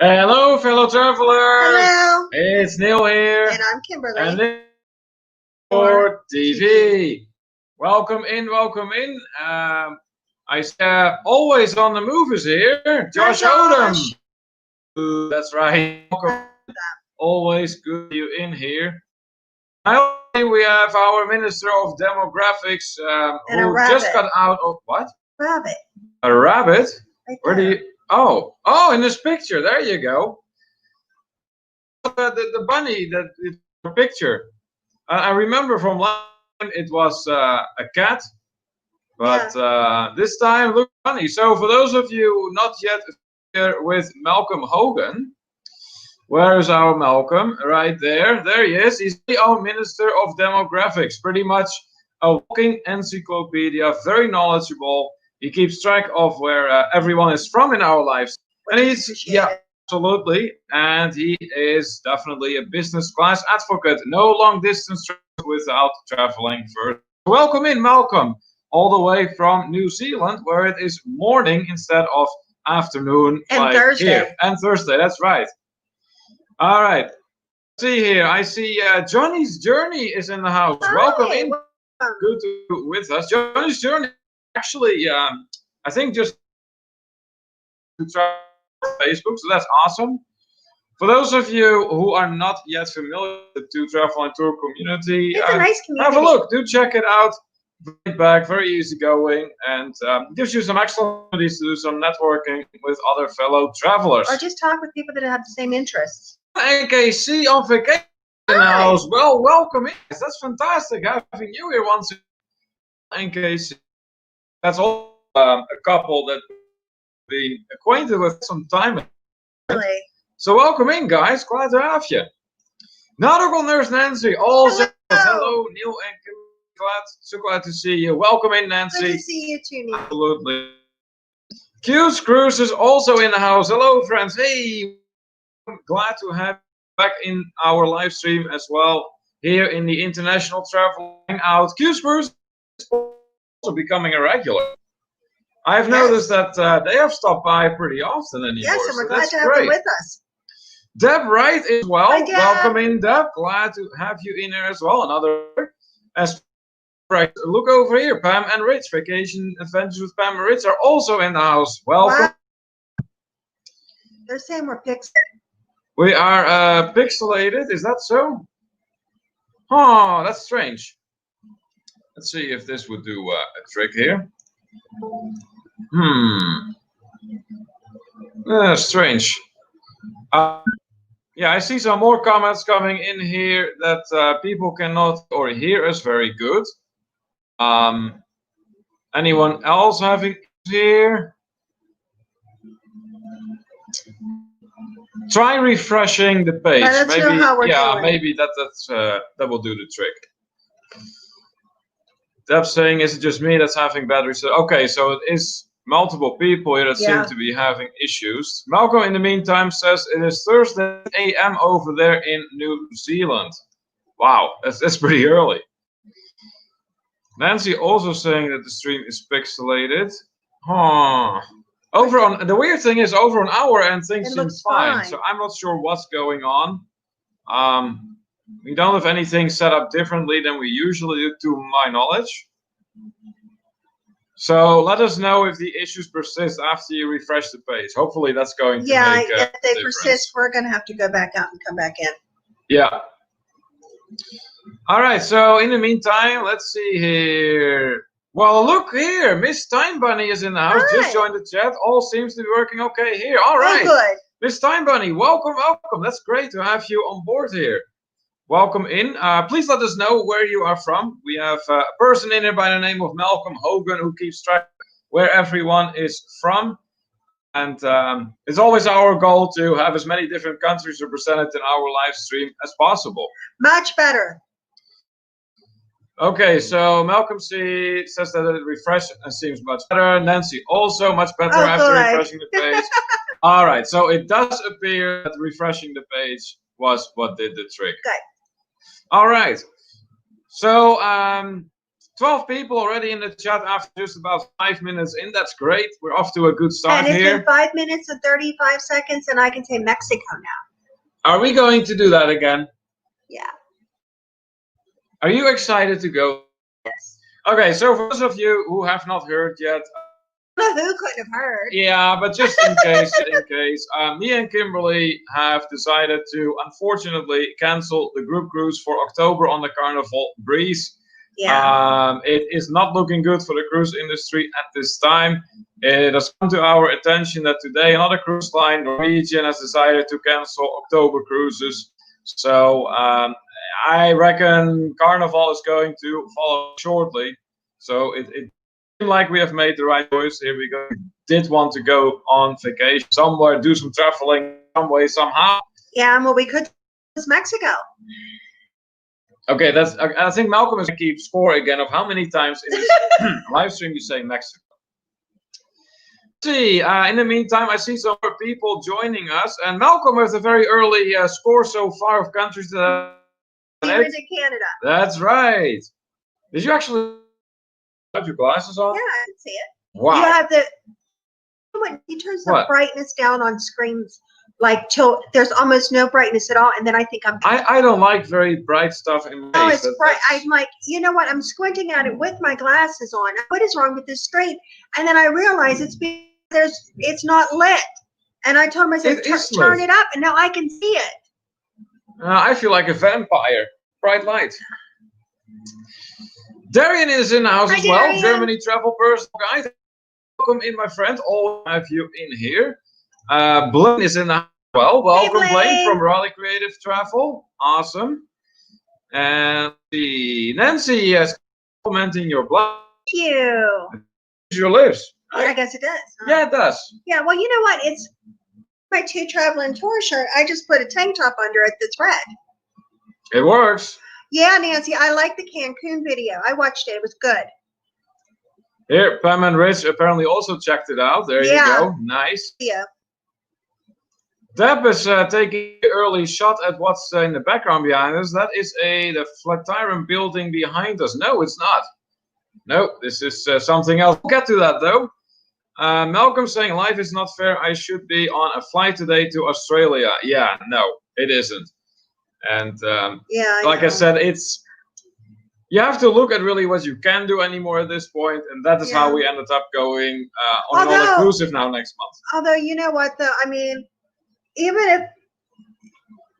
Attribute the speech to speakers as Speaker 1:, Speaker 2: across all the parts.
Speaker 1: Hello, fellow travelers.
Speaker 2: Hello.
Speaker 1: It's Neil here.
Speaker 2: And I'm Kimberly.
Speaker 1: And this is for TV. Welcome in, welcome in. I see always on the movies here, Josh Odom. That's right. Welcome. Always good you in here. We have our Minister of Demographics who just got out of what?
Speaker 2: Rabbit.
Speaker 1: A rabbit?
Speaker 2: Right.
Speaker 1: Where do you? Oh, in this picture. There you go. The bunny, the picture. I remember from last time it was a cat, but this time look funny. So for those of you not yet familiar with Malcolm Hogan, where is our Malcolm? Right there. There he is. He's the own Minister of Demographics. Pretty much a walking encyclopedia, very knowledgeable. He keeps track of where everyone is from in our lives. And he's, absolutely. And he is definitely a business class advocate. No long distance travel without traveling first. Welcome in, Malcolm, all the way from New Zealand, where it is morning instead of afternoon.
Speaker 2: And
Speaker 1: like
Speaker 2: Thursday.
Speaker 1: Here. And Thursday, that's right. All right. Let's see here. I see Johnny's Journey is in the house.
Speaker 2: Hi.
Speaker 1: Welcome in. Good to be with us. Johnny's Journey. Actually, I think just to try Facebook, so that's awesome. For those of you who are not yet familiar with the Travel and Tour community,
Speaker 2: it's a nice community.
Speaker 1: Have a look. Do check it out. Very easygoing, and gives you some excellent opportunities to do some networking with other fellow travelers.
Speaker 2: Or just talk with people that have the same interests.
Speaker 1: NKC on vacation in the house. Well, welcome in. That's fantastic having you here once again. NKC. That's all a couple that been acquainted with some time.
Speaker 2: Really?
Speaker 1: So welcome in, guys. Glad to have you. Nautical Nurse Nancy also says hello, Neil and Kim. So glad to see you. Welcome in, Nancy.
Speaker 2: Good to see you too, Neil.
Speaker 1: Absolutely. Q's Cruise is also in the house. Hello, friends. Hey, glad to have you back in our live stream as well here in the International Travelers Hangout. Q's Cruise is also becoming a regular. I've noticed that they have stopped by pretty often anymore.
Speaker 2: Yes, and we're
Speaker 1: so
Speaker 2: glad to have them with us.
Speaker 1: Deb Wright as well.
Speaker 2: Hi, Deb.
Speaker 1: Welcome in, Deb. Glad to have you in here as well. Another as right. Look over here. Pam and Rich. Vacation Adventures with Pam and Rich are also in the house. Welcome.
Speaker 2: Wow. They're saying we're pixelated.
Speaker 1: We are pixelated. Is that so? Oh, that's strange. Let's see if this would do a trick here. Strange. Yeah, I see some more comments coming in here that people cannot or hear us very good. Anyone else having here? Try refreshing the page. Maybe that will do the trick. Deb's saying, is it just me that's having bad reception? Okay, so it is multiple people here that seem to be having issues. Malcolm, in the meantime, says it is Thursday a.m. over there in New Zealand. Wow, that's pretty early. Nancy also saying that the stream is pixelated. The weird thing is, over an hour and things seem fine. So I'm not sure what's going on. We don't have anything set up differently than we usually do, to my knowledge. So let us know if the issues persist after you refresh the page. Hopefully that's going to make
Speaker 2: if they
Speaker 1: difference.
Speaker 2: persist, we're going to have to go back out and come back in.
Speaker 1: Yeah. All right, so in the meantime, let's see here. Well, look here. Miss Time Bunny is in the house. Just joined the chat. All seems to be working okay here. All right.
Speaker 2: Oh, good.
Speaker 1: Miss Time Bunny, welcome. That's great to have you on board here. welcome in. Please let us know where you are from. We have a person in here by the name of Malcolm Hogan who keeps track of where everyone is from. And it's always our goal to have as many different countries represented in our live stream as possible.
Speaker 2: Much better.
Speaker 1: Okay, so Malcolm C says that it refreshed and seems much better. Nancy also much better
Speaker 2: Oh,
Speaker 1: after
Speaker 2: good.
Speaker 1: refreshing the page. All right, so it does appear that refreshing the page was what did the trick.
Speaker 2: Good.
Speaker 1: All right, so 12 people already in the chat after just about 5 minutes in. That's great. We're off to a good start
Speaker 2: And it's
Speaker 1: here.
Speaker 2: been 5 minutes and 35 seconds, and I can say Mexico now.
Speaker 1: Are we going to do that again?
Speaker 2: Yeah.
Speaker 1: Are you excited to go?
Speaker 2: Yes.
Speaker 1: Okay, so for those of you who have not heard yet,
Speaker 2: Who couldn't have heard?
Speaker 1: yeah, but just in case, me and Kimberly have decided to, unfortunately, cancel the group cruise for October on the Carnival Breeze.
Speaker 2: Yeah.
Speaker 1: It is not looking good for the cruise industry at this time. It has come to our attention that today another cruise line, Norwegian, has decided to cancel October cruises. So I reckon Carnival is going to follow shortly. So it seems like we have made the right choice here because we did want to go on vacation somewhere, do some traveling some way, somehow.
Speaker 2: Yeah, well, we could use Mexico.
Speaker 1: Okay, I think Malcolm is going to keep score again of how many times in this live stream you say Mexico. See, in the meantime, I see some more people joining us, and Malcolm has a very early score so far of countries that
Speaker 2: Even to Canada.
Speaker 1: That's right. Did you actually have your glasses on?
Speaker 2: Yeah, I can see it.
Speaker 1: Wow.
Speaker 2: You have the. He turns the brightness down on screens like till there's almost no brightness at all, and then I think I'm.
Speaker 1: I don't like very bright stuff in my face.
Speaker 2: Oh, it's bright. I'm like, you know what? I'm squinting at it with my glasses on. What is wrong with this screen? And then I realize it's because it's not lit. And I told myself, turn it up, and now I can see it.
Speaker 1: I feel like a vampire. Bright light. Darian is in the house as well. Germany travel person guide. Welcome in, my friend. All have you in here. Blaine is in the house as well. Welcome, hey, Blaine from Raleigh Creative Travel. Awesome. And the Nancy is commenting your blog.
Speaker 2: Thank you.
Speaker 1: Your lips.
Speaker 2: I guess it does. Huh?
Speaker 1: Yeah, it does.
Speaker 2: Yeah, well, you know what? It's my 2 traveling tour shirt. I just put a tank top under it that's red.
Speaker 1: It works.
Speaker 2: Yeah, Nancy, I like the Cancun video. I watched it. It was good.
Speaker 1: Here, Pam and Rich apparently also checked it out. There you go. Nice.
Speaker 2: Yeah.
Speaker 1: Deb is taking an early shot at what's in the background behind us. That is the Flatiron building behind us. No, it's not. No, this is something else. We'll get to that, though. Malcolm saying, life is not fair. I should be on a flight today to Australia. Yeah, no, it isn't. And like I said, you have to look at really what you can do anymore at this point, and that is how we ended up going on an all-inclusive now next month.
Speaker 2: Although, you know what, though, I mean, even if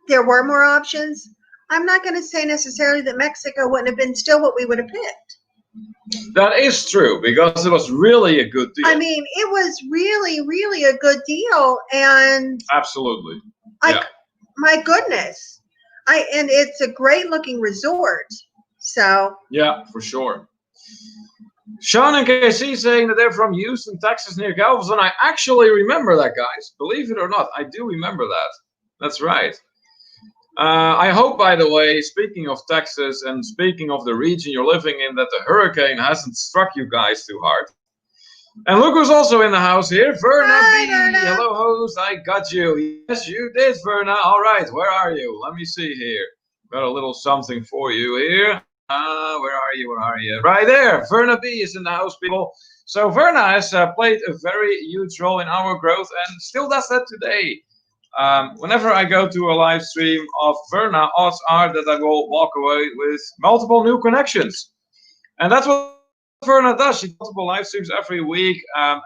Speaker 2: there were more options, I'm not going to say necessarily that Mexico wouldn't have been still what we would have picked.
Speaker 1: That is true, because it was really a good deal.
Speaker 2: I mean, it was really, really a good deal, and
Speaker 1: absolutely,
Speaker 2: my goodness. And it's a great looking resort. So
Speaker 1: yeah, for sure. Sean and KC saying that they're from Houston, Texas, near Galveston. I actually remember that, guys. Believe it or not, I do remember that. That's right. I hope, by the way, speaking of Texas and speaking of the region you're living in, that the hurricane hasn't struck you guys too hard. And look who's also in the house here. Verna B.
Speaker 2: Verna.
Speaker 1: Hello, host. I got you. Yes, you did, Verna. All right. Where are you? Let me see here. Got a little something for you here. Where are you? Where are you? Right there. Verna B. is in the house, people. So Verna has played a very huge role in our growth and still does that today. Whenever I go to a live stream of Verna, odds are that I will walk away with multiple new connections. And that's what Verna does. She does multiple live streams every week, and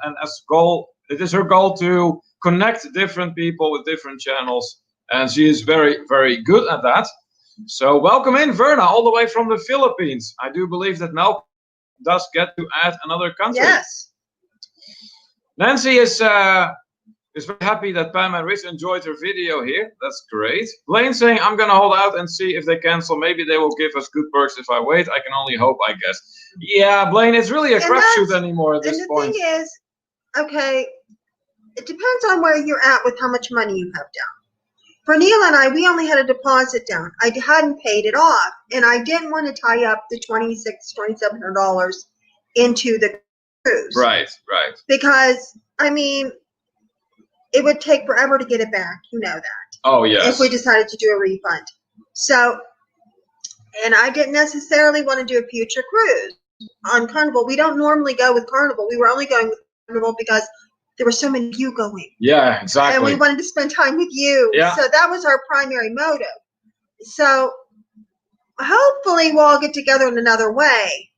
Speaker 1: it is her goal to connect different people with different channels, and she is very, very good at that. So welcome in, Verna, all the way from the Philippines. I do believe that Malcolm does get to add another country.
Speaker 2: Yes.
Speaker 1: Nancy is is very happy that Pam and Rich enjoyed her video here. That's great. Blaine saying, I'm going to hold out and see if they cancel. Maybe they will give us good perks if I wait. I can only hope, I guess. Yeah, Blaine, it's really a crapshoot anymore at this point.
Speaker 2: And the thing is, okay, it depends on where you're at with how much money you have down. For Neil and I, we only had a deposit down. I hadn't paid it off, and I didn't want to tie up the $2,700 into the cruise.
Speaker 1: Right, right.
Speaker 2: Because, I mean, it would take forever to get it back. You know that.
Speaker 1: Oh, yes.
Speaker 2: If we decided to do a refund. So, and I didn't necessarily want to do a future cruise on Carnival. We don't normally go with Carnival. We were only going with Carnival because there were so many of you going.
Speaker 1: Yeah, exactly.
Speaker 2: And we wanted to spend time with you.
Speaker 1: Yeah.
Speaker 2: So that was our primary motive. So hopefully we'll all get together in another way.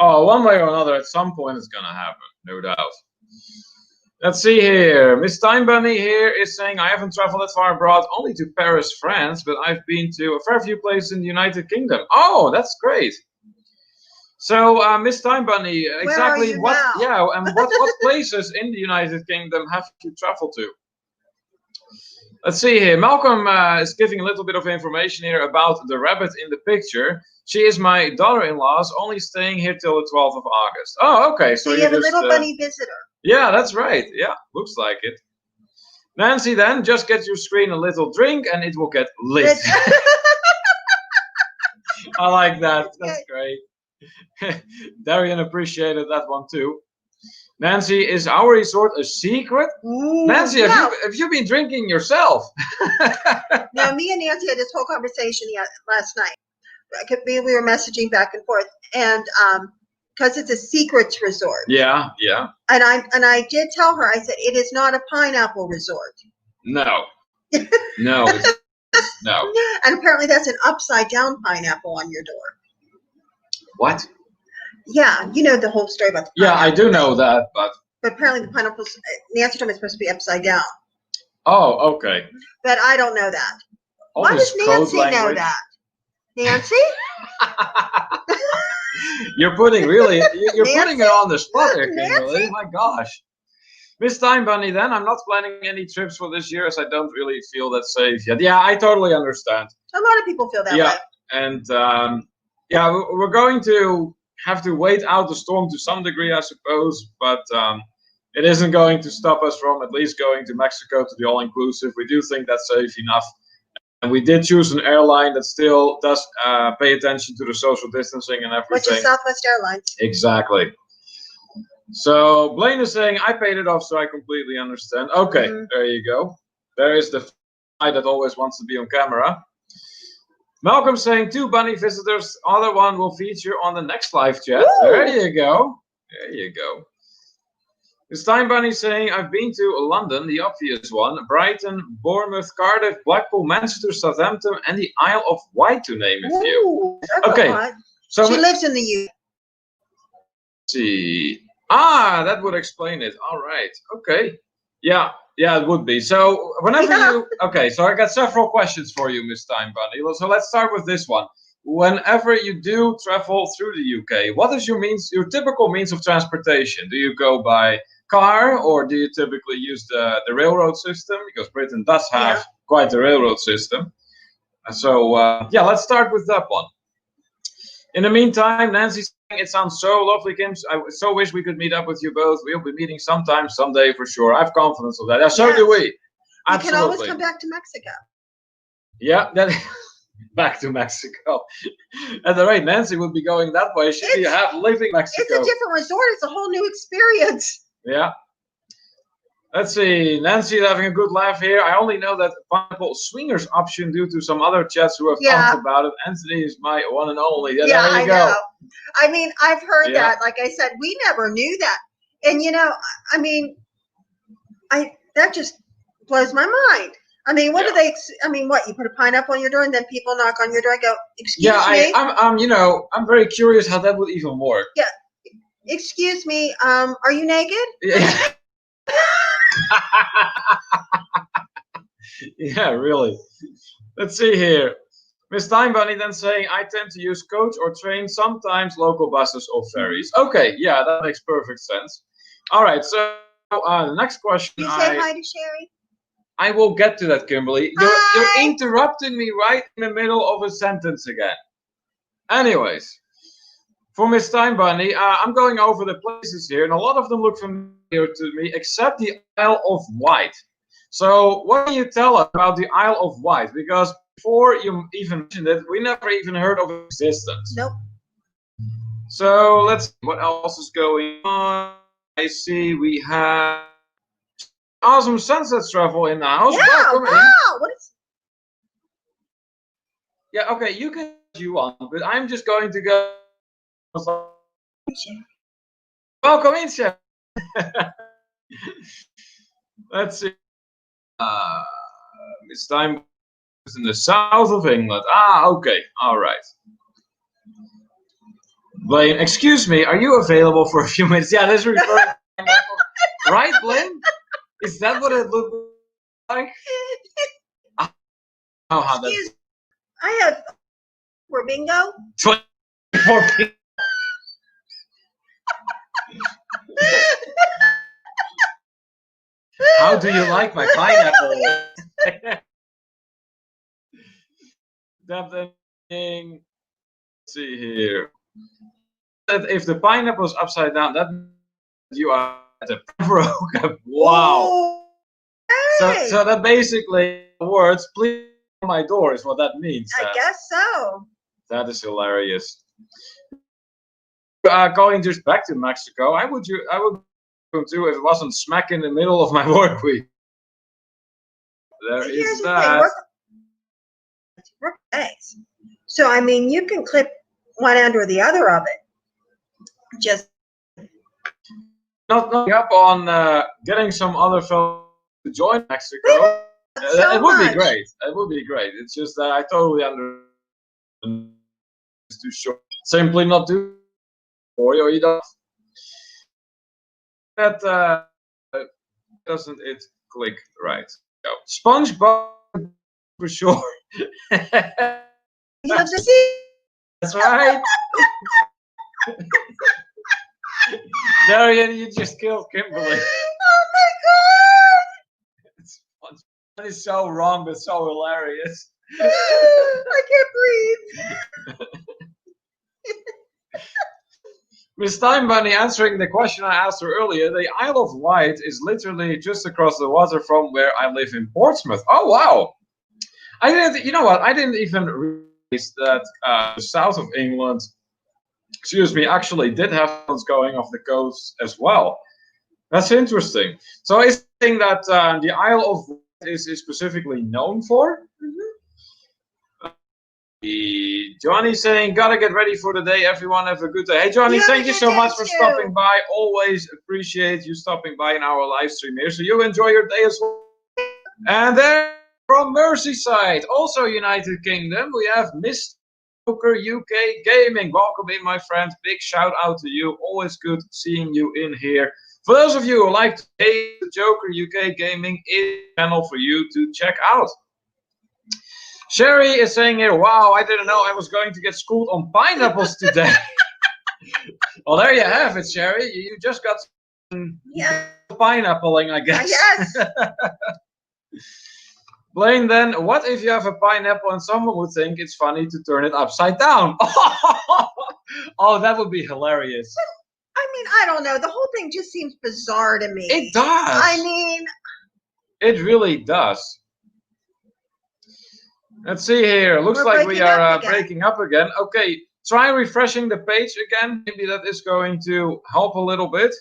Speaker 1: Oh, one way or another, at some point it's going to happen, no doubt. Let's see here. Miss Time Bunny here is saying, I haven't traveled that far abroad, only to Paris, France, but I've been to a fair few places in the United Kingdom. Oh, that's great. So, Miss Time Bunny, exactly what?
Speaker 2: Now?
Speaker 1: Yeah, and what places in the United Kingdom have you traveled to? Let's see here. Malcolm is giving a little bit of information here about the rabbit in the picture. She is my daughter-in-law's, only staying here till the 12th of August. Oh, okay. So
Speaker 2: you have a little bunny visitor.
Speaker 1: Yeah, that's right. Yeah, looks like it. Nancy, then just get your screen a little drink and it will get lit. I like that. That's great. Darian appreciated that one too. Nancy, is our resort a secret?
Speaker 2: Ooh,
Speaker 1: Nancy, have you been drinking yourself?
Speaker 2: No, me and Nancy had this whole conversation last night. We were messaging back and forth, and because it's a secrets resort.
Speaker 1: Yeah, yeah.
Speaker 2: And I did tell her, I said, it is not a pineapple resort.
Speaker 1: No. No. No.
Speaker 2: And apparently that's an upside down pineapple on your door.
Speaker 1: What?
Speaker 2: Yeah, you know the whole story about the pineapple.
Speaker 1: Yeah, I do know that, but
Speaker 2: apparently the pineapples, Nancy told me it's supposed to be upside down.
Speaker 1: Oh, okay.
Speaker 2: But I don't know that.
Speaker 1: All
Speaker 2: Why
Speaker 1: this
Speaker 2: does Nancy
Speaker 1: code
Speaker 2: know
Speaker 1: language.
Speaker 2: that? Nancy?
Speaker 1: You're putting it on the spot here, Kimberly. My gosh. Miss Time Bunny, then, I'm not planning any trips for this year as I don't really feel that safe yet. Yeah, I totally understand.
Speaker 2: A lot of people feel that way.
Speaker 1: And yeah, we're going to have to wait out the storm to some degree, I suppose, but it isn't going to stop us from at least going to Mexico to the all-inclusive. We do think that's safe enough. And we did choose an airline that still does pay attention to the social distancing and everything.
Speaker 2: Which is Southwest Airlines.
Speaker 1: Exactly. So Blaine is saying, I paid it off, so I completely understand. Okay, There you go. There is the guy that always wants to be on camera. Malcolm saying 2 bunny visitors. Other one will feature on the next live chat. Woo! There you go. There you go. This time Bunny saying, I've been to London, the obvious one, Brighton, Bournemouth, Cardiff, Blackpool, Manchester, Southampton, and the Isle of Wight, to name a few. Okay. So
Speaker 2: she lives in the UK.
Speaker 1: See. That would explain it. All right. Okay. Yeah, it would be. So whenever you... Okay, so I got several questions for you, Miss Time Bunny. So let's start with this one. Whenever you do travel through the UK, what is your typical means of transportation? Do you go by car, or do you typically use the railroad system? Because Britain does have quite a railroad system. So let's start with that one. In the meantime, Nancy's saying, it sounds so lovely, Kim. I so wish we could meet up with you both. We'll be meeting someday for sure. I have confidence of that. Yeah, so do we. Absolutely.
Speaker 2: You can always come back to Mexico.
Speaker 1: Yeah, back to Mexico. At the rate Nancy would be going that way, she'd be living Mexico.
Speaker 2: It's a different resort. It's a whole new experience.
Speaker 1: Yeah. Let's see. Nancy is having a good laugh here. I only know that pineapple swingers option due to some other chats who have talked about it. Anthony is my one and only. Yeah, there you go.
Speaker 2: Know. I mean, I've heard that. Like I said, we never knew that. And that just blows my mind. I mean, what do they? What you put a pineapple on your door and then people knock on your door and go, "Excuse me."
Speaker 1: I'm very curious how that would even work.
Speaker 2: Yeah. Excuse me. Are you naked?
Speaker 1: Yeah. Yeah, really. Let's see here. Miss Time Bunny then saying, I tend to use coach or train, sometimes local buses or ferries. Okay, yeah, that makes perfect sense. All right, so the next question.
Speaker 2: You say hi to Sherry.
Speaker 1: I will get to that, Kimberly. You're interrupting me right in the middle of a sentence again. Anyways, for Miss Time Bunny, I'm going over the places here, and a lot of them look familiar to me, except the Isle of Wight. So, what can you tell us about the Isle of Wight? Because before you even mentioned it, we never even heard of its existence.
Speaker 2: Nope.
Speaker 1: So, let's see what else is going on. I see we have awesome sunset travel in the house.
Speaker 2: Yeah,
Speaker 1: welcome
Speaker 2: wow.
Speaker 1: in.
Speaker 2: What is...
Speaker 1: Yeah, okay, you can do what you want, but I'm just going to go. Welcome in, Chef. Let's see. This time it's in the south of England. Okay, all right. Blaine, excuse me, are you available for a few minutes? Yeah, this referring. Right, Blaine? Is that what it looked like?
Speaker 2: Excuse me, I have for bingo.
Speaker 1: 24 people. How do you like my pineapple? Let's see here. That if the pineapple is upside down, that means you are at the broke. Wow.
Speaker 2: Oh, hey.
Speaker 1: So that basically words, please open my door is what that means.
Speaker 2: I guess so.
Speaker 1: That is hilarious. Going just back to Mexico, I would do if it wasn't smack in the middle of my work week. There is that.
Speaker 2: Work days. So I mean, you can clip one end or the other of it. Just
Speaker 1: not up on getting some other fellows to join Mexico. It would be great. It would be great. It's just that I totally understand. It's too short. Simply not do for you, or you don't. That doesn't it click right? So, SpongeBob for sure.
Speaker 2: you have to see.
Speaker 1: That's right. Darian, you just killed Kimberly.
Speaker 2: Oh my god!
Speaker 1: That is so wrong, but so hilarious.
Speaker 2: I can't breathe.
Speaker 1: Miss Time Bunny answering the question I asked her earlier, the Isle of Wight is literally just across the water from where I live in Portsmouth. Oh wow! You know what? I didn't even realize that the south of England, actually did have ones going off the coast as well. That's interesting. So is the thing that the Isle of Wight is specifically known for? Johnny saying, gotta get ready for the day. Everyone have a good day. Hey, Johnny, thank you so much for stopping by. Always appreciate you stopping by in our live stream here. So you enjoy your day as well. And then from Merseyside, also United Kingdom, we have Mr. Joker UK Gaming. Welcome in, my friend. Big shout out to you. Always good seeing you in here. For those of you who like to play the Joker UK Gaming, is a channel for you to check out. Sherry is saying here, wow, I didn't know I was going to get schooled on pineapples today. Well, there you have it, Sherry. You just got pineappling, I guess.
Speaker 2: Yes.
Speaker 1: Blaine, then, what if you have a pineapple and someone would think it's funny to turn it upside down? Oh, that would be hilarious.
Speaker 2: I mean, I don't know. The whole thing just seems bizarre to me.
Speaker 1: It does.
Speaker 2: I mean,
Speaker 1: it really does. Let's see here. Looks like we are breaking up again. Okay, try refreshing the page again. Maybe that is going to help a little bit.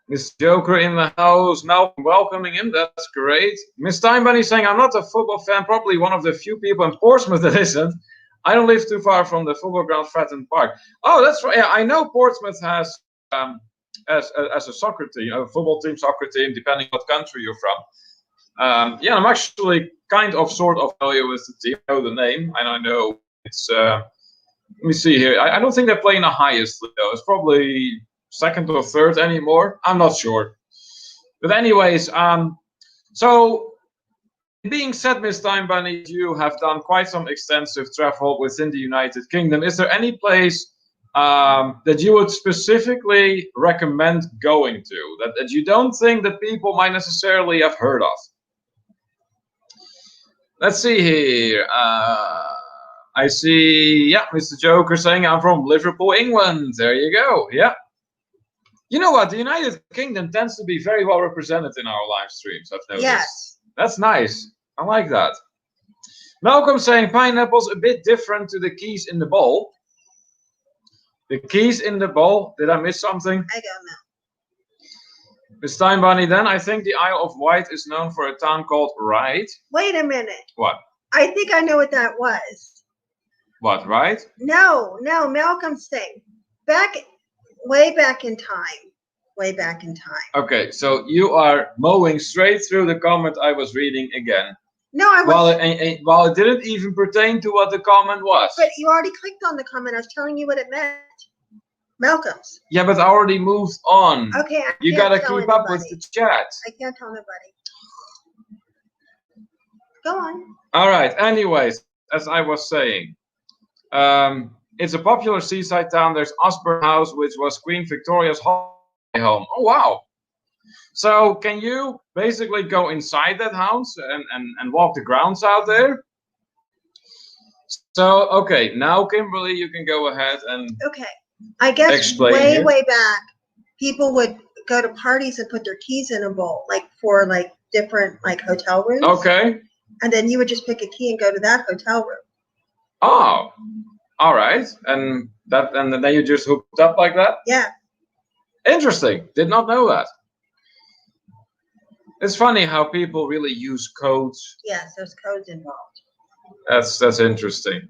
Speaker 1: Miss Joker in the house now, welcoming him. That's great. Miss Time Bunny saying, I'm not a football fan. Probably one of the few people in Portsmouth that isn't. I don't live too far from the football ground, Fratton Park. Oh, that's right. Yeah, I know Portsmouth has as a soccer team, a football team, soccer team, depending what country you're from. Yeah, I'm actually kind of sort of familiar with the team. I know the name, and I know it's. Let me see here. I don't think they play in the highest league, though. It's probably second or third anymore. I'm not sure. But anyways, so being said, Miss Time Bunny, you have done quite some extensive travel within the United Kingdom. Is there any place that you would specifically recommend going to, that you don't think that people might necessarily have heard of? Let's see here. I see, yeah, Mr. Joker saying I'm from Liverpool, England. There you go. Yeah. You know what? The United Kingdom tends to be very well represented in our live streams, I've noticed.
Speaker 2: Yes.
Speaker 1: That's nice. I like that. Malcolm saying pineapple's a bit different to the keys in the bowl. The keys in the bowl. Did I miss something?
Speaker 2: I don't know.
Speaker 1: Miss Time Bunny, then I think the Isle of Wight is known for a town called Ryde.
Speaker 2: Wait a minute.
Speaker 1: What?
Speaker 2: I think I know what that was.
Speaker 1: What, Ryde?
Speaker 2: No, Malcolm's thing. Way back in time. Way back in time.
Speaker 1: Okay, so you are mowing straight through the comment I was reading again.
Speaker 2: No, I was.
Speaker 1: Well, it didn't even pertain to what the comment was.
Speaker 2: But you already clicked on the comment. I was telling you what it meant. Malcolm's.
Speaker 1: Yeah, but I already moved on.
Speaker 2: Okay.
Speaker 1: You gotta keep up with the chat.
Speaker 2: I can't tell nobody. Go on.
Speaker 1: All right. Anyways, as I was saying, it's a popular seaside town. There's Osborne House, which was Queen Victoria's home. Oh wow! So can you basically go inside that house and walk the grounds out there? So okay, now Kimberly, you can go ahead and
Speaker 2: I guess
Speaker 1: explain
Speaker 2: way back, people would go to parties and put their keys in a bowl, like for like different like hotel rooms.
Speaker 1: Okay.
Speaker 2: And then you would just pick a key and go to that hotel room.
Speaker 1: Oh, all right. And then you just hooked up like that?
Speaker 2: Yeah.
Speaker 1: Interesting. Did not know that. It's funny how people really use codes.
Speaker 2: Yes, there's codes involved.
Speaker 1: That's interesting.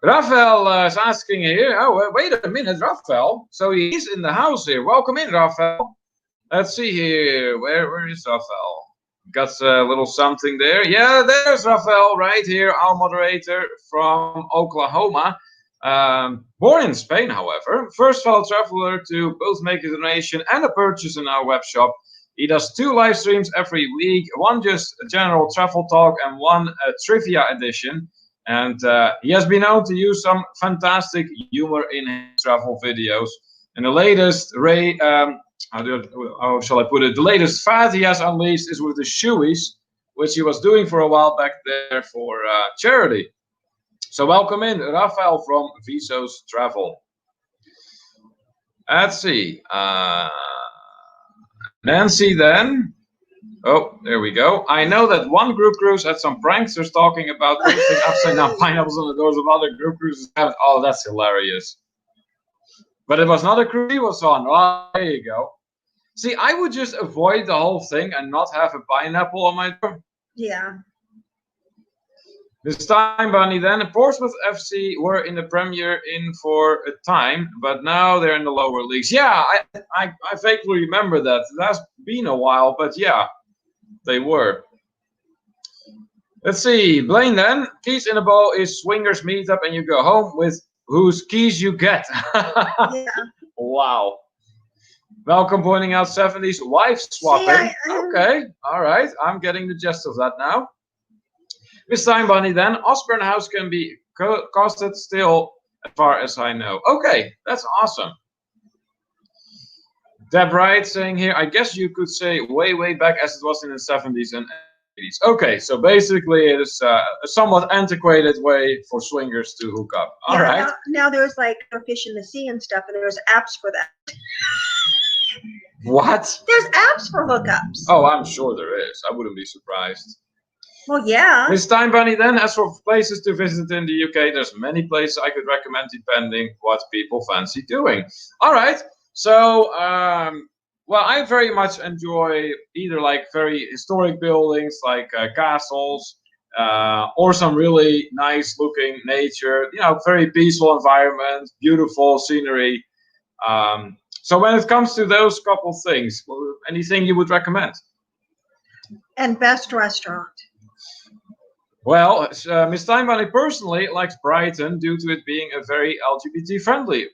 Speaker 1: Raphael is asking here. Oh, wait a minute, Raphael. So he's in the house here. Welcome in, Raphael. Let's see here. Where is Raphael? Got a little something there. Yeah, there's Raphael right here, our moderator from Oklahoma. Born in Spain, however. First fellow traveler to both make a donation and a purchase in our web shop. He does 2 live streams every week. One just a general travel talk and one a trivia edition. And he has been known to use some fantastic humor in his travel videos. And the latest how shall I put it? The latest fad he has unleashed is with the shoeies, which he was doing for a while back there for charity. So welcome in, Raphael from Visos Travel. Let's see. Nancy then. Oh, there we go. I know that one group cruise had some pranksters talking about posting upside down pineapples on the doors of other group cruises. Oh, that's hilarious. But it was not a cruise he was on. Oh, there you go. See, I would just avoid the whole thing and not have a pineapple on my door.
Speaker 2: Yeah.
Speaker 1: This time, Bunny, then Portsmouth FC were in the Premier in for a time, but now they're in the lower leagues. Yeah, I vaguely remember that. It has been a while, but yeah, they were. Let's see, Blaine then. Keys in a bowl is swingers meetup and you go home with whose keys you get.
Speaker 2: Yeah.
Speaker 1: Wow. Malcolm pointing out 70s wife swapping. Okay, all right. I'm getting the gist of that now. Miss Time Bunny then. Osborne House can be costed still as far as I know. Okay, that's awesome. Deb Wright saying here, I guess you could say way back as it was in the 70s and 80s. Okay, so basically it is a somewhat antiquated way for swingers to hook up. All right.
Speaker 2: Now there's like fish in the sea and stuff, and there's apps for that.
Speaker 1: What?
Speaker 2: There's apps for hookups.
Speaker 1: Oh, I'm sure there is. I wouldn't be surprised.
Speaker 2: Well, yeah.
Speaker 1: Miss Time Bunny then, as for places to visit in the UK, there's many places I could recommend depending what people fancy doing. All right. So, well, I very much enjoy either like very historic buildings like castles or some really nice looking nature, you know, very peaceful environment, beautiful scenery. So when it comes to those couple things, anything you would recommend?
Speaker 2: And best restaurant?
Speaker 1: Well, Miss Time Bunny personally likes Brighton due to it being a very LGBT friendly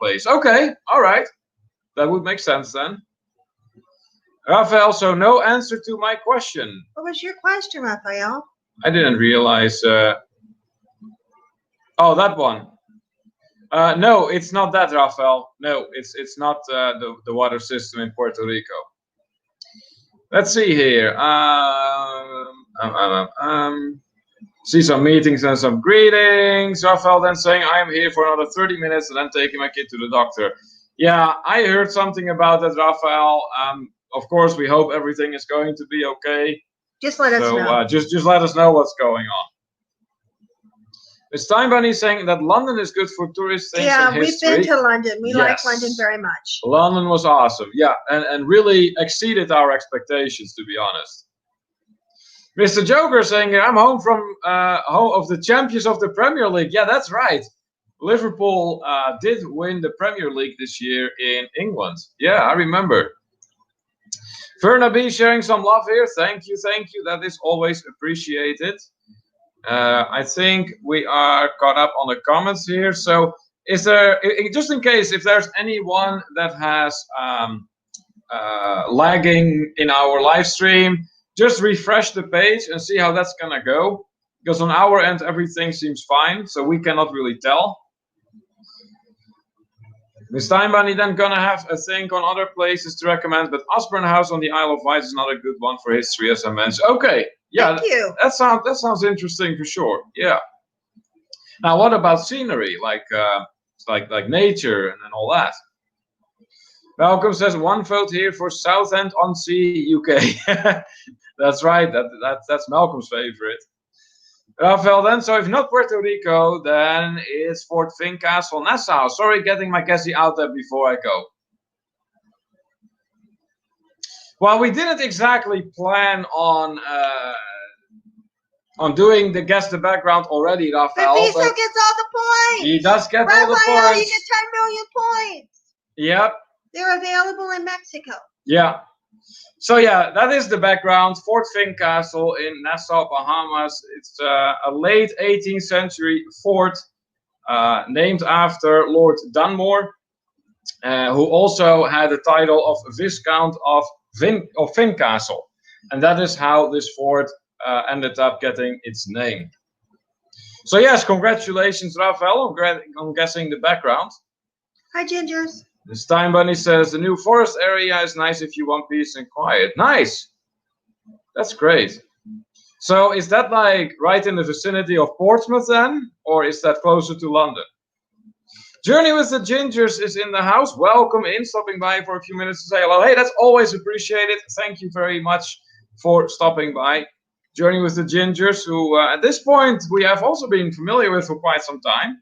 Speaker 1: place. Okay, all right. That would make sense then. Raphael, so no answer to my question.
Speaker 2: What was your question, Raphael?
Speaker 1: I didn't realize. Oh, that one. No, it's not that, Rafael. No, it's not the water system in Puerto Rico. Let's see here. See some meetings and some greetings. Rafael then saying, I am here for another 30 minutes and then taking my kid to the doctor. Yeah, I heard something about that, Rafael. Of course, we hope everything is going to be okay.
Speaker 2: Just let us know.
Speaker 1: Just let us know what's going on. Miss Steinbunny saying that London is good for tourist things and history.
Speaker 2: Yeah, we've been to London. We like London very much.
Speaker 1: London was awesome. Yeah, and really exceeded our expectations, to be honest. Mr. Joker saying, I'm home from home of the champions of the Premier League. Yeah, that's right. Liverpool did win the Premier League this year in England. Yeah, I remember. Verna B sharing some love here. Thank you. That is always appreciated. I think we are caught up on the comments here. So is there, just in case, if there's anyone that has lagging in our live stream, just refresh the page and see how that's gonna go. Because on our end, everything seems fine, so we cannot really tell. Miss Steinbunny then gonna have a think on other places to recommend, but Osborne House on the Isle of Wight is another good one for history, as I mentioned. Okay, yeah,
Speaker 2: thank you.
Speaker 1: That sounds interesting for sure. Yeah. Now, what about scenery, like nature and all that? Malcolm says 1 vote here for Southend-on-Sea, UK. That's right. That's Malcolm's favorite. Rafael then, so if not Puerto Rico, then it's Fort Fincastle, Nassau. Sorry, getting my Cassie out there before I go. Well, we didn't exactly plan on doing the guess the background already, Rafael.
Speaker 2: But Visa gets all the points.
Speaker 1: He does get all the points.
Speaker 2: You get 10 million points.
Speaker 1: Yep.
Speaker 2: They're available in Mexico.
Speaker 1: Yeah. So yeah, that is the background. Fort Fincastle in Nassau, Bahamas. It's a late 18th century fort named after Lord Dunmore, who also had the title of Viscount of Fincastle. And that is how this fort ended up getting its name. So yes, congratulations, Rafael, on guessing the background.
Speaker 2: Hi, Gingers.
Speaker 1: The Steinbunny says the new forest area is nice if you want peace and quiet. Nice. That's great. So is that like right in the vicinity of Portsmouth then? Or is that closer to London? Journey with the Gingers is in the house. Welcome in, stopping by for a few minutes to say hello. Hey, that's always appreciated. Thank you very much for stopping by. Journey with the Gingers, who at this point we have also been familiar with for quite some time.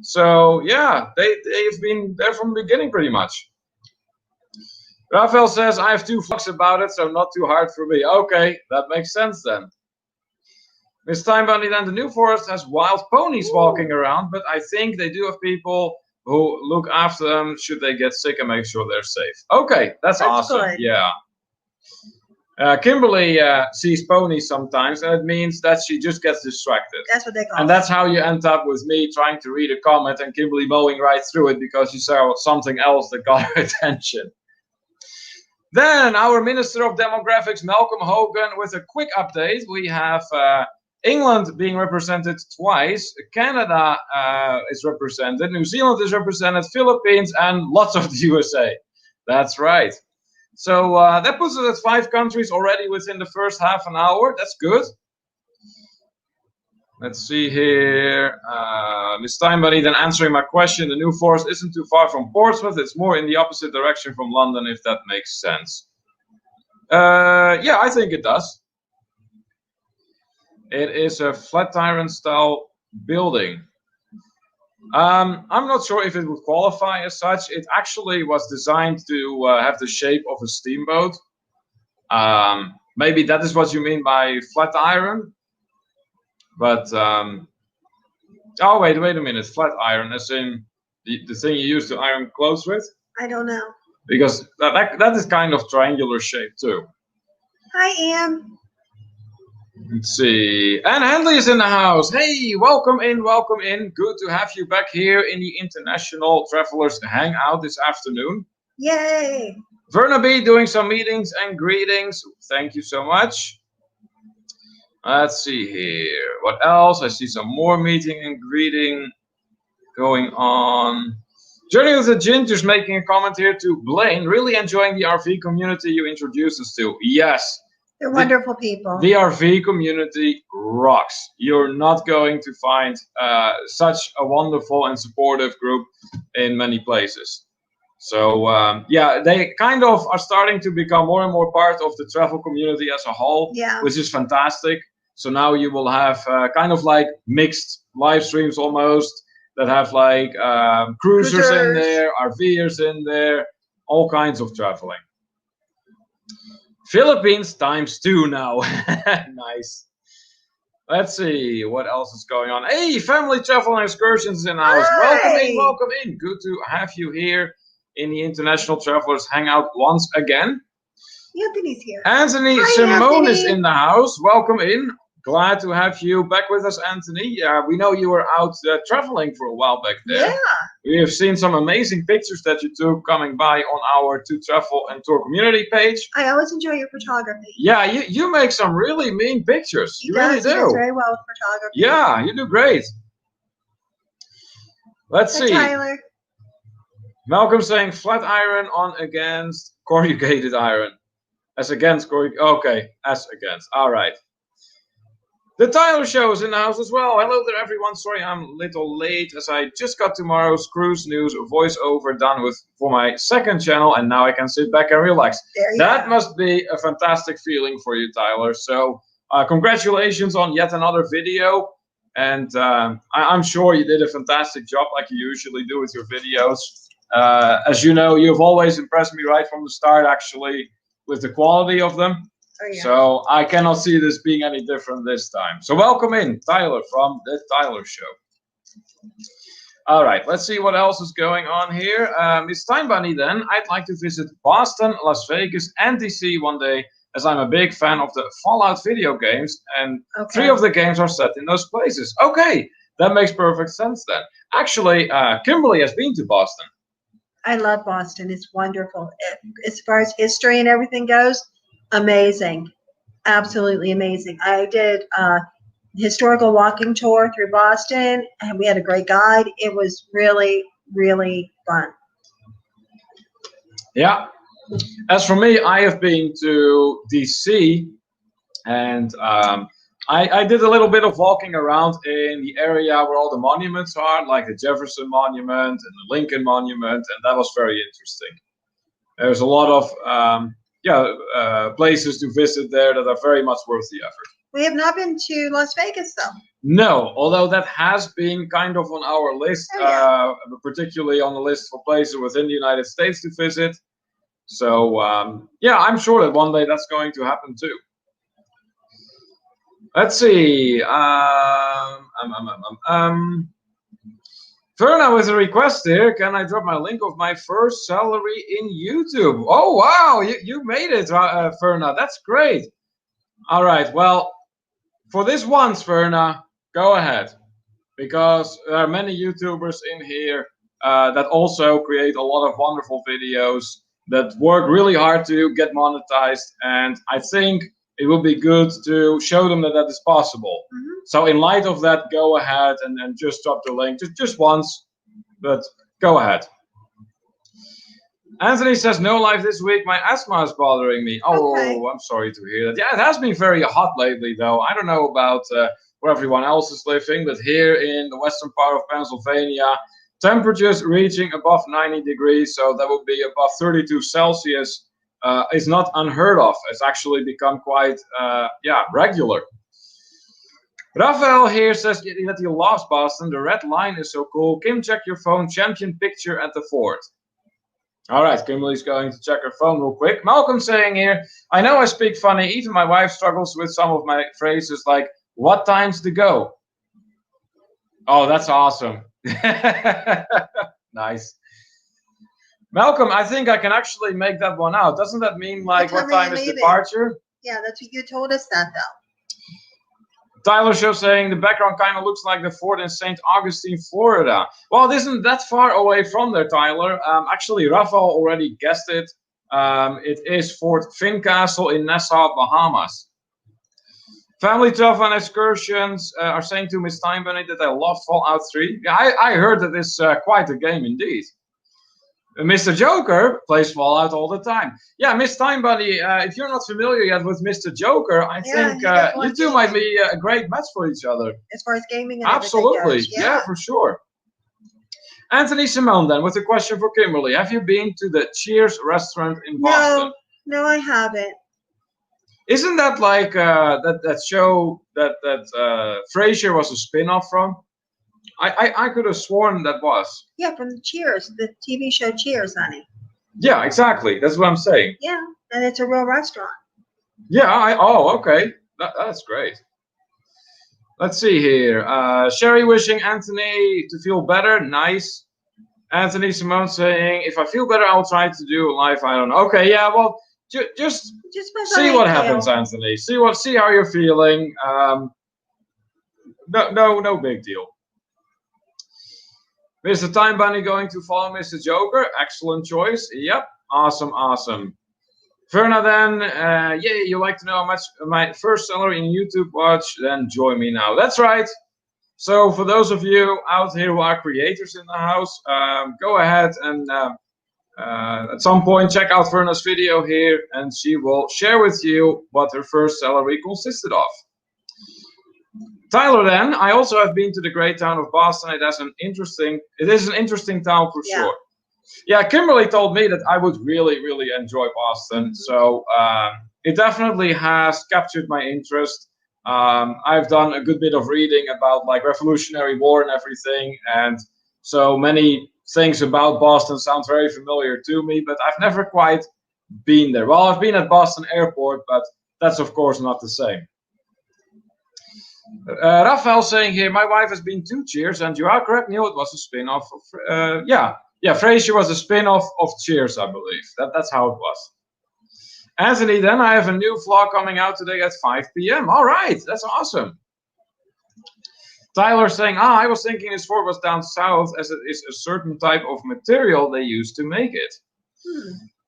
Speaker 1: So yeah, they've been there from the beginning pretty much. Rafael says, I have 2 vlogs about it, so not too hard for me. Okay, that makes sense then. Miss Steinbunny then, the New Forest has wild ponies walking around, but I think they do have people who look after them should they get sick and make sure they're safe. Okay, that's awesome. Good. Yeah. Kimberly sees ponies sometimes, and it means that she just gets distracted.
Speaker 2: That's what they call it.
Speaker 1: And that's how you end up with me trying to read a comment and Kimberly mowing right through it because she saw something else that got her attention. Then our Minister of Demographics, Malcolm Hogan, with a quick update. We have England being represented twice. Canada is represented. New Zealand is represented. Philippines and lots of the USA. That's right. So that puts us at 5 countries already within the first half an hour. That's good. Let's see here. Miss Steinbunny then answering my question. The New Forest isn't too far from Portsmouth. It's more in the opposite direction from London, if that makes sense. Yeah, I think it does. It is a Flatiron style building. I'm not sure if it would qualify as such. It actually was designed to have the shape of a steamboat. Maybe that is what you mean by flat iron. But oh wait a minute, flat iron, as in the thing you use to iron clothes with?
Speaker 2: I don't know.
Speaker 1: Because that is kind of triangular shape too.
Speaker 2: Hi, Anne.
Speaker 1: Let's see. Anne Handley is in the house. Hey, welcome in, welcome in. Good to have you back here in the International Travelers Hangout this afternoon.
Speaker 2: Yay!
Speaker 1: Verna B doing some meetings and greetings. Thank you so much. Let's see here. What else? I see some more meeting and greeting. going on? Journey with the Gingers making a comment here to Blaine. Really enjoying the RV community you introduced us to. Yes.
Speaker 2: They're wonderful people.
Speaker 1: The RV community rocks. You're not going to find such a wonderful and supportive group in many places. So yeah, they kind of are starting to become more and more part of the travel community as a whole, which is fantastic. So now you will have kind of like mixed live streams almost that have like cruisers in there, RVers in there, all kinds of traveling. Philippines ×2 now. Nice. Let's see what else is going on. Hey, family travel and excursions in the house. Welcome in, welcome in. Good to have you here in the International Travelers Hangout once again.
Speaker 2: Anthony's here.
Speaker 1: Anthony Simone is in the house. Welcome in. Glad to have you back with us, Anthony. We know you were out traveling for a while back there.
Speaker 2: Yeah.
Speaker 1: We have seen some amazing pictures that you took coming by on our To Travel and Tour community page.
Speaker 2: I always enjoy your photography.
Speaker 1: Yeah, you make some really mean pictures. You really do.
Speaker 2: He does very well with photography.
Speaker 1: Yeah, you do great. Let's see.
Speaker 2: Tyler.
Speaker 1: Malcolm saying flat iron on against corrugated iron. As against corrugated. Okay, as against. All right. The Tyler Show is in the house as well. Hello there, everyone. Sorry I'm a little late, as I just got tomorrow's cruise news voiceover done for my second channel, and now I can sit back and relax. That must be a fantastic feeling for you, Tyler. So congratulations on yet another video. And I'm sure you did a fantastic job like you usually do with your videos. As you know, you've always impressed me right from the start, actually, with the quality of them.
Speaker 2: Oh, yeah.
Speaker 1: So I cannot see this being any different this time. So welcome in, Tyler, from the Tyler Show. All right, let's see what else is going on here. It's Time Bunny then. I'd like to visit Boston, Las Vegas, and DC one day, as I'm a big fan of the Fallout video games, and 3 of the games are set in those places. Okay, that makes perfect sense then. Actually, Kimberly has been to Boston.
Speaker 2: I love Boston. It's wonderful. As far as history and everything goes, amazing. Absolutely amazing. I did a historical walking tour through Boston, and we had a great guide. It was really, really fun. Yeah.
Speaker 1: As for me, I have been to DC, and I did a little bit of walking around in the area where all the monuments are, like the Jefferson Monument and the Lincoln Monument, and that was very interesting. There's a lot of places to visit there that are very much worth the effort.
Speaker 2: We have not been to Las Vegas, though.
Speaker 1: No, although that has been kind of on our list, particularly on the list for places within the United States to visit. So, yeah, I'm sure that one day that's going to happen too. Let's see. Verna with a request here. Can I drop my link of my first salary in YouTube? Oh, wow. You made it, Verna. That's great. All right. Well, for this once, Verna, go ahead. Because there are many YouTubers in here that also create a lot of wonderful videos that work really hard to get monetized. And I think it will be good to show them that that is possible. Mm-hmm. So in light of that, go ahead and just drop the link, just once, but go ahead. Anthony says, no live this week. My asthma is bothering me. Oh, okay. I'm sorry to hear that. Yeah, it has been very hot lately, though. I don't know about where everyone else is living, but here in the western part of Pennsylvania, temperatures reaching above 90 degrees, so that would be above 32 Celsius. Is not unheard of. It's actually become quite, regular. Rafael here says that he loves Boston. The red line is so cool. Kim, check your phone. Champion picture at the fort. All right, Kimberly's going to check her phone real quick. Malcolm saying here, I know I speak funny. Even my wife struggles with some of my phrases like, what time's to go? Oh, that's awesome. Nice. Malcolm, I think I can actually make that one out. Doesn't that mean like what time is departure?
Speaker 2: Yeah, that's what you told us that though.
Speaker 1: Tyler Show saying the background kind of looks like the fort in St. Augustine, Florida. Well, it isn't that far away from there, Tyler. Actually, Rafael already guessed it. It is Fort Fincastle in Nassau, Bahamas. Family Tough on Excursions are saying to Miss Time Bunny that they love Fallout 3. Yeah, I heard that it's quite a game indeed. Mr. Joker plays Fallout all the time. Yeah, Miss Time Bunny, if you're not familiar yet with Mr. Joker, I think you two might be a great match for each other.
Speaker 2: As far as gaming and
Speaker 1: absolutely,
Speaker 2: everything goes.
Speaker 1: Yeah, for sure. Anthony Simone then with a question for Kimberly. Have you been to the Cheers restaurant in Boston?
Speaker 2: No, I haven't.
Speaker 1: Isn't that like that show that Frasier was a spin-off from? I could have sworn that was.
Speaker 2: Yeah, from the Cheers, the TV show Cheers, honey.
Speaker 1: Yeah, exactly. That's what I'm saying.
Speaker 2: Yeah, and it's a real restaurant.
Speaker 1: Yeah, okay. That's great. Let's see here. Sherry wishing Anthony to feel better. Nice. Anthony Simone saying, if I feel better, I'll try to do live. I don't know. Okay, yeah, well, just see what happens, Anthony. See how you're feeling. No big deal. Mr. Time Bunny going to follow Mr. Joker. Excellent choice. Yep. Awesome. Verna then, yeah, you like to know how much my first salary in YouTube watch? Then join me now. That's right. So for those of you out here who are creators in the house, go ahead and at some point check out Verna's video here, and she will share with you what her first salary consisted of. Tyler then, I also have been to the great town of Boston. It is an interesting town for sure. Yeah, Kimberly told me that I would really enjoy Boston, so it definitely has captured my interest. I've done a good bit of reading about like Revolutionary War and everything, and so many things about Boston sound very familiar to me, but I've never quite been there. Well, I've been at Boston Airport, but that's of course not the same. Raphael saying here, my wife has been to Cheers, and you are correct, Neil, it was a spin-off of, yeah, Frasier was a spin-off of Cheers, I believe. That's how it was. Anthony, then I have a new vlog coming out today at 5 p.m. All right, that's awesome. Tyler saying, I was thinking this fort was down south as it is a certain type of material they use to make it.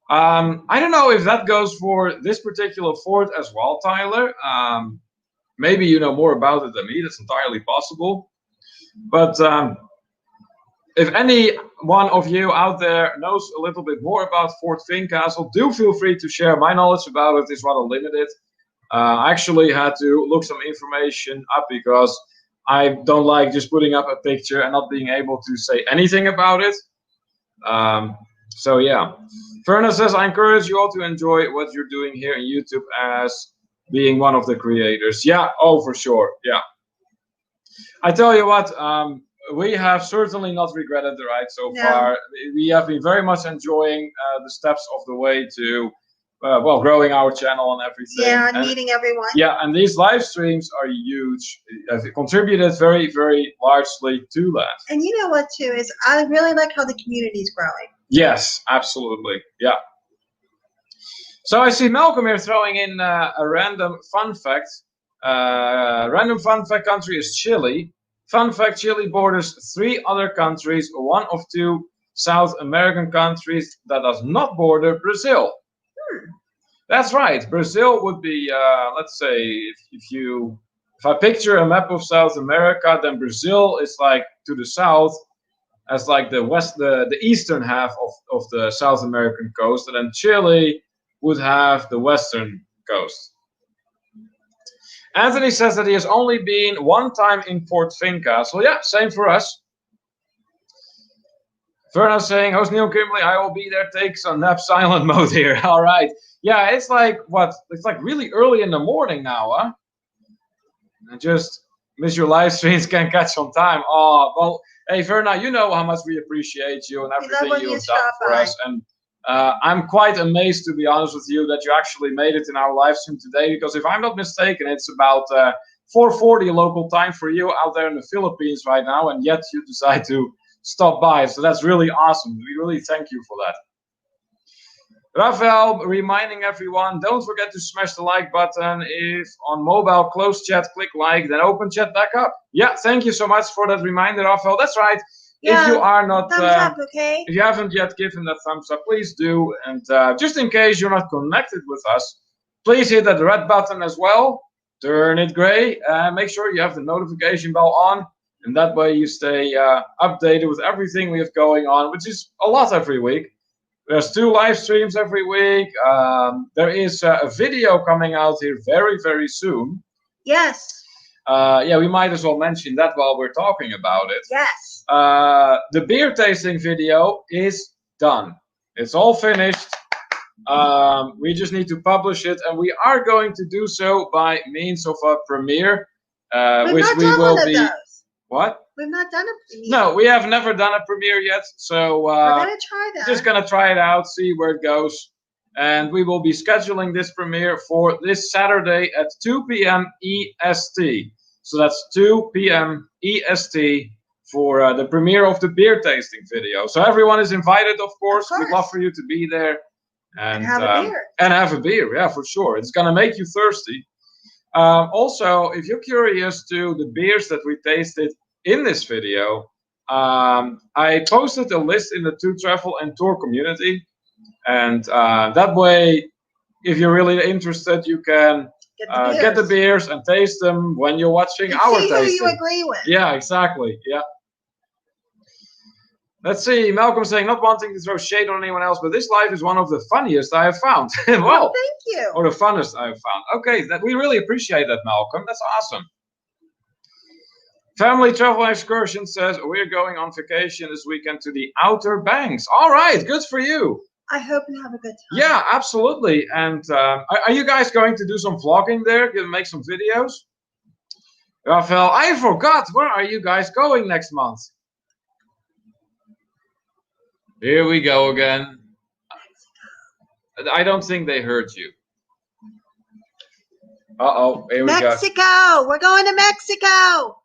Speaker 1: I don't know if that goes for this particular fort as well, Tyler. Maybe you know more about it than me. That's entirely possible. But if any one of you out there knows a little bit more about Fort Fincastle, do feel free to share. My knowledge about it is rather limited. I actually had to look some information up because I don't like just putting up a picture and not being able to say anything about it. So yeah. Verna says, I encourage you all to enjoy what you're doing here on YouTube as being one of the creators. Yeah, oh, for sure. Yeah. I tell you what, we have certainly not regretted the ride so far. We have been very much enjoying the steps of the way to, well, growing our channel and everything.
Speaker 2: Yeah, and meeting everyone.
Speaker 1: Yeah, and these live streams are huge. Have contributed very largely to that.
Speaker 2: And you know what, too, is I really like how the community is growing.
Speaker 1: Yes, absolutely. Yeah. So I see Malcolm here throwing in a random fun fact. Random fun fact country is Chile. Fun fact, Chile borders 3 other countries, one of 2 South American countries that does not border Brazil. That's right. Brazil would be, let's say, if I picture a map of South America, then Brazil is like to the south, as like the eastern half of the South American coast, and then Chile would have the western coast. Anthony says that he has only been one time in Fort Fincastle. Yeah, same for us. Verna saying, host Neil Kimberly, I will be there. Take some nap silent mode here. All right. Yeah, it's like what? It's like really early in the morning now, huh? I just miss your live streams. Can't catch on time. Oh, well, hey Verna, you know how much we appreciate you and everything you've done for us. And I'm quite amazed, to be honest with you, that you actually made it in our live stream today. Because if I'm not mistaken, it's about 4:40 local time for you out there in the Philippines right now, and yet you decide to stop by. So that's really awesome. We really thank you for that. Rafael reminding everyone, don't forget to smash the like button. If on mobile, close chat, click like, then open chat back up. Yeah, thank you so much for that reminder, Rafael. That's right.
Speaker 2: Yeah,
Speaker 1: if you are not,
Speaker 2: thumbs up, okay?
Speaker 1: If you haven't yet given that thumbs up, please do. And just in case you're not connected with us, please hit that red button as well. turn it gray, and make sure you have the notification bell on. And that way you stay updated with everything we have going on, which is a lot every week. There's 2 live streams every week. There is a video coming out here very, very soon.
Speaker 2: Yes.
Speaker 1: Yeah, we might as well mention that while we're talking about it.
Speaker 2: Yes.
Speaker 1: The beer tasting video is done. It's all finished. We just need to publish it, and we are going to do so by means of a premiere, which we will be.
Speaker 2: Those.
Speaker 1: What?
Speaker 2: We've not done a premiere.
Speaker 1: No, we have never done a premiere yet, so
Speaker 2: we're gonna try that.
Speaker 1: Just gonna try it out, see where it goes, and we will be scheduling this premiere for this Saturday at 2 p.m. EST. So that's 2 p.m. EST for the premiere of the beer tasting video. So everyone is invited, of course. We'd love for you to be there and have a beer. And have a beer, yeah, for sure. It's gonna make you thirsty. Also, if you're curious to the beers that we tasted in this video, I posted a list in the To Travel and Tour community, and that way, if you're really interested, you can get the beers and taste them when you're watching our tasting.
Speaker 2: See who you agree with.
Speaker 1: Yeah, exactly. Yeah. Let's see. Malcolm saying, not wanting to throw shade on anyone else, but this live is one of the funniest I have found. Well,
Speaker 2: thank you.
Speaker 1: Or the funnest I have found. Okay, we really appreciate that, Malcolm. That's awesome. Family Travel Excursion says, we're going on vacation this weekend to the Outer Banks. All right, good for you.
Speaker 2: I hope you have a good time.
Speaker 1: Yeah, absolutely. And are you guys going to do some vlogging there? Gonna make some videos? Rafael, I forgot. Where are you guys going next month? Here we go again. I don't think they heard you. Uh-oh, here we go.
Speaker 2: Mexico! We're going to Mexico!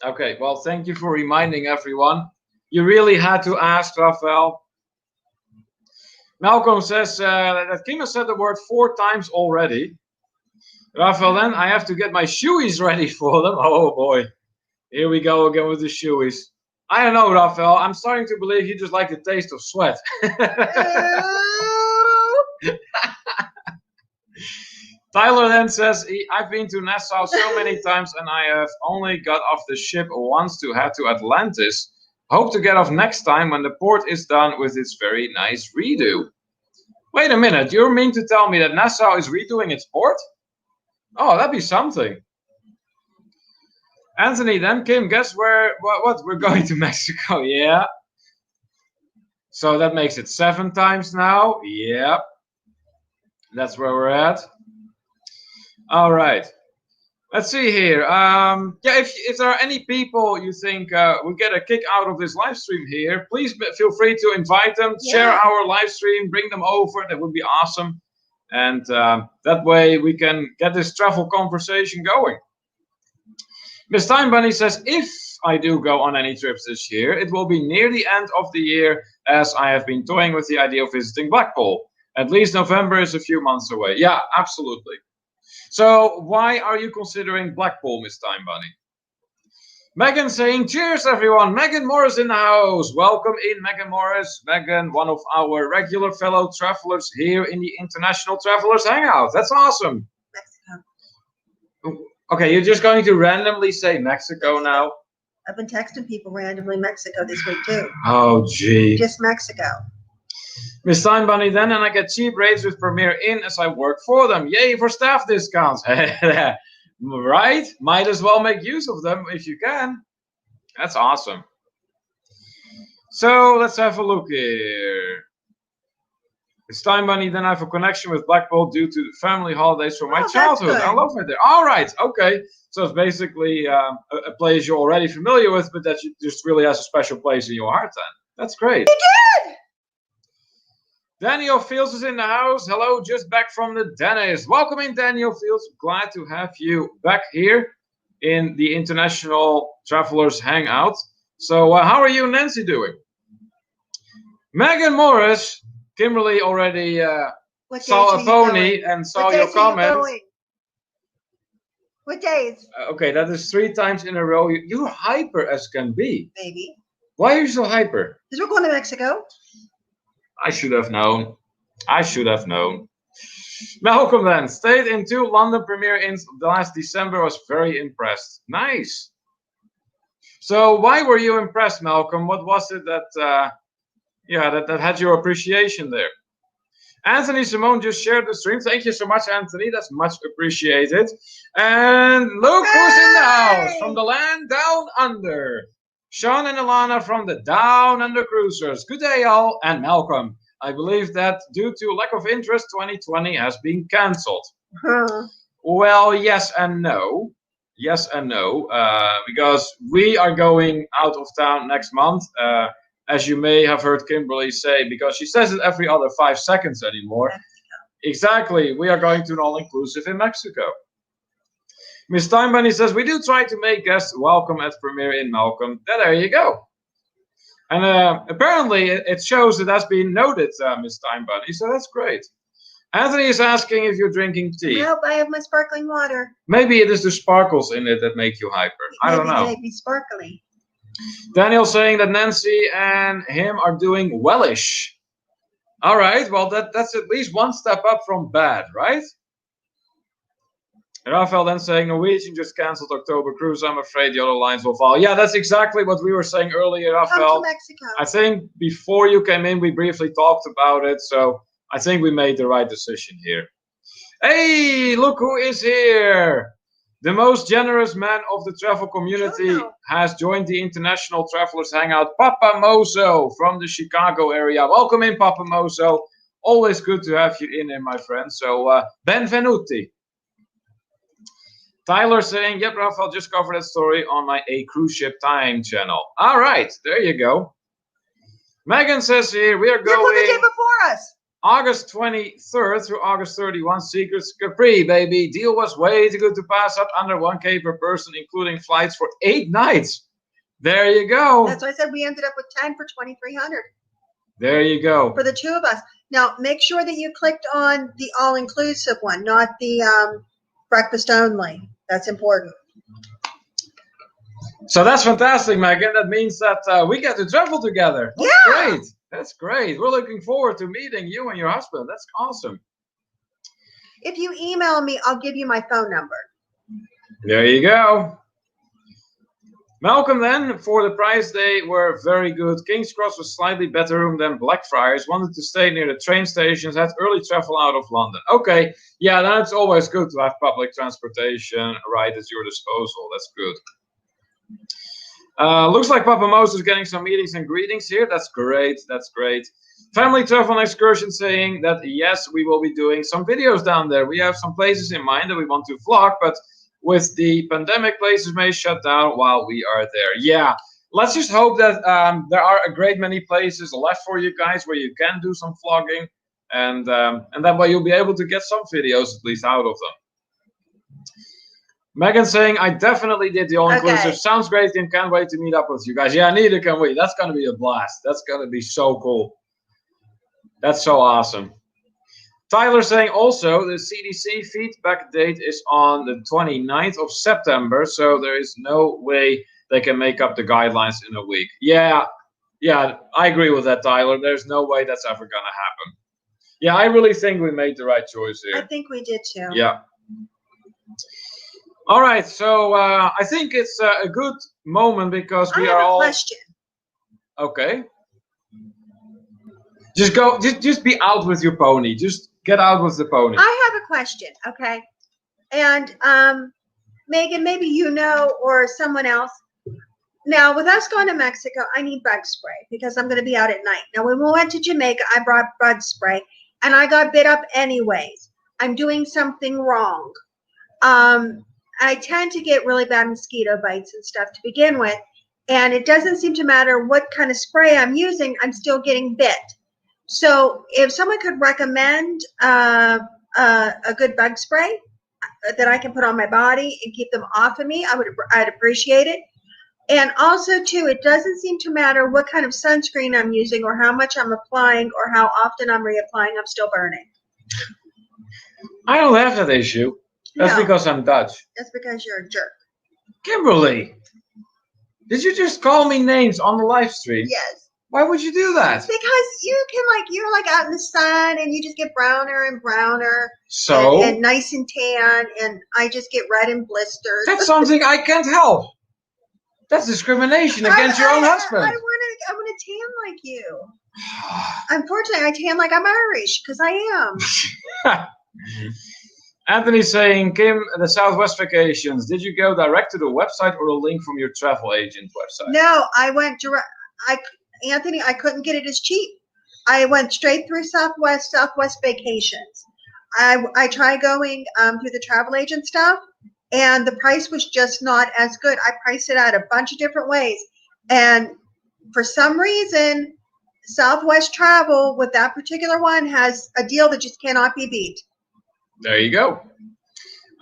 Speaker 1: Okay, well, thank you for reminding everyone. You really had to ask, Rafael. Malcolm says that Kima said the word 4 times already. Rafael, then I have to get my shoeies ready for them. Oh, boy. Here we go again with the shoeies. I don't know, Rafael. I'm starting to believe you just like the taste of sweat. Tyler then says, I've been to Nassau so many times and I have only got off the ship once to head to Atlantis. Hope to get off next time when the port is done with its very nice redo. Wait a minute, you mean to tell me that Nassau is redoing its port? Oh, that'd be something. Anthony, then Kim, guess where? What? We're going to Mexico, yeah. So that makes it 7 times now. Yep. That's where we're at. All right. Let's see here. Yeah, if there are any people you think would get a kick out of this live stream here, please feel free to invite them, share our live stream, bring them over. That would be awesome. And that way we can get this travel conversation going. Miss Time Bunny says, if I do go on any trips this year, it will be near the end of the year, as I have been toying with the idea of visiting Blackpool. At least November is a few months away. Yeah, absolutely. So why are you considering Blackpool, Miss Time Bunny? Megan saying, cheers, everyone. Megan Morris in the house. Welcome in, Megan Morris. Megan, one of our regular fellow travelers here in the International Travelers Hangout. That's awesome. Mexico. Okay, you're just going to randomly say Mexico now?
Speaker 2: I've been texting people randomly Mexico this week, too.
Speaker 1: Oh, gee.
Speaker 2: Just Mexico.
Speaker 1: Miss Time Bunny then, and I get cheap rates with Premier Inn as I work for them. Yay for staff discounts. Right? Might as well make use of them if you can. That's awesome. So let's have a look here. It's Time Bunny, then I have a connection with Blackpool due to the family holidays from my childhood. I love it there. All right, okay. So it's basically a place you're already familiar with, but that just really has a special place in your heart then. That's great.
Speaker 2: You did!
Speaker 1: Daniel Fields is in the house. Hello, just back from the dentist. Welcome in, Daniel Fields. Glad to have you back here in the International Travelers Hangout. So how are you and Nancy doing? Megan Morris, Kimberly already saw a pony and saw your comment.
Speaker 2: What days?
Speaker 1: Okay, that is 3 times in a row. You're hyper as can be.
Speaker 2: Maybe.
Speaker 1: Why are you so hyper?
Speaker 2: Because we're going to Mexico.
Speaker 1: I should have known. I should have known. Malcolm then stayed in 2 London premiere in last December. Was very impressed. Nice. So why were you impressed, Malcolm? What was it that that had your appreciation there? Anthony Simone just shared the stream. Thank you so much, Anthony. That's much appreciated. And look who's in the house from the land down under. Sean and Alana from the Down Under Cruisers. Good day, all. And Malcolm. I believe that due to lack of interest, 2020 has been cancelled. Well, yes and no. Yes and no. Because we are going out of town next month. As you may have heard Kimberly say, because she says it every other 5 seconds anymore. Mexico. Exactly. We are going to an all-inclusive in Mexico. Miss Time Bunny says, we do try to make guests welcome at premiere in Malcolm. There you go. And apparently it shows that that's been noted, Miss Time Bunny, so that's great. Anthony is asking if you're drinking tea.
Speaker 2: Nope, I have my sparkling water.
Speaker 1: Maybe it is the sparkles in it that make you hyper. I don't know.
Speaker 2: Maybe sparkly.
Speaker 1: Daniel saying that Nancy and him are doing wellish. All right, well, that's at least one step up from bad, right? Rafael then saying Norwegian just cancelled October cruise. I'm afraid the other lines will fall. Yeah, that's exactly what we were saying earlier, Rafael.
Speaker 2: Come to Mexico.
Speaker 1: I think before you came in, we briefly talked about it. So I think we made the right decision here. Hey, look who is here. The most generous man of the travel community has joined the International Travelers Hangout, Papa Mozo from the Chicago area. Welcome in, Papa Mozo. Always good to have you in, my friend. So, benvenuti. Tyler saying, yep, Rafael just covered that story on my A Cruise Ship Time channel. All right, there you go. Megan says here, we are going...
Speaker 2: Look the day before us.
Speaker 1: August 23rd through August 31, Secrets Capri, baby. Deal was way too good to pass up, under 1K per person, including flights for 8 nights. There you go.
Speaker 2: That's why I said we ended up with 10 for 2,300.
Speaker 1: There you go.
Speaker 2: For the 2 of us. Now, make sure that you clicked on the all-inclusive one, not the breakfast only. That's important.
Speaker 1: So that's fantastic, Megan. That means that we get to travel together. That's great. That's great. We're looking forward to meeting you and your husband. That's awesome.
Speaker 2: If you email me, I'll give you my phone number.
Speaker 1: There you go. Malcolm then, for the price, they were very good. King's Cross was slightly better room than Blackfriars. Wanted to stay near the train stations. Had early travel out of London. Okay. Yeah, then it's always good to have public transportation right at your disposal. That's good. Looks like Papa Mose is getting some meetings and greetings here. That's great. That's great. Family Travel and Excursion saying that, yes, we will be doing some videos down there. We have some places in mind that we want to vlog, but with the pandemic, places may shut down while we are there. Yeah, let's just hope that there are a great many places left for you guys where you can do some vlogging, and that way you'll be able to get some videos at least out of them. Megan saying, I definitely did the all-inclusive. Okay. Sounds great, Tim. Can't wait to meet up with you guys. Yeah, neither can we. That's going to be a blast. That's going to be so cool. That's so awesome. Tyler saying also, the CDC feedback date is on the 29th of September, so there is no way they can make up the guidelines in a week. Yeah, I agree with that, Tyler. There's no way that's ever going to happen. Yeah, I really think we made the right choice here.
Speaker 2: I think we did too.
Speaker 1: Yeah. All right, so I think it's a good moment because we are all...
Speaker 2: I have a question.
Speaker 1: Okay. Just go, just be out with your pony. Just get out with the pony.
Speaker 2: I have a question, okay? And Megan, maybe you know, or someone else. Now, with us going to Mexico, I need bug spray because I'm going to be out at night. Now, when we went to Jamaica, I brought bug spray, and I got bit up anyways. I'm doing something wrong. I tend to get really bad mosquito bites and stuff to begin with, and it doesn't seem to matter what kind of spray I'm using, I'm still getting bit. So if someone could recommend a good bug spray that I can put on my body and keep them off of me, I'd appreciate it. And also, too, it doesn't seem to matter what kind of sunscreen I'm using or how much I'm applying or how often I'm reapplying, I'm still burning.
Speaker 1: I don't have that issue. That's because I'm Dutch.
Speaker 2: That's because you're a jerk.
Speaker 1: Kimberly, did you just call me names on the live stream?
Speaker 2: Yes.
Speaker 1: Why would you do that?
Speaker 2: Because you're like out in the sun and you just get browner and browner.
Speaker 1: So?
Speaker 2: And nice and tan, and I just get red and blisters.
Speaker 1: That's something I can't help. That's discrimination against your own husband.
Speaker 2: I want to tan like you. Unfortunately, I tan like I'm Irish, because I am.
Speaker 1: Anthony's saying, Kim, the Southwest vacations, did you go direct to the website or a link from your travel agent website?
Speaker 2: No, I went direct. Anthony, I couldn't get it as cheap. I went straight through Southwest Vacations. I tried going through the travel agent stuff, and the price was just not as good. I priced it out a bunch of different ways, and for some reason, Southwest Travel with that particular one has a deal that just cannot be beat.
Speaker 1: There you go.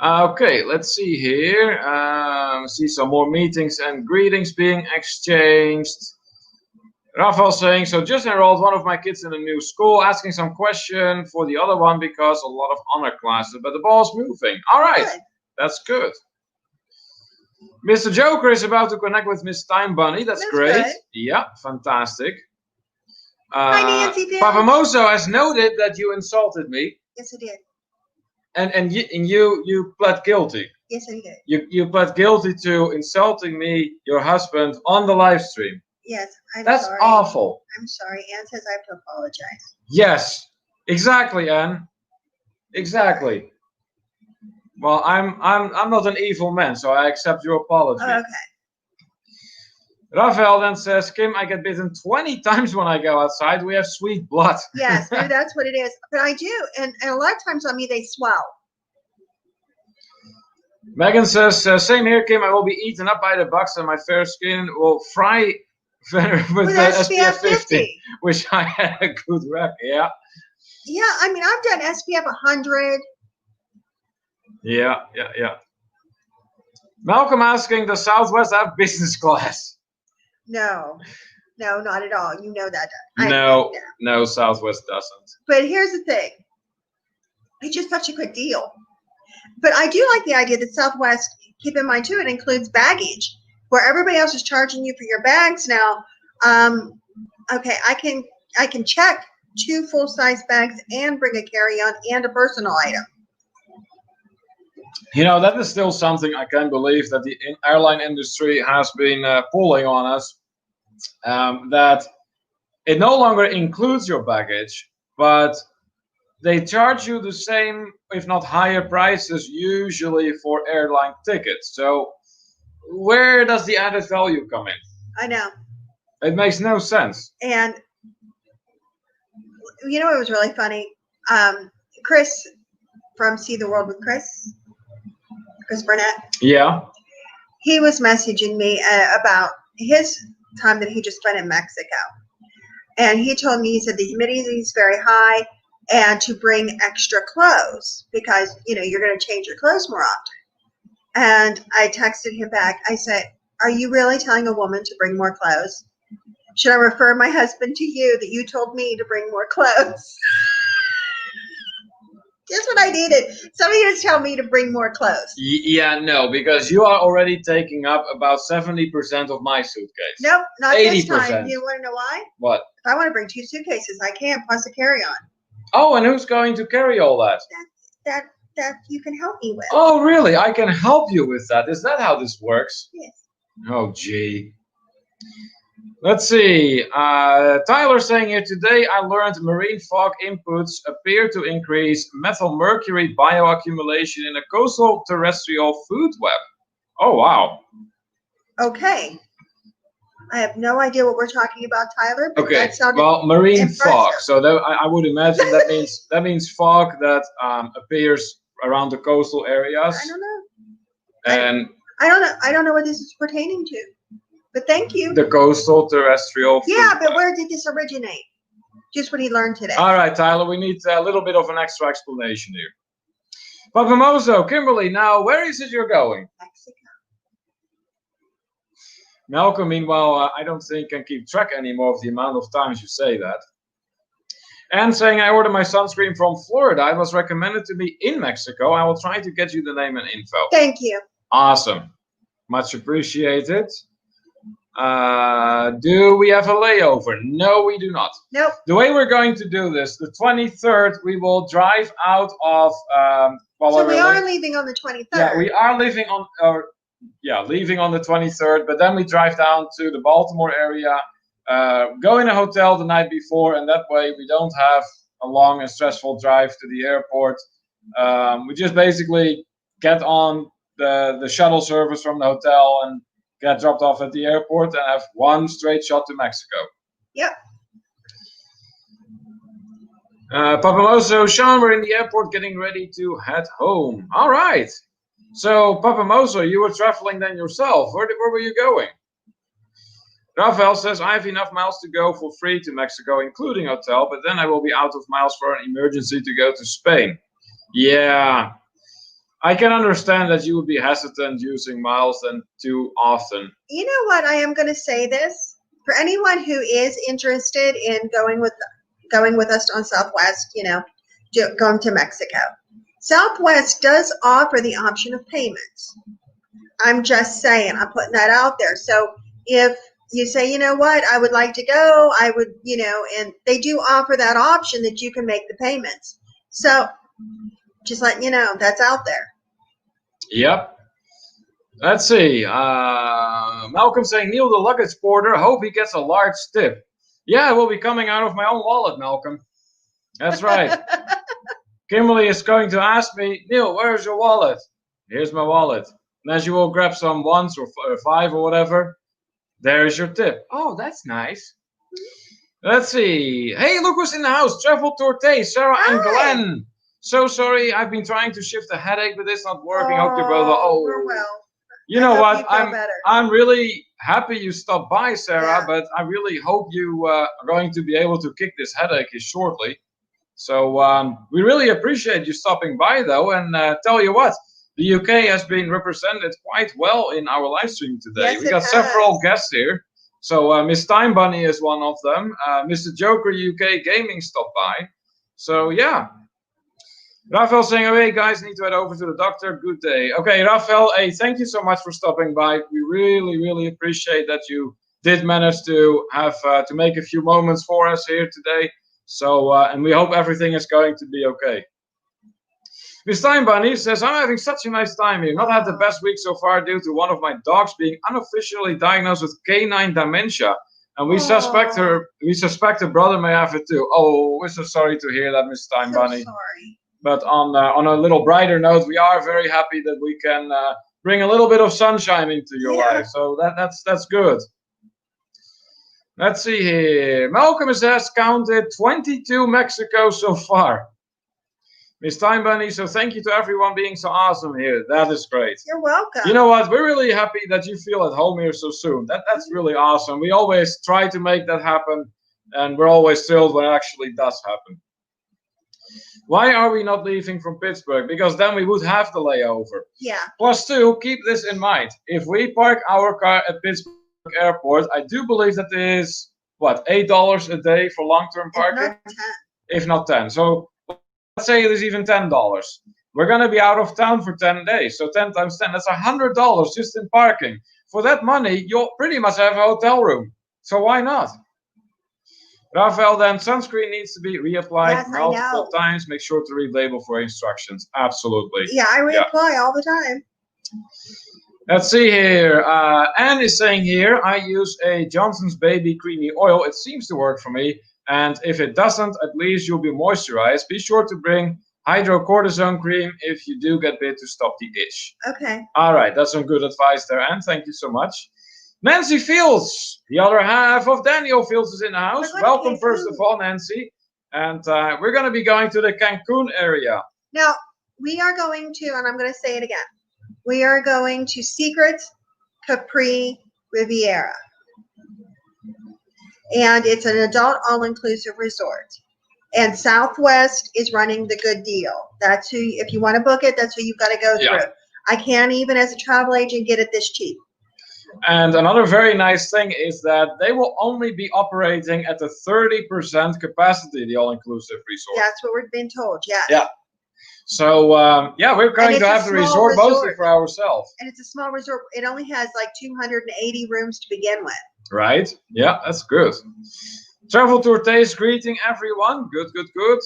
Speaker 1: Okay, let's see here. See some more meetings and greetings being exchanged. Rafael saying, so just enrolled one of my kids in a new school, asking some question for the other one because a lot of honor classes, but the ball's moving. All right, good. That's good. Mr. Joker is about to connect with Miss Time Bunny. That's great. Good. Yeah, fantastic.
Speaker 2: Hi, Nancy.
Speaker 1: Papamoso has noted that you insulted me.
Speaker 2: Yes, I did.
Speaker 1: And you pled guilty.
Speaker 2: Yes, I did.
Speaker 1: You pled guilty to insulting me, your husband, on the live stream.
Speaker 2: Yes,
Speaker 1: That's
Speaker 2: sorry.
Speaker 1: Awful.
Speaker 2: I'm sorry. Anne says I have to apologize.
Speaker 1: Yes, exactly, Anne. Exactly. Well, I'm not an evil man, so I accept your apology.
Speaker 2: Okay.
Speaker 1: Rafael then says, Kim, I get bitten 20 times when I go outside. We have sweet blood.
Speaker 2: Yes, maybe that's what it is. But I do, and a lot of times on me they swell.
Speaker 1: Megan says, same here, Kim. I will be eaten up by the bugs, and my fair skin will fry with SPF 50, which I had a good rep. Yeah.
Speaker 2: Yeah, I mean, I've done SPF 100.
Speaker 1: Yeah. Malcolm asking, does Southwest have business class?
Speaker 2: No, not at all. You know that.
Speaker 1: No, Southwest doesn't.
Speaker 2: But here's the thing. It's just such a good deal. But I do like the idea that Southwest, keep in mind too, it includes baggage, where everybody else is charging you for your bags now. Okay, I can check 2 full-size bags and bring a carry-on and a personal item.
Speaker 1: You know, that is still something I can't believe that the airline industry has been pulling on us. That it no longer includes your baggage, but they charge you the same, if not higher prices, usually for airline tickets. So where does the added value come in?
Speaker 2: I know.
Speaker 1: It makes no sense.
Speaker 2: And you know, it was really funny. Chris from See the World with Chris Burnett.
Speaker 1: Yeah.
Speaker 2: He was messaging me about his time that he just spent in Mexico. And he told me, he said the humidity is very high and to bring extra clothes because, you know, you're going to change your clothes more often. And I texted him back. I said, are you really telling a woman to bring more clothes? Should I refer my husband to you that you told me to bring more clothes? That's what I needed. Somebody to tell me to bring more clothes.
Speaker 1: Yeah, no, because you are already taking up about 70% of my suitcase.
Speaker 2: Nope, not
Speaker 1: 80%.
Speaker 2: This time. You want to know why?
Speaker 1: What?
Speaker 2: If I want to bring 2 suitcases, I can, plus a carry-on.
Speaker 1: Oh, and who's going to carry all that?
Speaker 2: That you can help me with.
Speaker 1: Oh, really? I can help you with that. Is that how this works?
Speaker 2: Yes.
Speaker 1: Oh, gee. Let's see. Tyler saying here, today I learned marine fog inputs appear to increase methyl mercury bioaccumulation in a coastal terrestrial food web. Oh, wow.
Speaker 2: Okay. I have no idea what we're talking about, Tyler. But
Speaker 1: okay. Well, marine fog. So I would imagine that means fog that appears around the coastal areas.
Speaker 2: I don't know.
Speaker 1: And
Speaker 2: I don't know what this is pertaining to. But thank you.
Speaker 1: The coastal terrestrial food
Speaker 2: Yeah, but
Speaker 1: web.
Speaker 2: where did this originate? Just what he learned today.
Speaker 1: All right, Tyler, we need a little bit of an extra explanation here. Papamoso, Kimberly, now where is it you're going?
Speaker 2: Mexico.
Speaker 1: Malcolm, meanwhile, I don't think can keep track anymore of the amount of times you say that. And saying I ordered my sunscreen from Florida. It was recommended to me in Mexico. I will try to get you the name and info.
Speaker 2: Thank you.
Speaker 1: Awesome. Much appreciated. Do we have a layover? No, we do not.
Speaker 2: Nope.
Speaker 1: The way we're going to do this, the 23rd, we will drive out of.
Speaker 2: So we are leaving on the 23rd.
Speaker 1: Yeah, we are leaving on. Leaving on the 23rd, but then we drive down to the Baltimore area, go in a hotel the night before, and that way we don't have a long and stressful drive to the airport. We just basically get on the shuttle service from the hotel and get dropped off at the airport and have one straight shot to Mexico.
Speaker 2: Yep.
Speaker 1: Papamoso, Sean, we're in the airport getting ready to head home. All right. So, Papamoso, you were traveling then yourself. Where were you going? Rafael says, I have enough miles to go for free to Mexico, including hotel, but then I will be out of miles for an emergency to go to Spain. Yeah. I can understand that you would be hesitant using miles then too often.
Speaker 2: You know what? I am going to say this. For anyone who is interested in going with us on Southwest, going to Mexico. Southwest does offer the option of payments. I'm just saying, I'm putting that out there. So if you say, you know what, I would like to go, I would, and they do offer that option that you can make the payments. So just letting you know, that's out there.
Speaker 1: Yep. Let's see. Malcolm saying, Neil the luggage porter, hope he gets a large tip. Yeah, it will be coming out of my own wallet, Malcolm. That's right. Kimberly is going to ask me, Neil, where's your wallet? Here's my wallet. And as you will grab some ones or five or whatever, there's your tip. Oh, that's nice. Let's see. Hey, look who's in the house. Travel Torte, Sarah and Glenn. So sorry, I've been trying to shift the headache, but it's not working. Hope you're both.
Speaker 2: We're well.
Speaker 1: You know what? I'm really happy you stopped by, Sarah, but I really hope you are going to be able to kick this headache shortly. So we really appreciate you stopping by, though, and tell you what, the UK has been represented quite well in our live stream today.
Speaker 2: Yes,
Speaker 1: we got several guests here. So Miss Time Bunny is one of them. Mr. Joker UK Gaming stopped by. So yeah. Rafael saying, oh, hey guys, need to head over to the doctor. Good day. Okay, Rafael, hey, thank you so much for stopping by. We really, really appreciate that you did manage to have to make a few moments for us here today. So, and we hope everything is going to be okay. Miss Time Bunny says, I'm having such a nice time here. Not had the best week so far due to one of my dogs being unofficially diagnosed with canine dementia. And we suspect her brother may have it too. Oh, we're so sorry to hear that, Miss Time Bunny.
Speaker 2: Sorry.
Speaker 1: But on a little brighter note, we are very happy that we can bring a little bit of sunshine into your life. So that's good. Let's see here. Malcolm has counted 22 Mexico so far. Miss Time Bunny, so thank you to everyone being so awesome here. That is great.
Speaker 2: You're welcome.
Speaker 1: You know what? We're really happy that you feel at home here so soon. That's really awesome. We always try to make that happen, and we're always thrilled when it actually does happen. Why are we not leaving from Pittsburgh? Because then we would have the layover.
Speaker 2: Yeah.
Speaker 1: Plus two, keep this in mind. If we park our car at Pittsburgh Airport, I do believe that is, what, $8 a day for long-term parking? If not 10. So let's say it is even $10. We're going to be out of town for 10 days. So 10 times 10, that's $100 just in parking. For that money, you'll pretty much have a hotel room. So why not? Rafael, then sunscreen needs to be reapplied multiple times. Make sure to read label for instructions. Absolutely.
Speaker 2: Yeah, I reapply all the time.
Speaker 1: Let's see here. Anne is saying here, I use a Johnson's Baby Creamy Oil. It seems to work for me. And if it doesn't, at least you'll be moisturized. Be sure to bring hydrocortisone cream if you do get bit to stop the itch.
Speaker 2: Okay.
Speaker 1: All right, that's some good advice there, Anne. Thank you so much. Nancy Fields, the other half of Daniel Fields, is in the house. Welcome, first of all, Nancy. And we're going to be going to the Cancun area.
Speaker 2: Now, we are going to, and I'm going to say it again, we are going to Secret Capri Riviera. And it's an adult all-inclusive resort. And Southwest is running the good deal. That's who, if you want to book it, that's who you've got to go through. I can't even, as a travel agent, get it this cheap.
Speaker 1: And another very nice thing is that they will only be operating at a 30% capacity, the all-inclusive resort.
Speaker 2: That's what we're being told, yes.
Speaker 1: Yeah. So yeah, we're going to have the resort mostly for ourselves.
Speaker 2: And it's a small resort. It only has like 280 rooms to begin with.
Speaker 1: Right. Yeah, that's good. Travel Tour Taste greeting everyone. Good, good, good.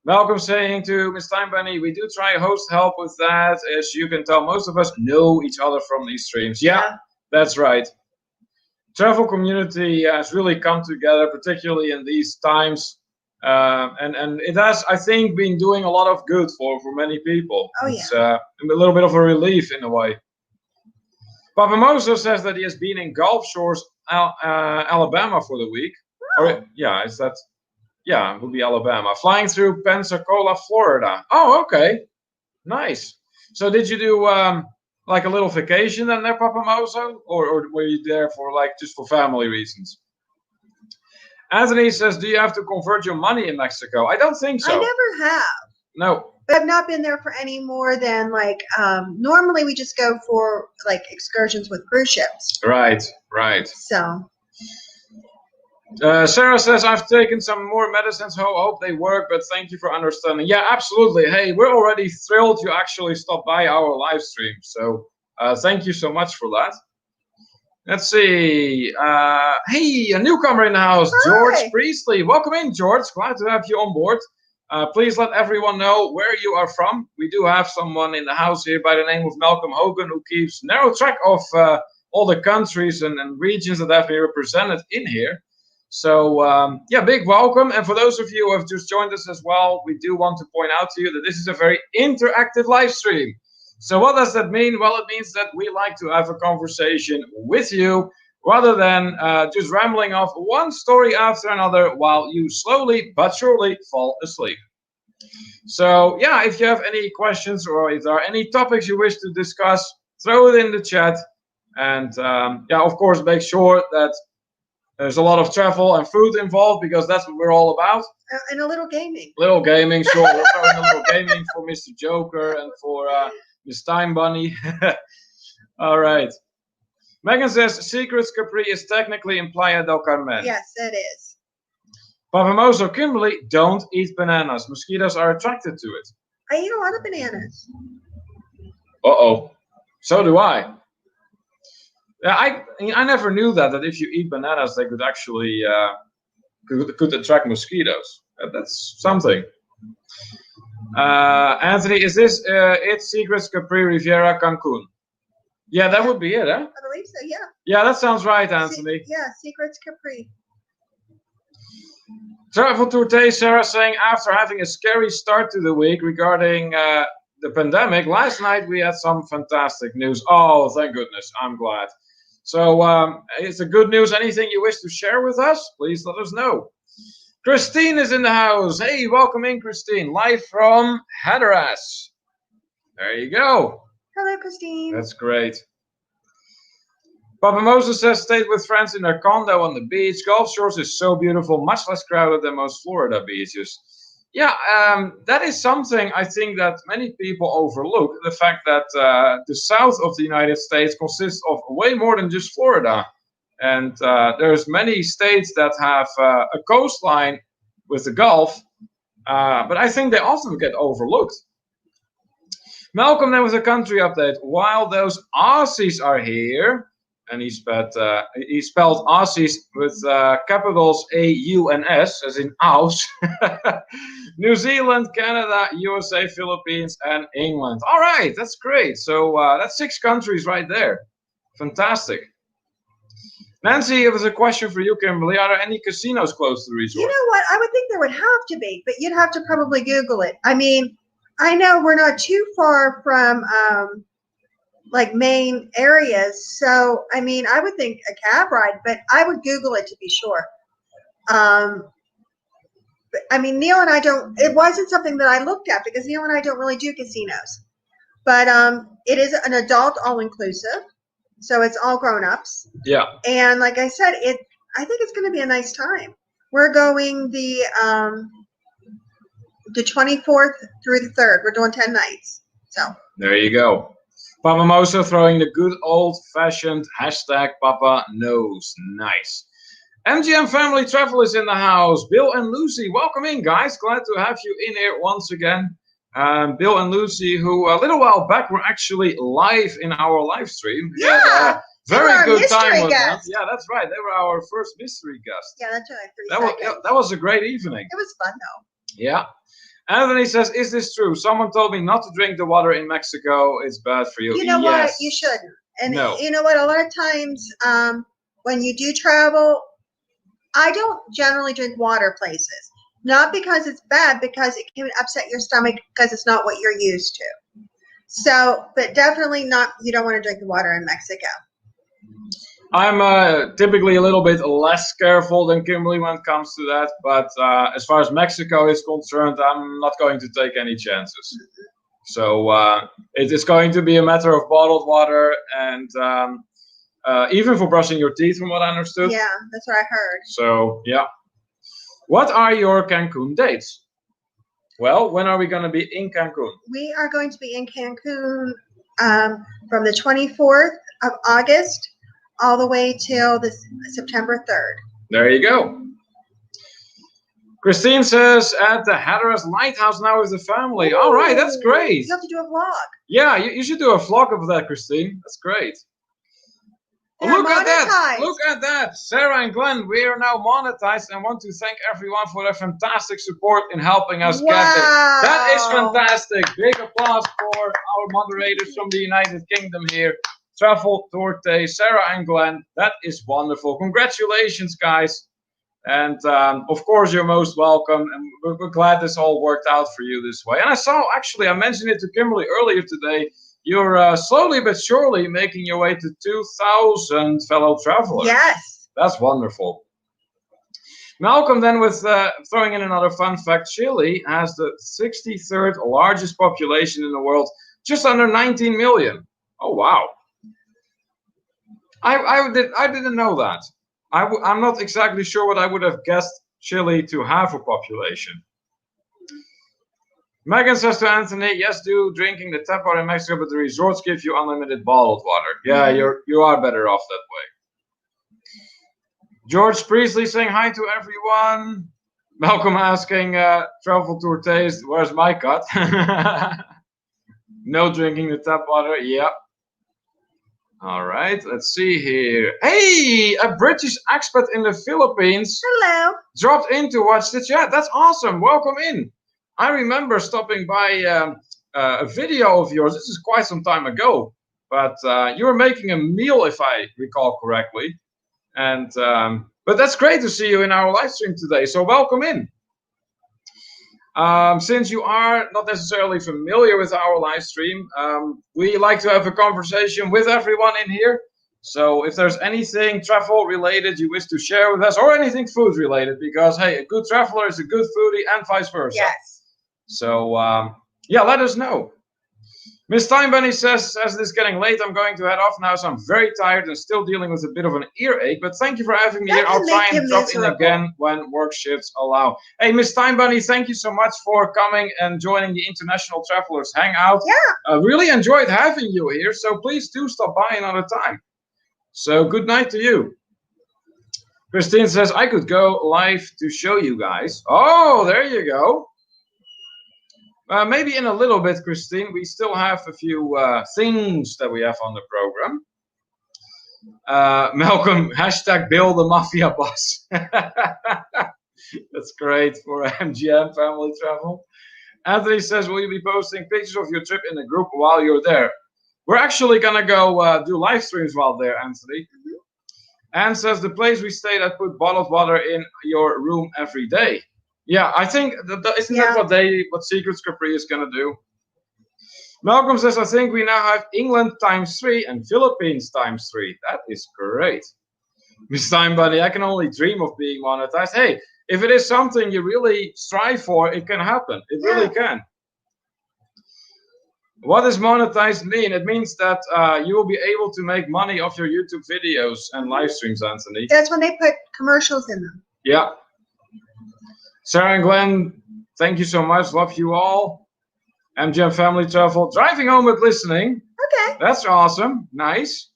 Speaker 1: Malcolm saying to Miss Time Bunny, we do try host help with that. As you can tell, most of us know each other from these streams. Yeah. That's right. Travel community has really come together, particularly in these times. And it has, I think, been doing a lot of good for many people.
Speaker 2: Oh,
Speaker 1: it's a little bit of a relief in a way. Papa Mozo says that he has been in Gulf Shores, Alabama for the week.
Speaker 2: Oh.
Speaker 1: Or, yeah, is that? Yeah, it would be Alabama. Flying through Pensacola, Florida. Oh, okay. Nice. So did you do like a little vacation then there, Papa Mozo? Or were you there for like just for family reasons? Anthony says, do you have to convert your money in Mexico? I don't think so.
Speaker 2: I never have.
Speaker 1: No.
Speaker 2: But I've not been there for any more than like, normally we just go for like excursions with cruise ships.
Speaker 1: Right, right.
Speaker 2: So.
Speaker 1: Sarah says, I've taken some more medicines. Hope they work, but thank you for understanding. Yeah, absolutely. Hey, we're already thrilled you actually stopped by our live stream. So thank you so much for that. Let's see. Hey, a newcomer in the house,
Speaker 2: Hi.
Speaker 1: George Priestley. Welcome in, George. Glad to have you on board. Please let everyone know where you are from. We do have someone in the house here by the name of Malcolm Hogan who keeps narrow track of all the countries and regions that have been represented in here. So, yeah, big welcome. And for those of you who have just joined us as well, we do want to point out to you that this is a very interactive live stream. So what does that mean? Well, it means that we like to have a conversation with you rather than just rambling off one story after another while you slowly but surely fall asleep. So, yeah, if you have any questions or if there are any topics you wish to discuss, throw it in the chat. And, yeah, of course, make sure that there's a lot of travel and food involved because that's what we're all about.
Speaker 2: And a little gaming.
Speaker 1: Little gaming, sure. We're throwing a little gaming for Mr. Joker and for Miss Time Bunny. All right. Megan says Secrets Capri is technically in Playa del Carmen.
Speaker 2: Yes, it is.
Speaker 1: Papa Mozo, Kimberly, don't eat bananas. Mosquitoes are attracted to it.
Speaker 2: I eat a lot of bananas.
Speaker 1: Uh-oh. So do I. Yeah, I never knew that if you eat bananas, they could actually could attract mosquitoes. That's something. Anthony, is this It's Secrets Capri Riviera Cancun? Yeah, that would be it, huh?
Speaker 2: I believe so, yeah.
Speaker 1: Yeah, that sounds right, Anthony.
Speaker 2: Yeah, Secrets Capri.
Speaker 1: Travel Tour Taste, Sarah saying, after having a scary start to the week regarding the pandemic, last night we had some fantastic news. Oh, thank goodness. I'm glad. So, it's a good news. Anything you wish to share with us, please let us know. Christine is in the house. Hey, welcome in, Christine. Live from Hatteras. There you go.
Speaker 2: Hello, Christine.
Speaker 1: That's great. Papa Moses says, stayed with friends in their condo on the beach. Gulf Shores is so beautiful, much less crowded than most Florida beaches. Yeah, that is something I think that many people overlook. The fact that the south of the United States consists of way more than just Florida. And there's many states that have a coastline with the Gulf, but I think they often get overlooked. Malcolm then with a country update. While those Aussies are here, and he spelled Aussies with capitals A-U-N-S, as in Aus. New Zealand, Canada, USA, Philippines, and England. All right, that's great. So that's 6 countries right there. Fantastic. Nancy, it was a question for you, Kimberly. Are there any casinos close to the resort?
Speaker 2: You know what? I would think there would have to be, but you'd have to probably Google it. I mean, I know we're not too far from like main areas, so I mean, I would think a cab ride, but I would Google it to be sure. But, I mean, Neil and I don't. It wasn't something that I looked at because Neil and I don't really do casinos. But it is an adult all-inclusive, so it's all grown-ups.
Speaker 1: Yeah.
Speaker 2: And like I said, I think it's going to be a nice time. We're going the 24th through the 3rd. We're doing 10 nights. So
Speaker 1: there you go. Papa Moso throwing the good old-fashioned hashtag Papa knows. Nice. MGM Family Travel is in the house. Bill and Lucy, welcome in, guys. Glad to have you in here once again. Bill and Lucy, who a little while back were actually live in our live stream. We
Speaker 2: yeah,
Speaker 1: had a very good time with them.
Speaker 2: guest.
Speaker 1: Yeah, that's right. They were our first mystery guest.
Speaker 2: Yeah, that's right.
Speaker 1: That was a great evening.
Speaker 2: It was fun though.
Speaker 1: Yeah. Anthony says, "Is this true? Someone told me not to drink the water in Mexico. It's bad for you."
Speaker 2: You know what? You shouldn't. And
Speaker 1: no.
Speaker 2: You know what? A lot of times, when you do travel, I don't generally drink water places. Not because it's bad, because it can upset your stomach because it's not what you're used to. So, but definitely not, you don't want to drink the water in Mexico.
Speaker 1: I'm typically a little bit less careful than Kimberly when it comes to that. But as far as Mexico is concerned, I'm not going to take any chances. So it is going to be a matter of bottled water and even for brushing your teeth, from what I understood.
Speaker 2: Yeah, that's what I heard.
Speaker 1: So, yeah. What are your Cancun dates? Well, when are we going to be in Cancun?
Speaker 2: We are going to be in Cancun from the 24th of August all the way till September 3rd.
Speaker 1: There you go. Christine says, at the Hatteras Lighthouse now with the family. Ooh, all right, that's great.
Speaker 2: You have to do a vlog.
Speaker 1: Yeah, you should do a vlog of that, Christine. That's great. Look at that! Look at that! Sarah and Glenn, we are now monetized and want to thank everyone for their fantastic support in helping us get there. That is fantastic. Big applause for our moderators from the United Kingdom here. Travel Torte, Sarah and Glenn. That is wonderful. Congratulations, guys. And of course, you're most welcome. And we're glad this all worked out for you this way. And I saw, actually, I mentioned it to Kimberly earlier today. You're slowly but surely making your way to 2,000 fellow travelers.
Speaker 2: Yes.
Speaker 1: That's wonderful. Malcolm then with throwing in another fun fact. Chile has the 63rd largest population in the world, just under 19 million. Oh, wow. I didn't know that. I'm not exactly sure what I would have guessed Chile to have a population. Megan says to Anthony, yes, do drinking the tap water in Mexico, but the resorts give you unlimited bottled water. Yeah, you are better off that way. George Priestley saying hi to everyone. Malcolm asking, travel tour taste, where's my cut? No drinking the tap water, yep. All right, let's see here. Hey, a British expat in the Philippines.
Speaker 2: Hello.
Speaker 1: Dropped in to watch the chat. That's awesome. Welcome in. I remember stopping by a video of yours. This is quite some time ago, but you were making a meal, if I recall correctly. And but that's great to see you in our live stream today. So welcome in. Since you are not necessarily familiar with our live stream, we like to have a conversation with everyone in here. So if there's anything travel related you wish to share with us, or anything food related, because hey, a good traveler is a good foodie and vice versa.
Speaker 2: Yes.
Speaker 1: So yeah, let us know. Miss Time Bunny says, as it is getting late, I'm going to head off now, so I'm very tired and still dealing with a bit of an earache. But thank you for having me here. I'll try and drop in again when work shifts allow. Hey, Miss Time Bunny, thank you so much for coming and joining the International Travelers Hangout.
Speaker 2: Yeah.
Speaker 1: Really enjoyed having you here, so please do stop by another time. So good night to you. Christine says, I could go live to show you guys. Oh, there you go. Maybe in a little bit, Christine. We still have a few things that we have on the program. Malcolm, hashtag Bill the Mafia Boss. That's great for MGM Family Travel. Anthony says, will you be posting pictures of your trip in the group while you're there? We're actually going to go do live streams while there, Anthony. Mm-hmm. Anne says, the place we stayed at put bottled water in your room every day. Yeah, I think isn't that what Secrets Capri is gonna do? Malcolm says, I think we now have England ×3 and Philippines ×3. That is great. Miss Time Bunny, I can only dream of being monetized. Hey, if it is something you really strive for, it can happen. It really can. What does monetized mean? It means that you will be able to make money off your YouTube videos and live streams, Anthony.
Speaker 2: That's when they put commercials in them.
Speaker 1: Yeah. Sarah and Glenn, thank you so much. Love you all. MGM Family Travel, driving home with listening.
Speaker 2: Okay.
Speaker 1: That's awesome. Nice.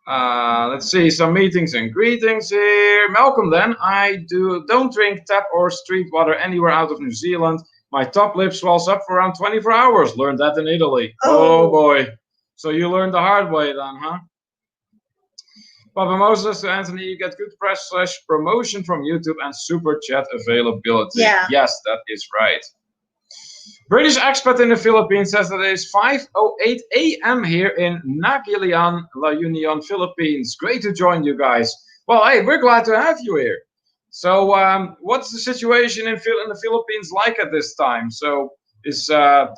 Speaker 1: Let's see, some meetings and greetings here. Malcolm then, I don't drink tap or street water anywhere out of New Zealand. My top lip swells up for around 24 hours. Learned that in Italy. Oh boy. So you learned the hard way then, huh? Papa Moses to Anthony, you get good press / promotion from YouTube and super chat availability.
Speaker 2: Yeah.
Speaker 1: Yes, that is right. British expat in the Philippines says that it is 5:08 a.m. here in Nagilian, La Union, Philippines. Great to join you guys. Well, hey, we're glad to have you here. So, what's the situation in the Philippines like at this time? So, is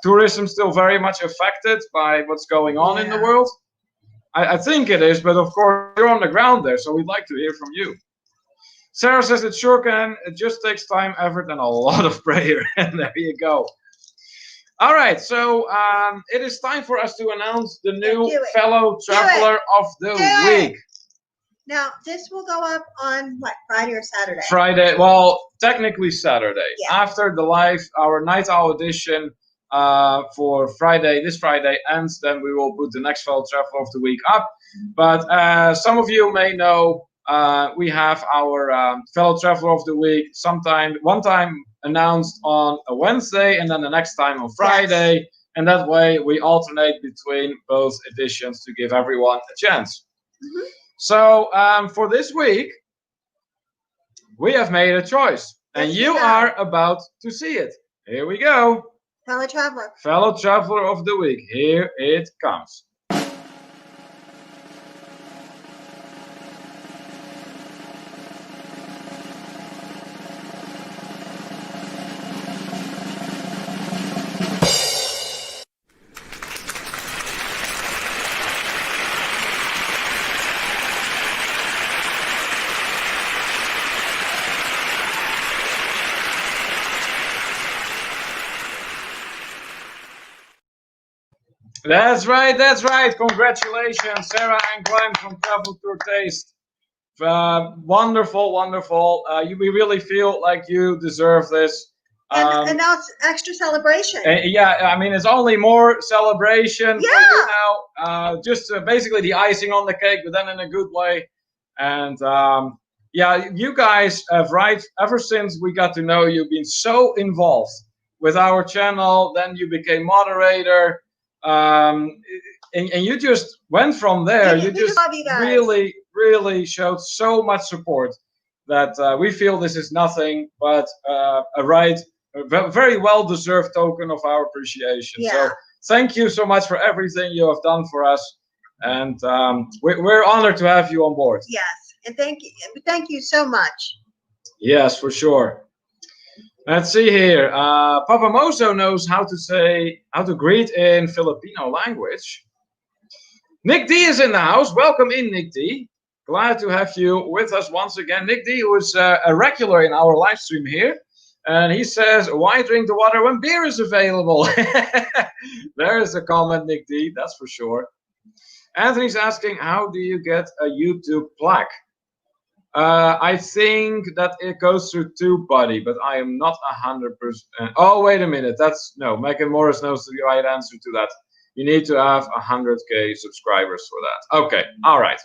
Speaker 1: tourism still very much affected by what's going on in the world? I think it is, but of course, you're on the ground there, so we'd like to hear from you. Sarah says it sure can. It just takes time, effort, and a lot of prayer. And there you go. All right, so it is time for us to announce the new fellow traveler of the week.
Speaker 2: Now, this will go up on what, Friday or Saturday?
Speaker 1: Friday, well, technically Saturday. Yeah. After the our Night Owl edition for Friday, this Friday ends, then we will put the next fellow traveler of the week up. But some of you may know we have our fellow traveler of the week one time announced on a Wednesday and then the next time on Friday. Yes. And that way we alternate between both editions to give everyone a chance. Mm-hmm. So for this week, we have made a choice. And you are about to see it. Here we go.
Speaker 2: Fellow traveler.
Speaker 1: Fellow traveler of the week. Here it comes. That's right, that's right. Congratulations, Sarah and Glenn from Travel Tour Taste. Wonderful, wonderful. We really feel like you deserve this.
Speaker 2: And now it's extra celebration.
Speaker 1: Yeah, I mean, it's only more celebration for you now. Just basically the icing on the cake, but then in a good way. And yeah, you guys have, ever since we got to know you, been so involved with our channel. Then you became moderator. And you just went from there. You just really, really showed so much support that we feel this is nothing but a very well-deserved token of our appreciation. Yeah. So thank you so much for everything you have done for us. And we're honored to have you on board.
Speaker 2: Yes, and thank you so much.
Speaker 1: Yes, for sure. Let's see here. Papa Mozo knows how to greet in Filipino language. Nick D is in the house. Welcome in, Nick D. Glad to have you with us once again. Nick D, who is a regular in our live stream here. And he says, why drink the water when beer is available? There is a comment, Nick D, that's for sure. Anthony's asking, how do you get a YouTube plaque? I think that it goes through TubeBuddy, but I am not 100%. Oh, wait a minute. No, Megan Morris knows the right answer to that. You need to have 100K subscribers for that. Okay, all right.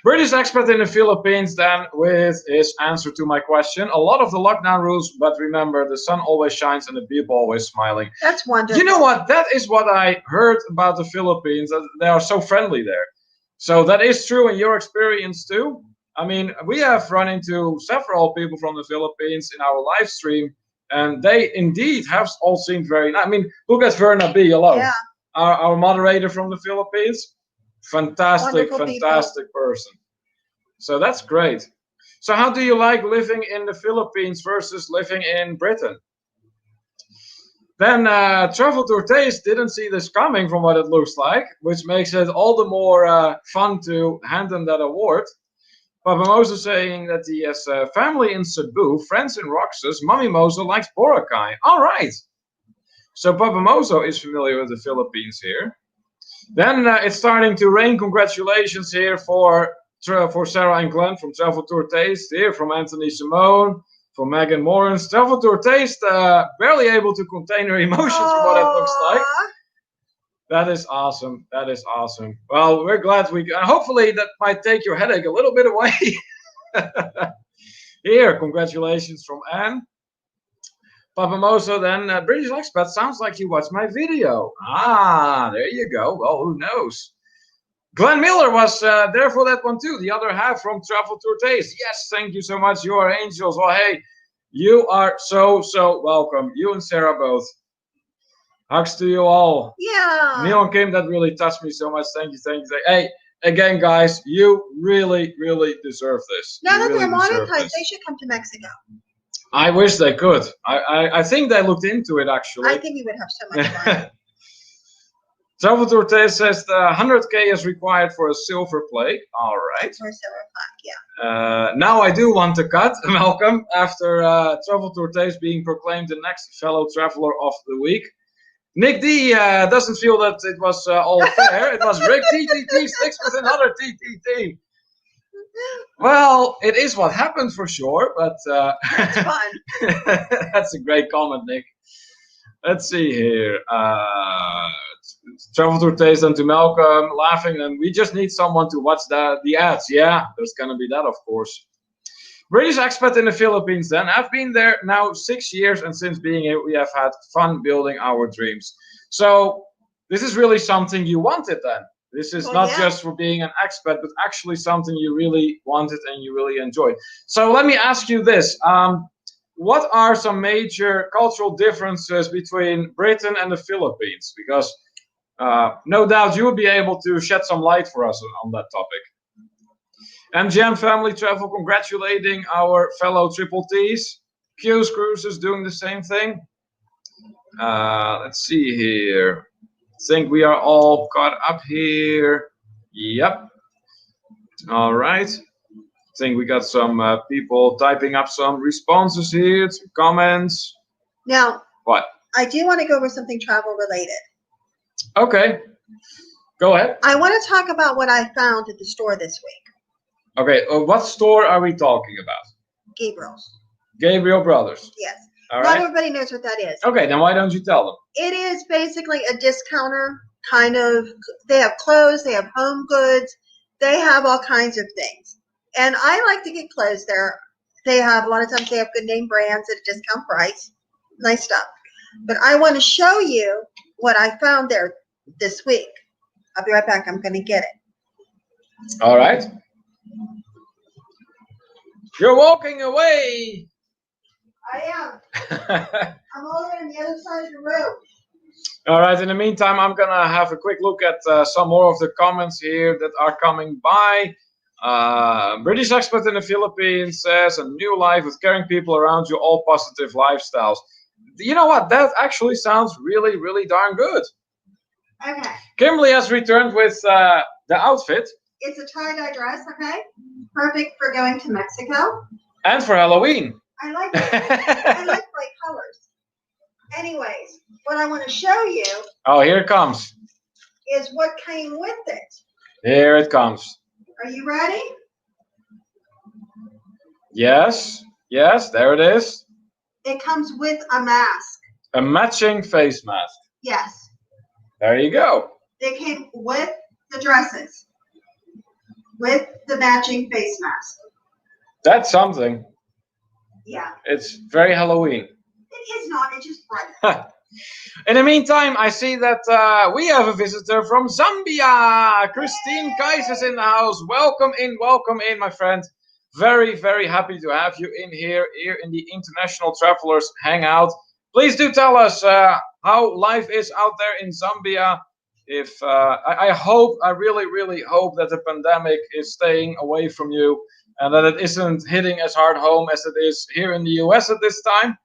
Speaker 1: British expat in the Philippines then with his answer to my question. A lot of the lockdown rules, but remember, the sun always shines and the people always smiling.
Speaker 2: That's wonderful.
Speaker 1: You know what? That is what I heard about the Philippines. They are so friendly there. So that is true in your experience too. I mean, we have run into several people from the Philippines in our live stream, and they indeed have all seemed very nice. I mean, look at Verna B. alone, our moderator from the Philippines. Fantastic, fantastic person. So that's great. So how do you like living in the Philippines versus living in Britain? Then Travel Tour Taste didn't see this coming from what it looks like, which makes it all the more fun to hand them that award. Papa Mozo saying that he has family in Cebu, friends in Roxas. Mommy Mozo likes Boracay. All right. So Papa Mozo is familiar with the Philippines here. Then it's starting to rain. Congratulations here for Sarah and Glenn from Travel Tour Taste. Here from Anthony Simone, from Megan Morris. Travel Tour Taste, barely able to contain her emotions from what it looks like. That is awesome. That is awesome. Well, we're glad hopefully that might take your headache a little bit away. Here, congratulations from Anne. Papamoso then, British expat, sounds like you watched my video. Ah, there you go. Well, who knows? Glenn Miller was there for that one too. The other half from Travel Tour Taste. Yes, thank you so much. You are angels. Well, hey, you are so welcome. You and Sarah both. Hugs to you all.
Speaker 2: Yeah.
Speaker 1: Neil and Kim, that really touched me so much. Thank you. Hey, again, guys, you really deserve this.
Speaker 2: Now that
Speaker 1: really
Speaker 2: they're monetized, they should come to Mexico.
Speaker 1: I wish they could. I think they looked into it, actually.
Speaker 2: I think we would have so much fun.
Speaker 1: Travel Tour Taste says the 100K is required for a silver plate. All right.
Speaker 2: For a silver plaque, yeah.
Speaker 1: Now I do want to cut, Malcolm, after Travel Tour Taste being proclaimed the next fellow traveler of the week. Nick D doesn't feel that it was all fair. It was Rick TTT sticks with another TTT. Well, it is what happened for sure, but
Speaker 2: it's fun.
Speaker 1: That's a great comment, Nick. Let's see here. Travel Tour Taste and to Malcolm laughing, and we just need someone to watch the ads. Yeah, there's gonna be that, of course. British expat in the Philippines then. I've been there now 6 years, and since being here, we have had fun building our dreams. So this is really something you wanted then. This is not just for being an expat, but actually something you really wanted and you really enjoyed. So let me ask you this. What are some major cultural differences between Britain and the Philippines? Because no doubt you will be able to shed some light for us on that topic. MGM Family Travel congratulating our fellow Triple T's. Q's Cruises doing the same thing. Let's see here. I think we are all caught up here. Yep. All right. I think we got some people typing up some responses here, some comments.
Speaker 2: Now,
Speaker 1: what?
Speaker 2: I do want to go over something travel related.
Speaker 1: Okay. Go ahead.
Speaker 2: I want to talk about what I found at the store this week.
Speaker 1: Okay. What store are we talking about?
Speaker 2: Gabriel's.
Speaker 1: Gabriel Brothers.
Speaker 2: Yes.
Speaker 1: All right.
Speaker 2: Not everybody knows what that is.
Speaker 1: Okay, then why don't you tell them?
Speaker 2: It is basically a discounter kind of. They have clothes, they have home goods, they have all kinds of things. And I like to get clothes there. They have, a lot of times they have good name brands at a discount price. Nice stuff. But I want to show you what I found there this week. I'll be right back. I'm going to get it.
Speaker 1: All right. You're walking away.
Speaker 2: I am. I'm over on the other side of the room.
Speaker 1: All right. In the meantime, I'm going to have a quick look at some more of the comments here that are coming by. British expat in the Philippines says a new life with caring people around you, all positive lifestyles. You know what? That actually sounds really darn good.
Speaker 2: Okay.
Speaker 1: Kimberly has returned with the outfit.
Speaker 2: It's a tie-dye dress, okay? Perfect for going to Mexico.
Speaker 1: And for Halloween.
Speaker 2: I like it. I like bright colors. Anyways, what I want to show you.
Speaker 1: Oh, here it comes.
Speaker 2: Is what came with it.
Speaker 1: Here it comes.
Speaker 2: Are you ready?
Speaker 1: Yes, there it is.
Speaker 2: It comes with a mask.
Speaker 1: A matching face mask.
Speaker 2: Yes.
Speaker 1: There you go.
Speaker 2: They came with the dresses. With the matching face mask.
Speaker 1: That's something.
Speaker 2: Yeah.
Speaker 1: It's very Halloween.
Speaker 2: It is not. It's just bright.
Speaker 1: In the meantime, I see that we have a visitor from Zambia. Christine Kais is in the house. Welcome in, my friend. Very happy to have you here in the International Travelers Hangout. Please do tell us how life is out there in Zambia. If I really hope that the pandemic is staying away from you and that it isn't hitting as hard home as it is here in the US at this time.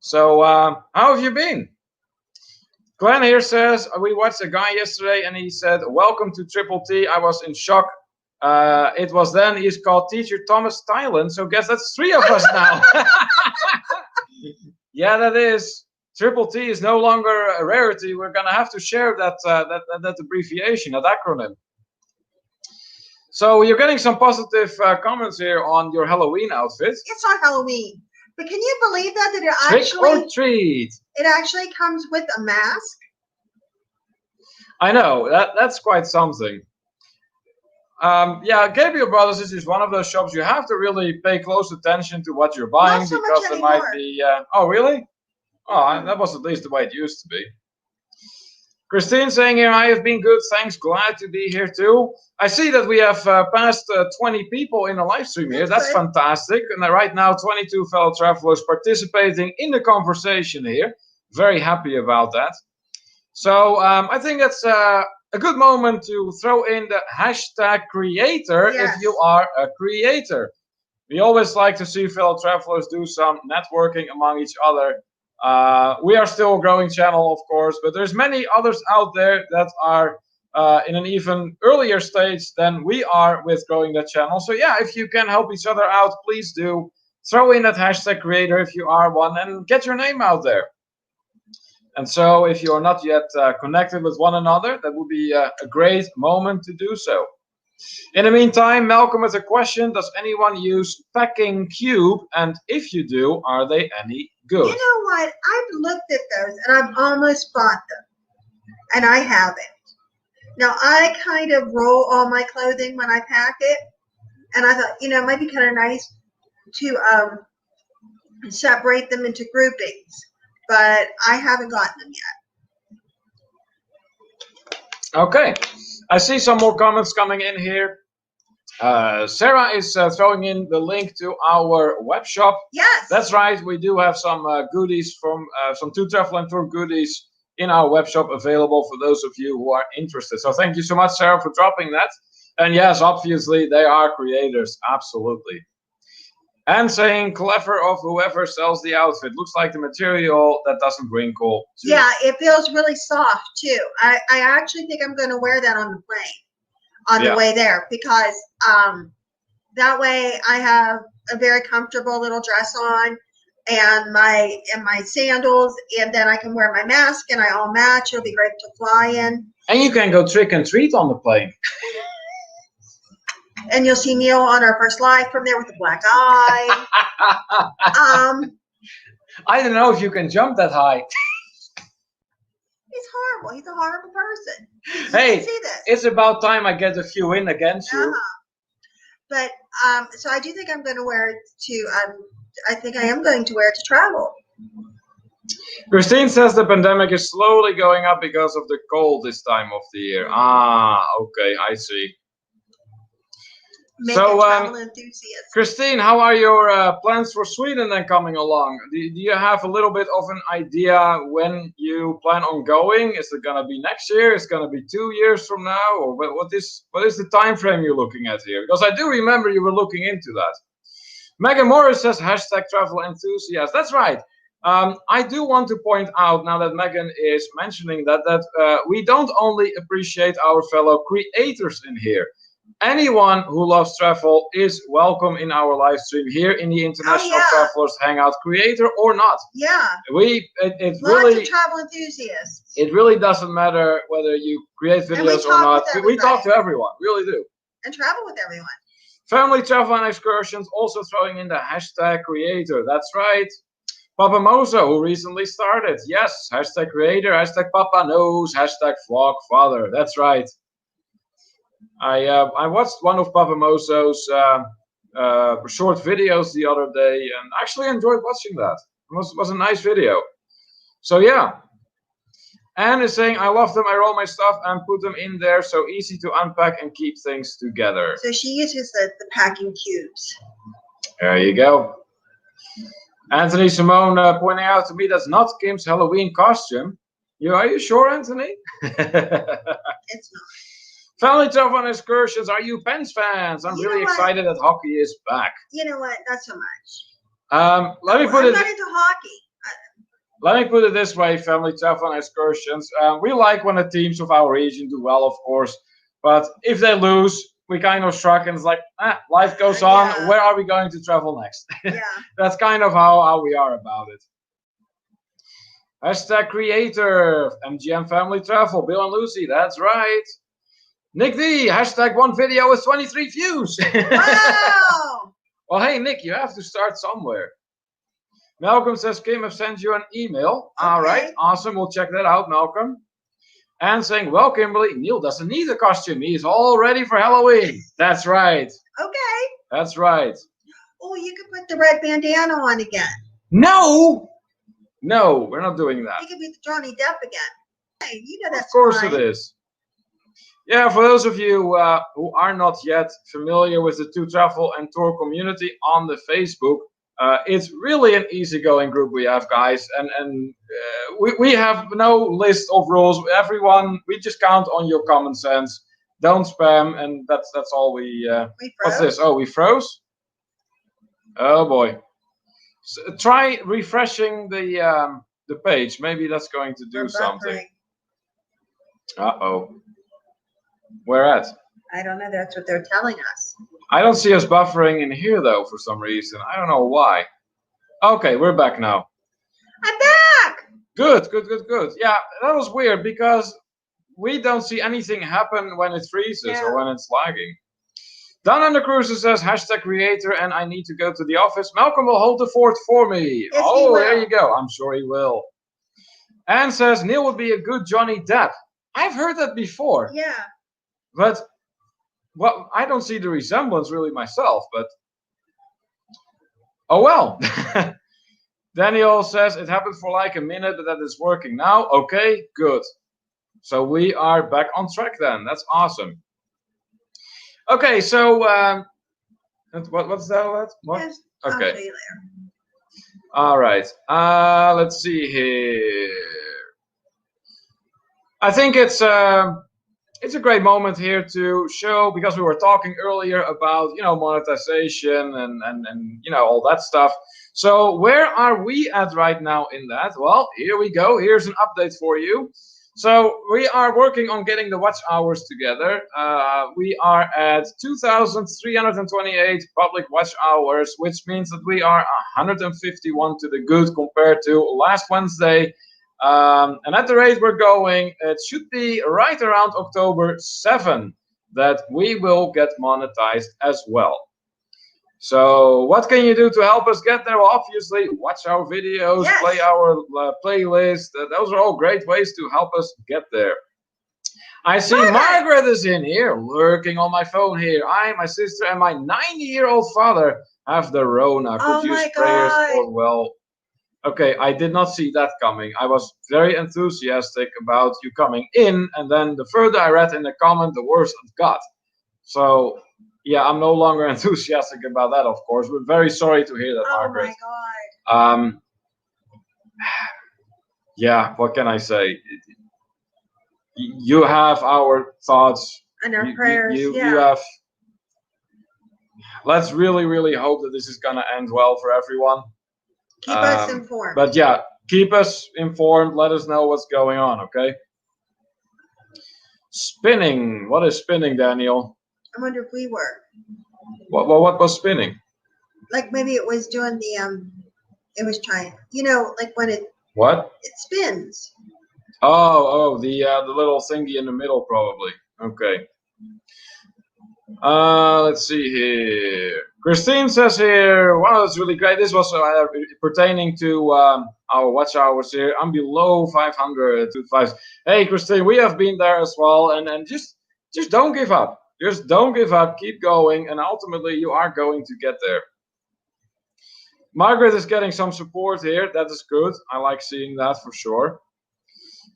Speaker 1: So how have you been? Glenn here says, we watched a guy yesterday and he said, welcome to Triple T. I was in shock. It was then he's called Teacher Thomas Thailand. So guess that's 3 of us now. Yeah, that is. Triple T is no longer a rarity. We're going to have to share that abbreviation, that acronym. So you're getting some positive comments here on your Halloween outfit.
Speaker 2: It's not Halloween. But can you believe that it actually...
Speaker 1: Trick or treat.
Speaker 2: It actually comes with a mask.
Speaker 1: I know. That's quite something. Yeah, Gabriel Brothers is just one of those shops you have to really pay close attention to what you're buying.
Speaker 2: Not so
Speaker 1: because
Speaker 2: much
Speaker 1: there
Speaker 2: anymore.
Speaker 1: might be... oh, really? Oh, that was at least the way it used to be. Christine saying here, I have been good, thanks, glad to be here too. I see that we have passed 20 people in the live stream here. That's fantastic. And right now, 22 fellow travelers participating in the conversation here. Very happy about that. So I think that's a good moment to throw in the hashtag creator if you are a creator. We always like to see fellow travelers do some networking among each other. We are still a growing channel, of course, but there's many others out there that are in an even earlier stage than we are with growing that channel. So yeah, if you can help each other out, please do. Throw in that hashtag creator if you are one and get your name out there. And so if you are not yet connected with one another, that would be a great moment to do so. In the meantime, Malcolm has a question. Does anyone use packing cube? And if you do, are they any good?
Speaker 2: You know what? I've looked at those and I've almost bought them. And I haven't. Now, I kind of roll all my clothing when I pack it. And I thought, you know, it might be kind of nice to separate them into groupings. But I haven't gotten them yet.
Speaker 1: Okay. I see some more comments coming in here. Sarah is throwing in the link to our web shop.
Speaker 2: Yes.
Speaker 1: That's right. We do have some goodies from some To Travel and Tour goodies in our web shop available for those of you who are interested. So thank you so much, Sarah, for dropping that. And yes, obviously, they are creators. Absolutely. And saying clever of whoever sells the outfit. Looks like the material that doesn't wrinkle.
Speaker 2: Yeah, it feels really soft too. I actually think I'm going to wear that on the plane on the way there because that way I have a very comfortable little dress on and my sandals, and then I can wear my mask and I all match. It'll be great to fly in.
Speaker 1: And you can go trick and treat on the plane.
Speaker 2: And you'll see Neil on our first live from there with a black eye.
Speaker 1: I don't know if you can jump that high.
Speaker 2: He's horrible. He's a horrible person.
Speaker 1: Hey, it's about time I get a few in against you.
Speaker 2: But so I do think I'm going to wear it to. I think I am going to wear it to travel.
Speaker 1: Christine says the pandemic is slowly going up because of the cold this time of the year. Ah, okay, I see.
Speaker 2: So, travel enthusiast.
Speaker 1: Christine, how are your plans for Sweden then coming along? Do you have a little bit of an idea when you plan on going? Is it going to be next year? Is it going to be 2 years from now? Or what is the time frame you're looking at here? Because I do remember you were looking into that. Megan Morris says hashtag travel enthusiast. That's right. I do want to point out now that Megan is mentioning that we don't only appreciate our fellow creators in here. Anyone who loves travel is welcome in our live stream here in the International Travelers Hangout, creator or not.
Speaker 2: Yeah.
Speaker 1: It
Speaker 2: Lots
Speaker 1: really
Speaker 2: of travel enthusiasts.
Speaker 1: It really doesn't matter whether you create videos or not. We talk to everyone, really do.
Speaker 2: And travel with everyone.
Speaker 1: Family travel and excursions also throwing in the hashtag creator. That's right. Papa Mozo, who recently started. Yes, hashtag creator, hashtag Papa knows, hashtag vlog father. That's right. I watched one of Papa Mozo's short videos the other day and actually enjoyed watching that. It was a nice video. So yeah. Anne is saying, I love them. I roll my stuff and put them in there. So easy to unpack and keep things together.
Speaker 2: So she uses the packing cubes.
Speaker 1: There you go. Anthony Simone pointing out to me that's not Kim's Halloween costume. Are you sure, Anthony?
Speaker 2: It's not.
Speaker 1: Family travel and excursions. Are you Pens fans? I'm really excited that hockey is back.
Speaker 2: You know what? Not so much.
Speaker 1: Let me put
Speaker 2: I'm not into hockey.
Speaker 1: Let me put it this way, family travel and excursions. We like when the teams of our region do well, of course. But if they lose, we kind of shrug and it's like, life goes on. Yeah. Where are we going to travel next?
Speaker 2: Yeah.
Speaker 1: That's kind of how we are about it. Hashtag creator, MGM family travel, Bill and Lucy. That's right. Nick D, hashtag one video with 23 views.
Speaker 2: Wow.
Speaker 1: Well, hey, Nick, you have to start somewhere. Malcolm says, Kim, I've sent you an email. Okay. All right, awesome. We'll check that out, Malcolm. And saying, well, Kimberly, Neil doesn't need a costume. He's all ready for Halloween. That's right.
Speaker 2: Okay.
Speaker 1: That's right.
Speaker 2: Oh, you could put the red bandana on again.
Speaker 1: No. No, we're not doing that.
Speaker 2: It could be Johnny Depp again. Hey, you know that's
Speaker 1: Of course
Speaker 2: fine.
Speaker 1: it is. Yeah, for those of you who are not yet familiar with the To Travel and Tour community on the Facebook, it's really an easygoing group we have, guys, and we have no list of rules. Everyone, we just count on your common sense. Don't spam, and that's all we. What's this? Oh, we froze. Oh boy. So try refreshing the page. Maybe that's going to do something. Uh-oh. Where at?
Speaker 2: I don't know. That's what they're telling us.
Speaker 1: I don't see us buffering in here though for some reason. I don't know why. Okay, we're back now.
Speaker 2: I'm back.
Speaker 1: Good. Yeah, that was weird because we don't see anything happen when it freezes or when it's lagging. Don on the Cruiser says #creator and I need to go to the office. Malcolm will hold the fort for me.
Speaker 2: Yes,
Speaker 1: there you go. I'm sure he will. Anne says Neil would be a good Johnny Depp. I've heard that before.
Speaker 2: Yeah.
Speaker 1: But well, I don't see the resemblance really myself, but oh well. Daniel says it happened for like a minute, but that is working now. Okay, good. So we are back on track then. That's awesome. Okay, so what's that? What?
Speaker 2: Yes,
Speaker 1: okay.
Speaker 2: I'll show you later.
Speaker 1: All right. Let's see here. I think it's a great moment here to show, because we were talking earlier about monetization and all that stuff. So where are we at right now in that? Well, here we go. Here's an update for you. So we are working on getting the watch hours together. We are at 2,328 public watch hours, which means that we are 151 to the good compared to last Wednesday. And at the rate we're going, it should be right around October 7 that we will get monetized as well. So what can you do to help us get there? Well, obviously, watch our videos, play our playlist. Those are all great ways to help us get there. I see Margaret is in here, lurking on my phone here. I, my sister, and my 90-year-old father have the Rona. Could use prayers for well. Okay, I did not see that coming. I was very enthusiastic about you coming in, and then the further I read in the comment, the worse it got. So, yeah, I'm no longer enthusiastic about that, of course. We're very sorry to hear that, Margaret.
Speaker 2: Oh, my God.
Speaker 1: Yeah, what can I say? You have our thoughts.
Speaker 2: And our prayers,
Speaker 1: you have... Let's really, really hope that this is going to end well for everyone.
Speaker 2: Keep us informed.
Speaker 1: But yeah, keep us informed. Let us know what's going on, okay? Spinning. What is spinning, Daniel?
Speaker 2: I wonder if we were.
Speaker 1: What was spinning?
Speaker 2: Like maybe it was doing the it was trying. Like when it.
Speaker 1: What?
Speaker 2: It spins.
Speaker 1: Oh, the little thingy in the middle, probably. Okay. Let's see here. Christine says here, wow, that's really great. This was pertaining to our watch hours here. I'm below 500 to 5. Hey, Christine, we have been there as well, and just don't give up. Just don't give up. Keep going, and ultimately you are going to get there. Margaret is getting some support here. That is good. I like seeing that for sure.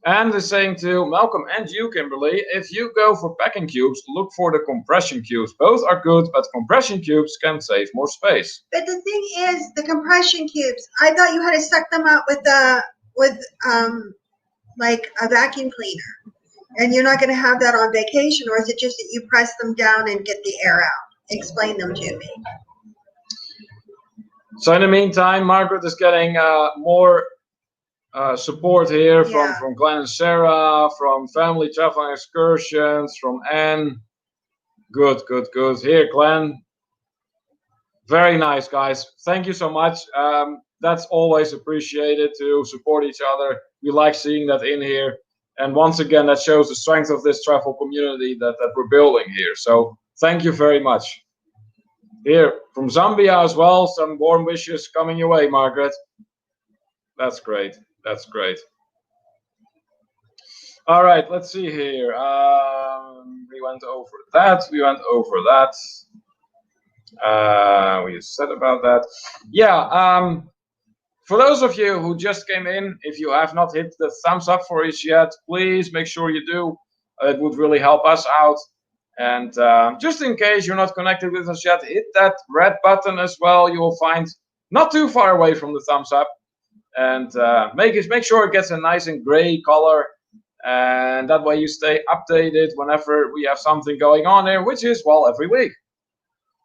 Speaker 1: And is saying to Malcolm and you, Kimberly, if you go for packing cubes, look for the compression cubes. Both are good, but compression cubes can save more space.
Speaker 2: But the thing is, the compression cubes, I thought you had to suck them out with like a vacuum cleaner. And you're not going to have that on vacation, or is it just that you press them down and get the air out? Explain them to me.
Speaker 1: So in the meantime, Margaret is getting more support here from Glenn and Sarah, from Family Traveling Excursions, from Anne. Good. Here, Glenn. Very nice, guys. Thank you so much. That's always appreciated to support each other. We like seeing that in here. And once again, that shows the strength of this travel community that we're building here. So thank you very much. Here, from Zambia as well, some warm wishes coming your way, Margaret. That's great. That's great. All right, let's see here. We went over that. We said about that. Yeah. For those of you who just came in, if you have not hit the thumbs up for us yet, please make sure you do. It would really help us out. And just in case you're not connected with us yet, hit that red button as well. You will find not too far away from the thumbs up. And make sure it gets a nice and gray color. And that way you stay updated whenever we have something going on here, which is, well, every week.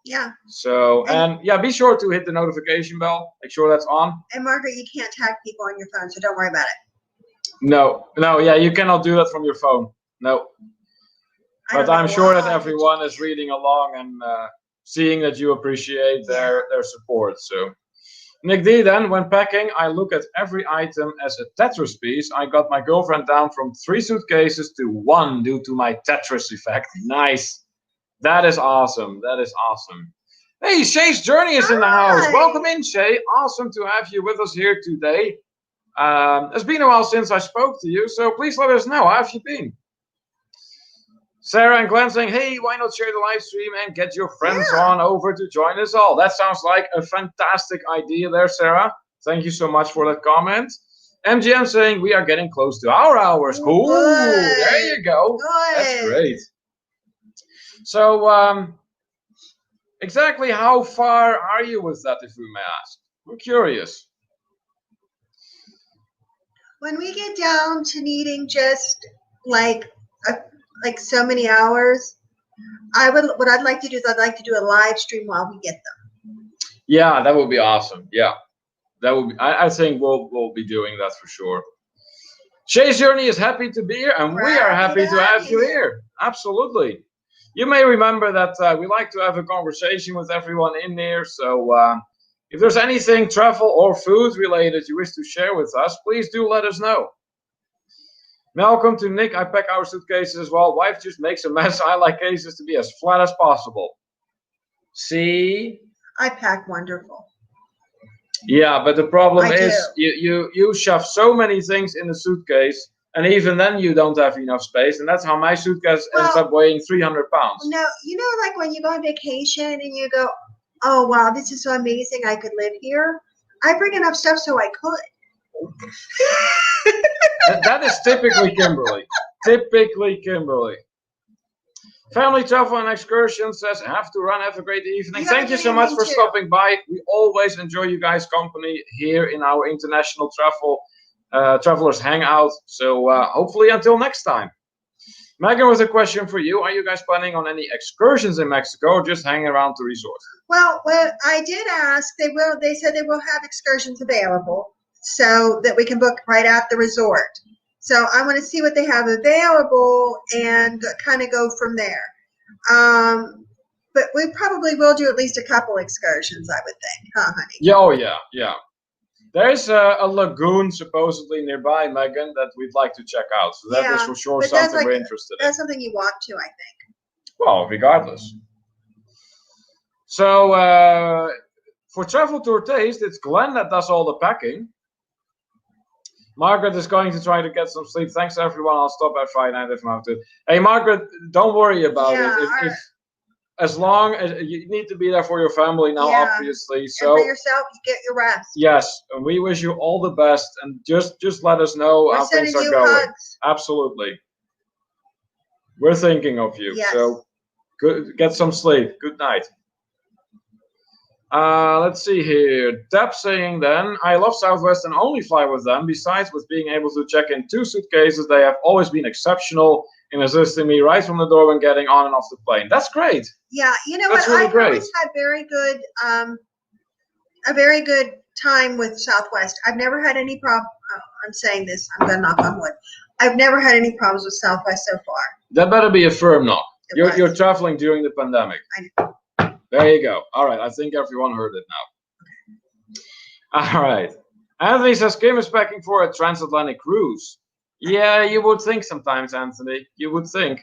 Speaker 2: Yeah.
Speaker 1: So, and yeah, be sure to hit the notification bell. Make sure that's on.
Speaker 2: And Margaret, you can't tag people on your phone, so don't worry about it.
Speaker 1: No, yeah, you cannot do that from your phone. No. But I'm sure that everyone is reading along and seeing that you appreciate their support. So, Nick D, then, when packing, I look at every item as a Tetris piece. I got my girlfriend down from 3 suitcases to 1 due to my Tetris effect. Nice. That is awesome. That is awesome. Hey, Shay's Journey is in the house. Welcome in, Shay. Awesome to have you with us here today. It's been a while since I spoke to you, so please let us know. How have you been? Sarah and Glenn saying, hey, why not share the live stream and get your friends on over to join us all? That sounds like a fantastic idea there, Sarah. Thank you so much for that comment. MGM saying, we are getting close to our hours. Cool. There you go. Good. That's great. So, exactly how far are you with that, if we may ask? We're curious.
Speaker 2: When we get down to needing just like so many hours, what I'd like to do is I'd like to do a live stream while we get them.
Speaker 1: Yeah, that would be awesome. Yeah, that would be. I think we'll be doing that for sure. Shay's Journey is happy to be here, and we are happy to have you here. Absolutely. You may remember that we like to have a conversation with everyone in here. So if there's anything travel or food related you wish to share with us, please do let us know. Welcome to Nick. I pack our suitcases as well. Wife just makes a mess. I like cases to be as flat as possible. See?
Speaker 2: I pack wonderful.
Speaker 1: Yeah, but the problem is you shove so many things in the suitcase, and even then you don't have enough space, and that's how my suitcase ends up weighing 300 pounds.
Speaker 2: No, you know, like when you go on vacation and you go, oh, wow, this is so amazing, I could live here. I bring enough stuff so I could.
Speaker 1: That is typically Kimberly. Typically Kimberly. Family Travel and Excursion says, have to run. Have a great evening. Thank you so much for stopping by. We always enjoy you guys' company here in our International Travelers Hangout. So hopefully until next time. Megan with a question for you. Are you guys planning on any excursions in Mexico or just hanging around the resort?
Speaker 2: Well, I did ask. They said they will have excursions available so that we can book right at the resort. So I want to see what they have available and kind of go from there. But we probably will do at least a couple excursions, I would think. Huh, honey?
Speaker 1: Yeah, oh yeah, yeah. There's a lagoon supposedly nearby, Megan, that we'd like to check out. So that is for sure something we're interested in.
Speaker 2: That's something you want to, I think.
Speaker 1: Well, regardless. So for Travel Tour Taste, it's Glenn that does all the packing. Margaret is going to try to get some sleep. Thanks, everyone. I'll stop at Friday night if I have to. Hey, Margaret, don't worry about it. As long as you need to be there for your family now, obviously. So
Speaker 2: and for yourself, you get your rest.
Speaker 1: Yes, and we wish you all the best. And just let us know how things are going. Hugs. Absolutely. We're thinking of you. Yes. So get some sleep. Good night. Let's see here. Deb saying then, I love Southwest and only fly with them. Besides with being able to check in 2 suitcases, they have always been exceptional in assisting me right from the door when getting on and off the plane. That's great.
Speaker 2: Yeah, you know what? I've always had a very good time with Southwest. I've never had any problem. I'm saying this. I'm going to knock on wood. I've never had any problems with Southwest so far.
Speaker 1: That better be a firm knock. You're traveling during the pandemic. I know. There you go. All right. I think everyone heard it now. All right. Anthony says Kim is packing for a transatlantic cruise. Yeah, you would think sometimes, Anthony. You would think.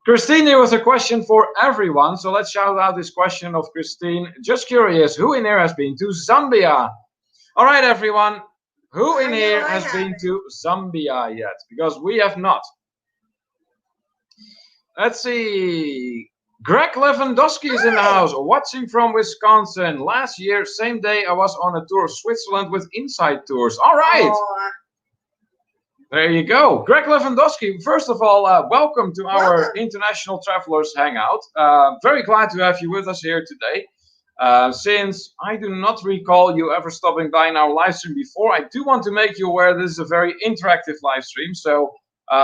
Speaker 1: Christine here with a question for everyone. So let's shout out this question of Christine. Just curious, who in here has been to Zambia? All right, everyone. Who in here has been to Zambia yet? Because we have not. Let's see. Greg Lewandowski is in the house, watching from Wisconsin. Last year, same day, I was on a tour of Switzerland with Inside Tours. All right.
Speaker 2: Oh,
Speaker 1: There you go. Greg Lewandowski, first of all, welcome to our International Travelers Hangout. Very glad to have you with us here today. Since I do not recall you ever stopping by in our live stream before, I do want to make you aware this is a very interactive live stream. So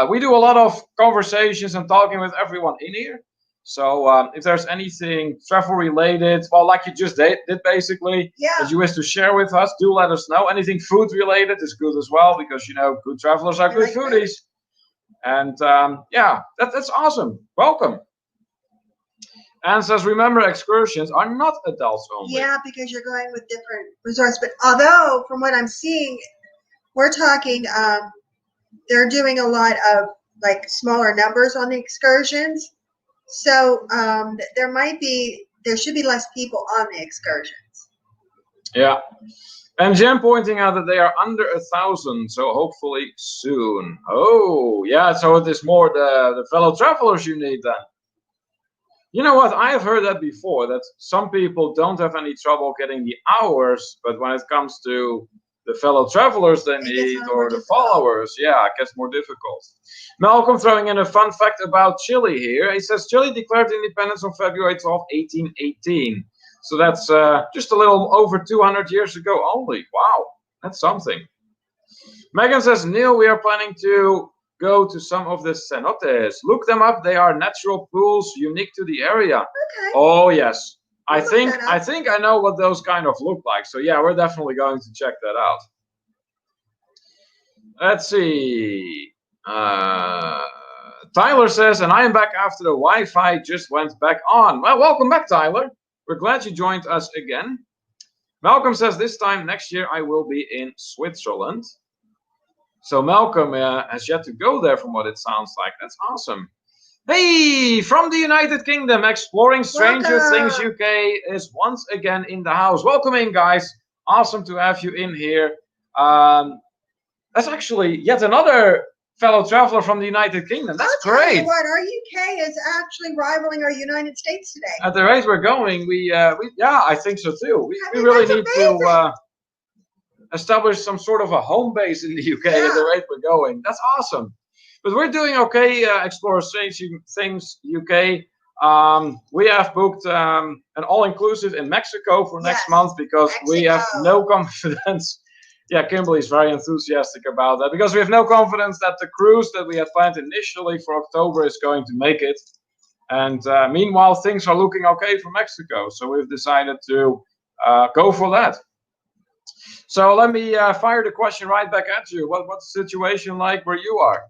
Speaker 1: we do a lot of conversations and talking with everyone in here. So if there's anything travel related, well, like you just did basically, that you wish to share with us, do let us know. Anything food related is good as well, because you know good travelers are good foodies. And yeah, that's awesome. Welcome. And says, remember, excursions are not adults only.
Speaker 2: Yeah, because you're going with different resorts. But although, from what I'm seeing, we're talking, they're doing a lot of like smaller numbers on the excursions. So there should be less people on the excursions.
Speaker 1: Yeah. And Jen pointing out that they are under 1,000, so hopefully soon. Oh, yeah, so it is more the fellow travelers you need then. You know what? I have heard that before, that some people don't have any trouble getting the hours, but when it comes to the fellow travelers they need, or the followers, yeah, it gets more difficult. Malcolm throwing in a fun fact about Chile here. He says Chile declared independence on February 12, 1818. So that's just a little over 200 years ago only. Wow, that's something. Megan says, Neil, we are planning to go to some of the cenotes. Look them up. They are natural pools unique to the area.
Speaker 2: Okay.
Speaker 1: Oh, yes. I think I know what those kind of look like. So yeah, we're definitely going to check that out. Let's see. Tyler says, and I am back after the Wi-Fi just went back on. Well, welcome back, Tyler. We're glad you joined us again. Malcolm says, this time next year I will be in Switzerland. So Malcolm has yet to go there from what it sounds like. That's awesome. Hey, from the United Kingdom, Exploring Stranger Things UK is once again in the house. Welcome in, guys. Awesome to have you in here. That's actually yet another fellow traveler from the United Kingdom. That's great.
Speaker 2: Tell you what, our UK is actually rivaling our United States today.
Speaker 1: At the rate we're going, yeah, I think so too. We really need to establish some sort of a home base in the UK at the rate we're going. That's awesome. But we're doing okay, Explore Strange Things UK. We have booked an all-inclusive in Mexico for next month because we have no confidence. Yeah, Kimberly's very enthusiastic about that because we have no confidence that the cruise that we had planned initially for October is going to make it. And meanwhile, things are looking okay for Mexico. So we've decided to go for that. So let me fire the question right back at you. What's the situation like where you are?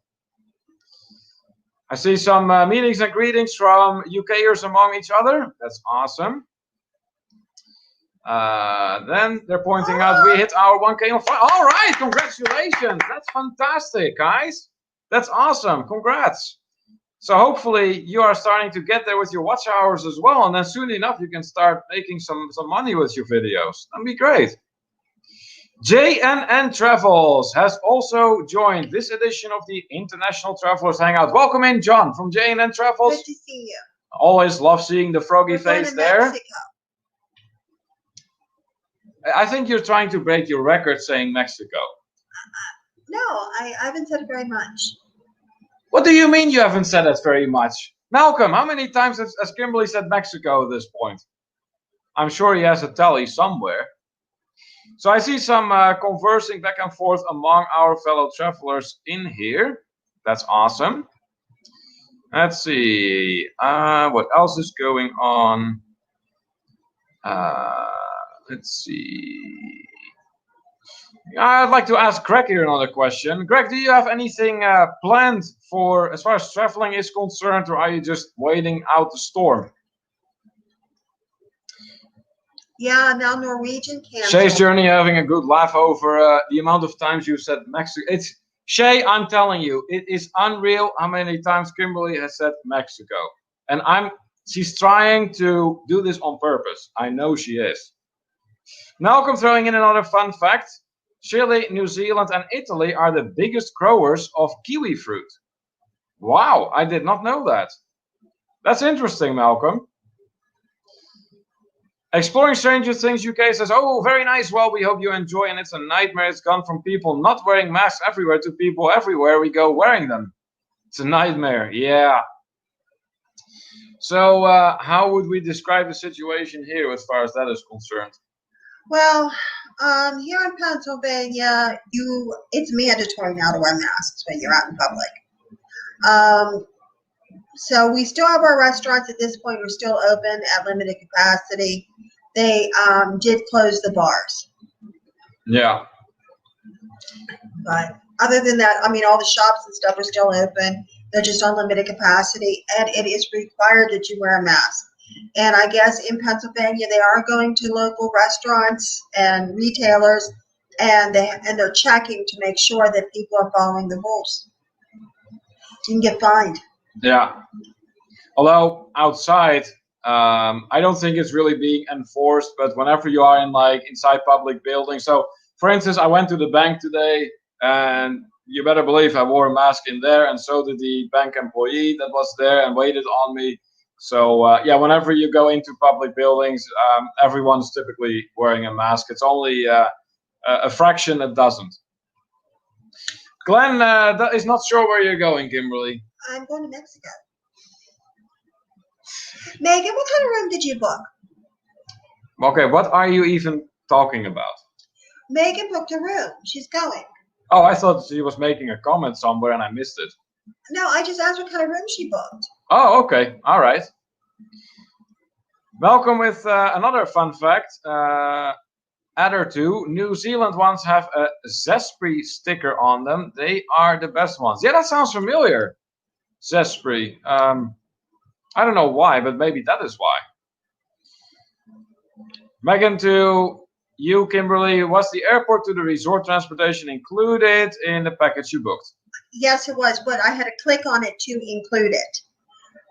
Speaker 1: I see some meetings and greetings from UKers among each other. That's awesome. Then they're pointing out we hit our 1K on fire. All right, congratulations. That's fantastic, guys. That's awesome. Congrats. So hopefully you are starting to get there with your watch hours as well. And then soon enough, you can start making some money with your videos. That'd be great. JNN Travels has also joined this edition of the International Travelers Hangout. Welcome in, John, from JNN Travels.
Speaker 2: Good to see you.
Speaker 1: Always love seeing the froggy face there. Mexico. I think you're trying to break your record saying Mexico.
Speaker 2: No, I haven't said it very much.
Speaker 1: What do you mean you haven't said it very much? Malcolm, how many times has Kimberly said Mexico at this point? I'm sure he has a tally somewhere. So I see some conversing back and forth among our fellow travelers in here. That's awesome. Let's see. What else is going on? Let's see. I'd like to ask Greg here another question. Greg, do you have anything planned for as far as traveling is concerned, or are you just waiting out the storm?
Speaker 2: Yeah, now Norwegian canceled.
Speaker 1: Shay's journey having a good laugh over the amount of times you said Mexico. It's Shay, I'm telling you, it is unreal how many times Kimberly has said Mexico. And she's trying to do this on purpose. I know she is. Malcolm throwing in another fun fact. Chile, New Zealand, and Italy are the biggest growers of kiwi fruit. Wow, I did not know that. That's interesting, Malcolm. Exploring Stranger Things UK says, oh, very nice. Well, we hope you enjoy, and it's a nightmare. It's gone from people not wearing masks everywhere to people everywhere we go wearing them. It's a nightmare, yeah. So how would we describe the situation here as far as that is concerned?
Speaker 2: Well, here in Pennsylvania, it's mandatory now to wear masks when you're out in public. So we still have our restaurants at this point. We're still open at limited capacity. They did close the bars.
Speaker 1: Yeah.
Speaker 2: But other than that, I mean, all the shops and stuff are still open. They're just on limited capacity, and it is required that you wear a mask. And I guess in Pennsylvania, they are going to local restaurants and retailers, and they're checking to make sure that people are following the rules. You can get fined.
Speaker 1: Yeah. Although outside, I don't think it's really being enforced. But whenever you are inside public buildings, so for instance, I went to the bank today, and you better believe I wore a mask in there, and so did the bank employee that was there and waited on me. So yeah, whenever you go into public buildings, everyone's typically wearing a mask. It's only a fraction that doesn't. Glenn is not sure where you're going, Kimberly.
Speaker 2: I'm going to Mexico. Megan, what kind of room did you book?
Speaker 1: Okay, what are you even talking about?
Speaker 2: Megan booked a room. She's going.
Speaker 1: Oh, I thought she was making a comment somewhere and I missed it.
Speaker 2: No, I just asked what kind of room she booked.
Speaker 1: Oh, okay. All right. Malcolm with another fun fact. Add or two. New Zealand ones have a Zespri sticker on them. They are the best ones. Yeah, that sounds familiar. Zespri. I don't know why, but maybe that is why. Megan, to you, Kimberly, was the airport to the resort transportation included in the package you booked?
Speaker 2: Yes, it was, but I had to click on it to include it.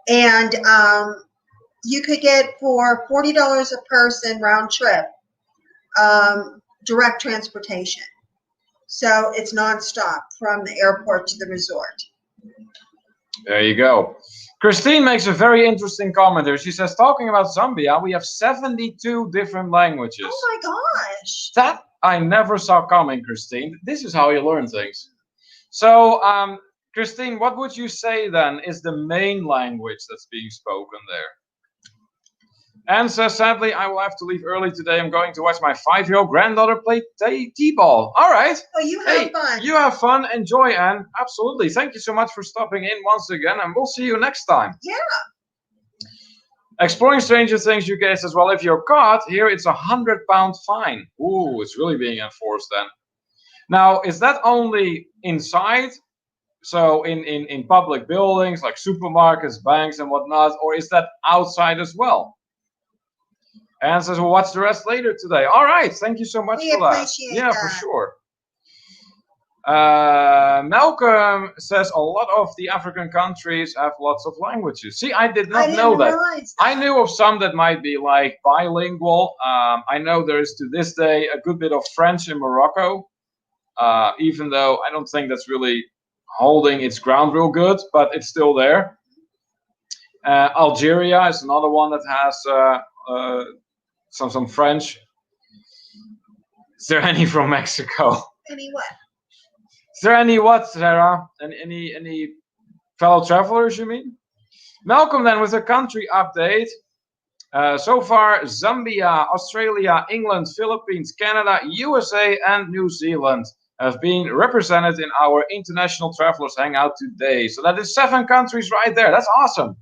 Speaker 2: And you could get for $40 a person round trip, direct transportation. So it's nonstop from the airport to the resort.
Speaker 1: There you go. Christine makes a very interesting comment here. She says, talking about Zambia, we have 72 different languages.
Speaker 2: Oh my gosh.
Speaker 1: That I never saw coming, Christine. This is how you learn things. So, Christine, what would you say then is the main language that's being spoken there? Anne says, sadly, I will have to leave early today. I'm going to watch my 5-year-old granddaughter play t-ball. All right.
Speaker 2: Oh, you have fun.
Speaker 1: You have fun. Enjoy, Anne. Absolutely. Thank you so much for stopping in once again, and we'll see you next time.
Speaker 2: Yeah.
Speaker 1: Exploring Stranger Things UK says, well, if you're caught, here it's £100 fine. Ooh, it's really being enforced then. Now, is that only inside? So in public buildings like supermarkets, banks, and whatnot, or is that outside as well? And says, well, watch the rest later today. All right, thank you so much for that. Yeah, for sure. Malcolm says a lot of the African countries have lots of languages. See, I did not know that. I knew of some that might be like bilingual. I know there is to this day a good bit of French in Morocco, even though I don't think that's really holding its ground real good, but it's still there. Algeria is another one that has some French. Is there any from Mexico?
Speaker 2: Any what?
Speaker 1: Is there any what, Sarah? Any fellow travelers, you mean? Malcolm then with a country update. So far, Zambia, Australia, England, Philippines, Canada, USA, and New Zealand have been represented in our International Travelers Hangout today. So that is 7 countries right there. That's awesome.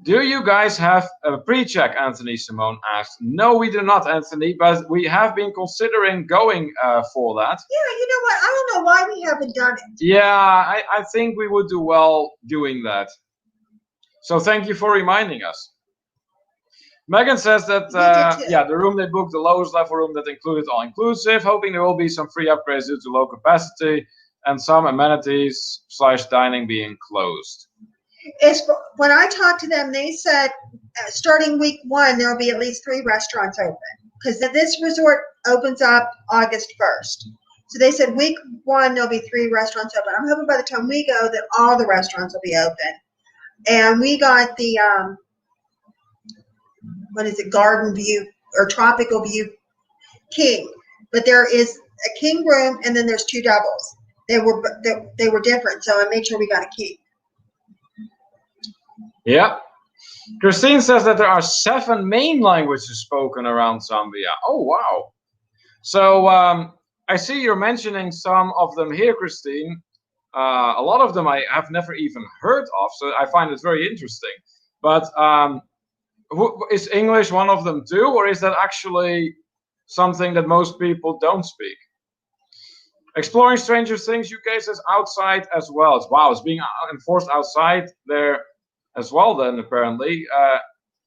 Speaker 1: Do you guys have a pre-check, Anthony Simone asked. No, we do not, Anthony, but we have been considering going for that.
Speaker 2: Yeah, you know what? I don't know why we haven't done it.
Speaker 1: Yeah, I think we would do well doing that. So thank you for reminding us. Megan says that, yeah, the room they booked, the lowest level room that included all-inclusive, hoping there will be some free upgrades due to low capacity and some amenities / dining being closed.
Speaker 2: When I talked to them, they said starting week 1, there will be at least 3 restaurants open because this resort opens up August 1st. So they said week 1, there'll be 3 restaurants open. I'm hoping by the time we go that all the restaurants will be open. and we got the what is it, garden view or tropical view king. But there is a king room, and then there's two doubles. They were different, so I made sure we got a king.
Speaker 1: Yeah. Christine says that there are 7 main languages spoken around Zambia. Oh, wow. So I see you're mentioning some of them here, Christine. A lot of them I have never even heard of, so I find it very interesting. But is English one of them too, or is that actually something that most people don't speak? Exploring Stranger Things UK says outside as well. Wow, it's being enforced outside there as well then, apparently.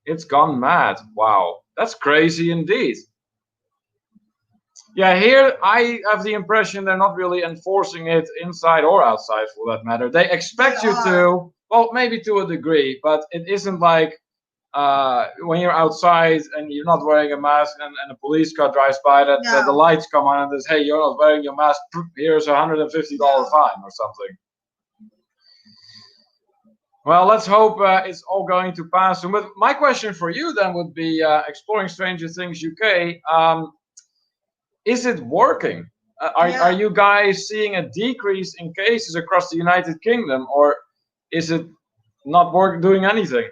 Speaker 1: It's gone mad. Wow, that's crazy indeed. Yeah, here I have the impression they're not really enforcing it inside or outside for that matter. They expect you to, well, maybe to a degree, but it isn't like when you're outside and you're not wearing a mask and a police car drives by that the lights come on and says, hey, you're not wearing your mask, here's a $150 fine or something. Well, let's hope it's all going to pass soon. But my question for you then would be, Exploring Stranger Things UK, is it working? Are you guys seeing a decrease in cases across the United Kingdom, or is it not doing anything?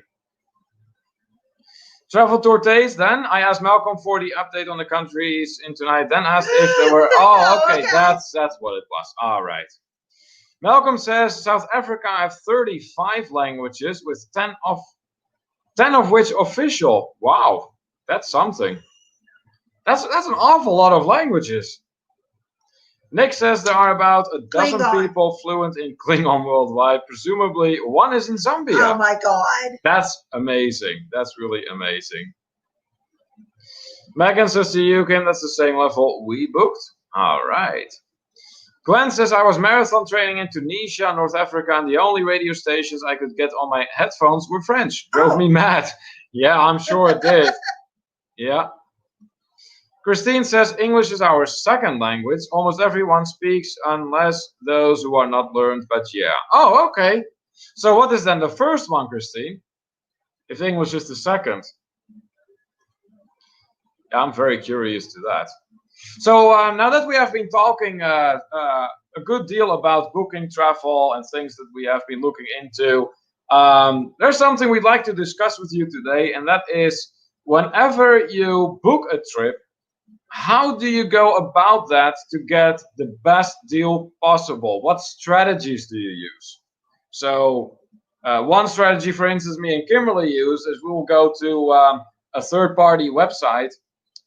Speaker 1: Travel Tour Taste, then I asked Malcolm for the update on the countries in tonight, then asked if there were, oh, okay, that's what it was. All right. Malcolm says South Africa have 35 languages with 10 of which official. Wow, that's something. That's an awful lot of languages. Nick says there are about a dozen people fluent in Klingon worldwide. Presumably, one is in Zambia.
Speaker 2: Oh my God.
Speaker 1: That's amazing. That's really amazing. Megan says to you, Kim, that's the same level we booked. All right. Glenn says I was marathon training in Tunisia, North Africa, and the only radio stations I could get on my headphones were French. Drove me mad. Yeah, I'm sure it did. Yeah. Christine says English is our second language. Almost everyone speaks unless those who are not learned, but yeah. Oh, okay. So what is then the first one, Christine? If English is the second. Yeah, I'm very curious to that. So now that we have been talking a good deal about booking travel and things that we have been looking into, there's something we'd like to discuss with you today, and that is whenever you book a trip, how do you go about that to get the best deal possible? What strategies do you use? So one strategy, for instance, me and Kimberly use is we will go to a third-party website.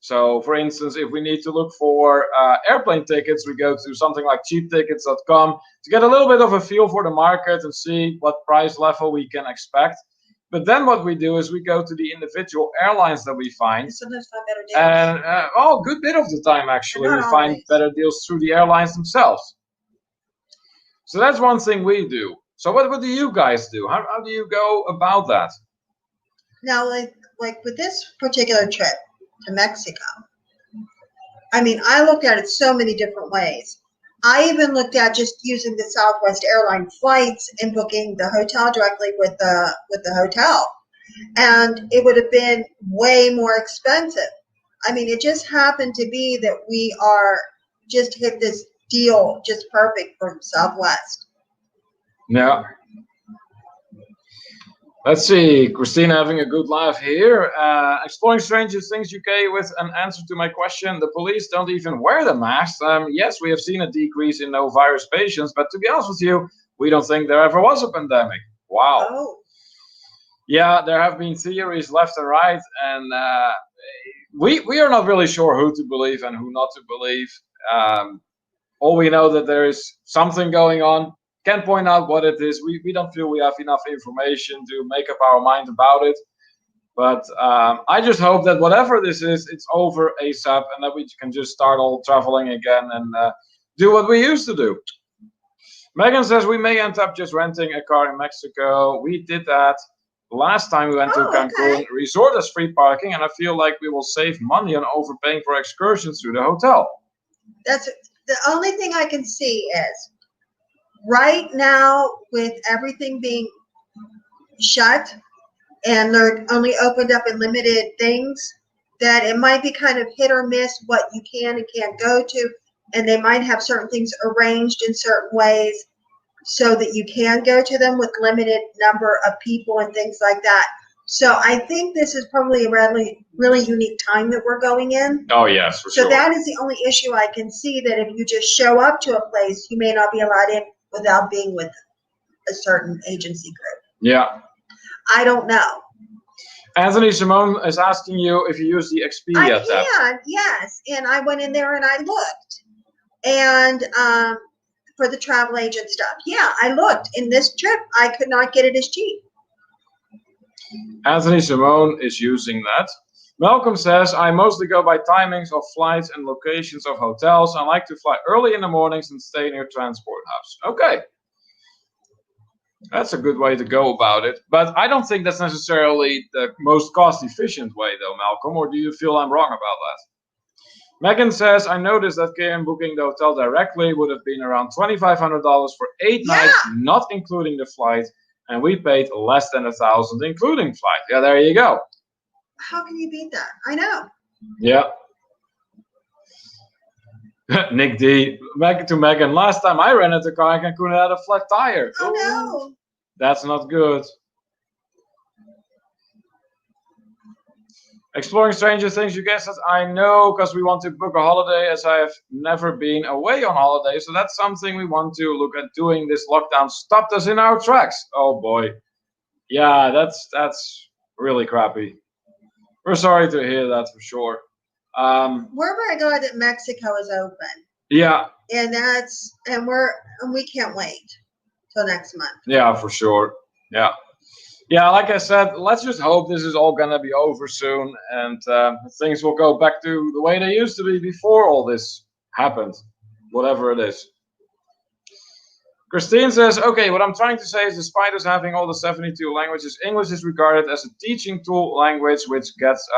Speaker 1: So, for instance, if we need to look for airplane tickets, we go to something like cheaptickets.com to get a little bit of a feel for the market and see what price level we can expect. But then what we do is we go to the individual airlines that we find.
Speaker 2: Sometimes find better deals.
Speaker 1: And a good bit of the time, actually, we find better deals through the airlines themselves. So that's one thing we do. So what do you guys do? How do you go about that?
Speaker 2: Now, like with this particular trip to Mexico, I mean, I looked at it so many different ways. I even looked at just using the Southwest airline flights and booking the hotel directly with the hotel, and it would have been way more expensive. I mean, it just happened to be that we are just hit this deal just perfect from Southwest.
Speaker 1: Yeah. Let's see, Christina having a good laugh here. Exploring Stranger Things UK with an answer to my question. The police don't even wear the masks. Yes, we have seen a decrease in no virus patients, but to be honest with you, we don't think there ever was a pandemic. Wow.
Speaker 2: Oh.
Speaker 1: Yeah, there have been theories left and right, and we are not really sure who to believe and who not to believe. All we know that there is something going on. Can't point out what it is. We don't feel we have enough information to make up our mind about it. But I just hope that whatever this is, it's over ASAP and that we can just start all traveling again and do what we used to do. Megan says we may end up just renting a car in Mexico. We did that last time we went to Cancun. Okay. Resort has free parking, and I feel like we will save money on overpaying for excursions through the hotel.
Speaker 2: That's the only thing I can see is right now with everything being shut and they're only opened up in limited things, that it might be kind of hit or miss what you can and can't go to, and they might have certain things arranged in certain ways so that you can go to them with limited number of people and things like that. So I think this is probably a really unique time that we're going in.
Speaker 1: Oh, yes, for sure.
Speaker 2: So that is the only issue I can see, that if you just show up to a place, you may not be allowed in without being with a certain agency group.
Speaker 1: Yeah.
Speaker 2: I don't know.
Speaker 1: Anthony Simone is asking you if you use the Expedia tab.
Speaker 2: I can, yes. And I went in there and I looked. And for the travel agent stuff, yeah, I looked. In this trip, I could not get it as cheap.
Speaker 1: Anthony Simone is using that. Malcolm says, I mostly go by timings of flights and locations of hotels. I like to fly early in the mornings and stay near transport hubs. Okay. That's a good way to go about it. But I don't think that's necessarily the most cost-efficient way, though, Malcolm. Or do you feel I'm wrong about that? Megan says, I noticed that KM booking the hotel directly would have been around $2,500 for 8 nights, not including the flight. And we paid less than $1,000, including flight. Yeah, there you go.
Speaker 2: How can you beat that? I know.
Speaker 1: Yeah. Nick D. Back to Megan. Last time I rented a car in Cancun, I had a flat tire.
Speaker 2: Oh, no.
Speaker 1: That's not good. Exploring Stranger Things, you guessed that. I know, because we want to book a holiday, as I have never been away on holiday. So that's something we want to look at doing. This lockdown stopped us in our tracks. Oh boy. Yeah, that's really crappy. We're sorry to hear that for sure.
Speaker 2: We're very glad that Mexico is open.
Speaker 1: Yeah.
Speaker 2: And we can't wait till next month.
Speaker 1: Yeah, for sure. Yeah. Yeah, like I said, let's just hope this is all gonna be over soon, and things will go back to the way they used to be before all this happened, whatever it is. Christine says, okay, what I'm trying to say is, despite us having all the 72 languages, English is regarded as a teaching tool language, which gets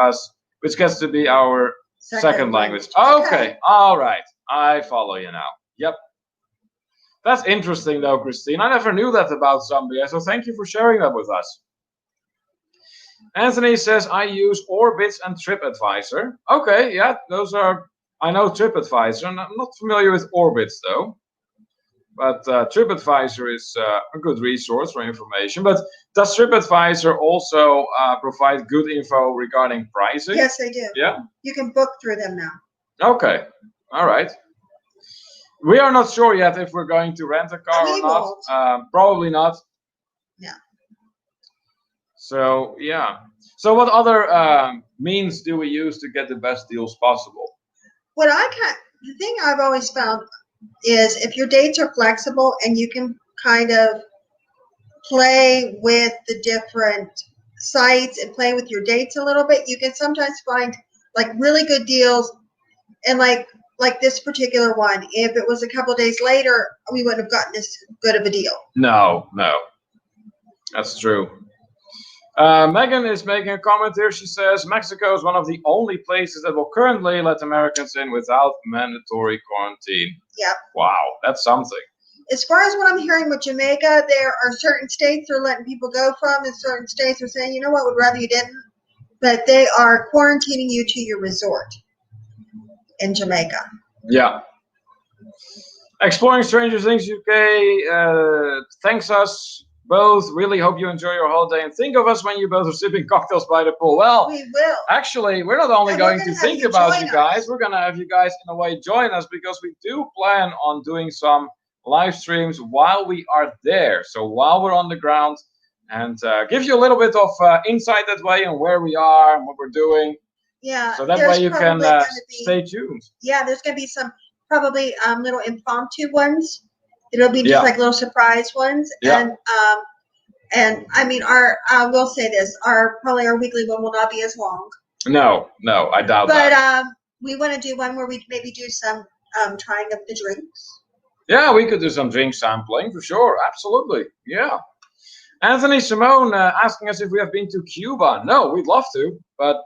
Speaker 1: to be our second language. Okay, all right, I follow you now. Yep. That's interesting, though, Christine. I never knew that about Zambia, so thank you for sharing that with us. Anthony says, I use Orbitz and TripAdvisor. Okay, yeah, those are... I know TripAdvisor. I'm not familiar with Orbitz, though. But TripAdvisor is a good resource for information. But does TripAdvisor also provide good info regarding pricing?
Speaker 2: Yes, they do.
Speaker 1: Yeah?
Speaker 2: You can book through them now.
Speaker 1: Okay, all right. We are not sure yet if we're going to rent a car or not. Probably not.
Speaker 2: Yeah.
Speaker 1: So, yeah. So what other means do we use to get the best deals possible?
Speaker 2: The thing I've always found is, if your dates are flexible and you can kind of play with the different sites and play with your dates a little bit, you can sometimes find like really good deals. And like this particular one, if it was a couple of days later, we wouldn't have gotten this good of a deal.
Speaker 1: No, that's true. Megan is making a comment here. She says, Mexico is one of the only places that will currently let Americans in without mandatory quarantine.
Speaker 2: Yep.
Speaker 1: Wow, that's something.
Speaker 2: As far as what I'm hearing with Jamaica, there are certain states they're letting people go from, and certain states are saying, you know what, would rather you didn't. But they are quarantining you to your resort in Jamaica.
Speaker 1: Yeah. Exploring Stranger Things UK thanks us both. Really hope you enjoy your holiday and think of us when you both are sipping cocktails by the pool. Well,
Speaker 2: we will.
Speaker 1: Actually, we're not only going to think about you guys, we're going to have you guys in a way join us, because we do plan on doing some live streams while we are there. So while we're on the ground, and give you a little bit of insight that way on where we are and what we're doing.
Speaker 2: Yeah.
Speaker 1: So that way you can stay tuned.
Speaker 2: Yeah, there's going to be some probably little impromptu ones. It'll be just like little surprise ones.
Speaker 1: Yeah.
Speaker 2: And I mean, I will say this, probably our weekly one will not be as long.
Speaker 1: No, I doubt that.
Speaker 2: But we want to do one where we maybe do some trying of the drinks.
Speaker 1: Yeah, we could do some drink sampling for sure. Absolutely. Yeah. Anthony Simone asking us if we have been to Cuba. No, we'd love to, but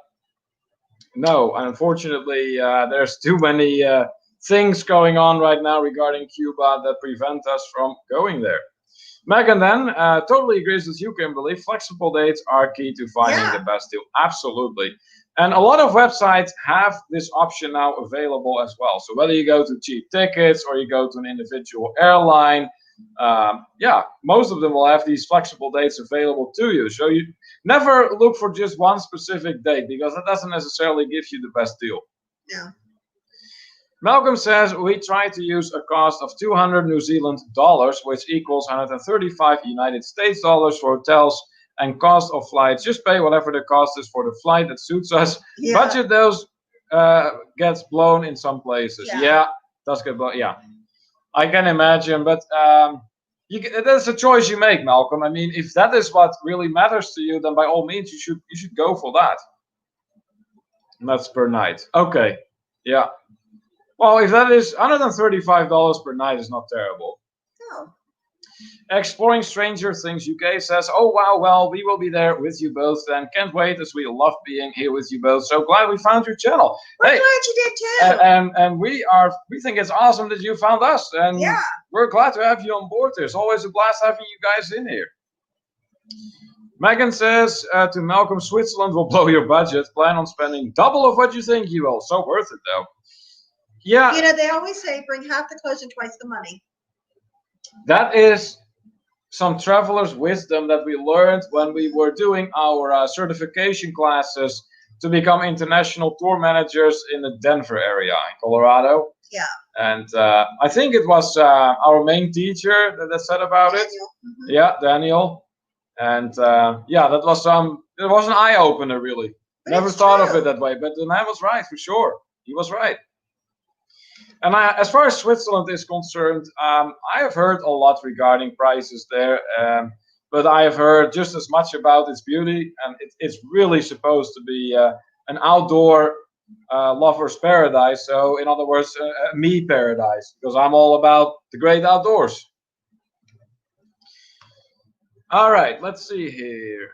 Speaker 1: no, unfortunately, there's too many things going on right now regarding Cuba that prevent us from going there. Megan then totally agrees with you, Kimberly. Flexible dates are key to finding the best deal. Absolutely. And a lot of websites have this option now available as well. So whether you go to cheap tickets or you go to an individual airline, most of them will have these flexible dates available to you. So you never look for just one specific date because that doesn't necessarily give you the best deal.
Speaker 2: Yeah.
Speaker 1: Malcolm says we try to use a cost of 200 New Zealand dollars, which equals 135 United States dollars for hotels and cost of flights. Just pay whatever the cost is for the flight that suits us.
Speaker 2: Yeah.
Speaker 1: Budget those gets blown in some places. Yeah, does get blown. Yeah, I can imagine, but that's a choice you make, Malcolm. I mean, if that is what really matters to you, then by all means you should go for that. And that's per night. Okay. Yeah. Well, if that is $135 per night is not terrible.
Speaker 2: No.
Speaker 1: Exploring Stranger Things UK says, oh wow, well, we will be there with you both then. Can't wait as we love being here with you both. So glad we found your channel.
Speaker 2: We're glad you did too.
Speaker 1: And we think it's awesome that you found us. And we're glad to have you on board. It's always a blast having you guys in here. Megan says to Malcolm, Switzerland will blow your budget. Plan on spending double of what you think you will. So worth it though. Yeah.
Speaker 2: You know, they always say bring half the clothes and twice the money.
Speaker 1: That is some traveler's wisdom that we learned when we were doing our certification classes to become international tour managers in the Denver area in Colorado.
Speaker 2: Yeah.
Speaker 1: And I think it was our main teacher that said about it.
Speaker 2: Mm-hmm.
Speaker 1: Yeah, Daniel. And that was it was an eye opener really.
Speaker 2: But
Speaker 1: never thought of it that way, but the man was right for sure. He was right. And as far as Switzerland is concerned, I have heard a lot regarding prices there, but I have heard just as much about its beauty, and it's really supposed to be an outdoor lover's paradise. So, in other words, me paradise, because I'm all about the great outdoors. All right, let's see here.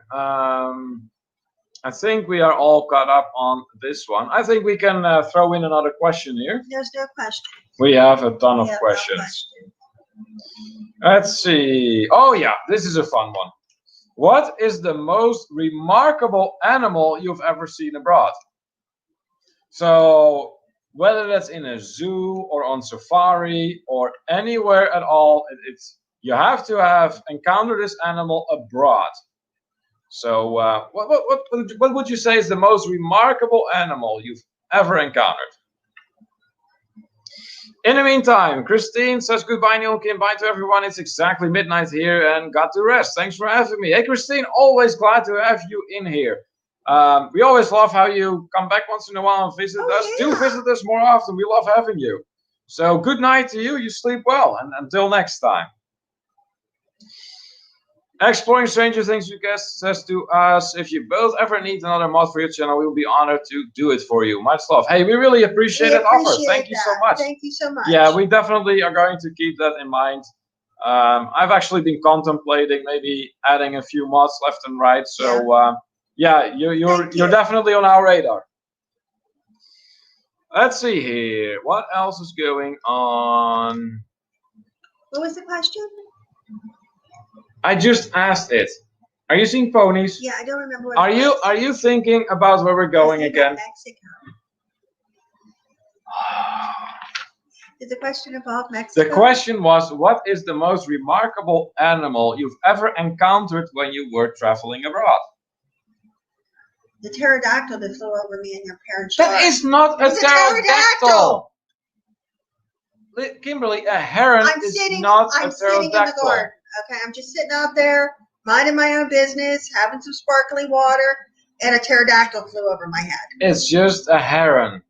Speaker 1: I think we are all caught up on this one. I think we can throw in another question here.
Speaker 2: There's no question.
Speaker 1: We have a ton of questions. Let's see. Oh yeah, this is a fun one. What is the most remarkable animal you've ever seen abroad? So whether that's in a zoo or on safari or anywhere at all, you have to have encountered this animal abroad. So what would you say is the most remarkable animal you've ever encountered? In the meantime, Christine says goodbye, Neil Kim. Bye to everyone. It's exactly midnight here and got to rest. Thanks for having me. Hey, Christine, always glad to have you in here. We always love how you come back once in a while and visit us.
Speaker 2: Yeah.
Speaker 1: Do visit us more often. We love having you. So good night to you. You sleep well. And until next time. Exploring Stranger Things UK says to us, if you both ever need another mod for your channel, we will be honored to do it for you. Much love. Hey, we really appreciate that offer. Thank you so much.
Speaker 2: Thank you so much.
Speaker 1: Yeah, we definitely are going to keep that in mind. I've actually been contemplating maybe adding a few mods left and right. So you're definitely on our radar. Let's see here. What else is going on?
Speaker 2: What was the question?
Speaker 1: I just asked it. Are you seeing ponies?
Speaker 2: Yeah, I don't remember what
Speaker 1: Are you thinking about where we're going again?
Speaker 2: Mexico. Did the question involve Mexico?
Speaker 1: The question was, what is the most remarkable animal you've ever encountered when you were traveling abroad?
Speaker 2: The pterodactyl that flew over me in your parents'
Speaker 1: That
Speaker 2: yard.
Speaker 1: is not a pterodactyl. Kimberly, a heron not a
Speaker 2: sitting in the
Speaker 1: pterodactyl.
Speaker 2: garden. Okay, I'm just sitting out there, minding my own business, having some sparkling water, and a pterodactyl flew over my head.
Speaker 1: It's just a heron.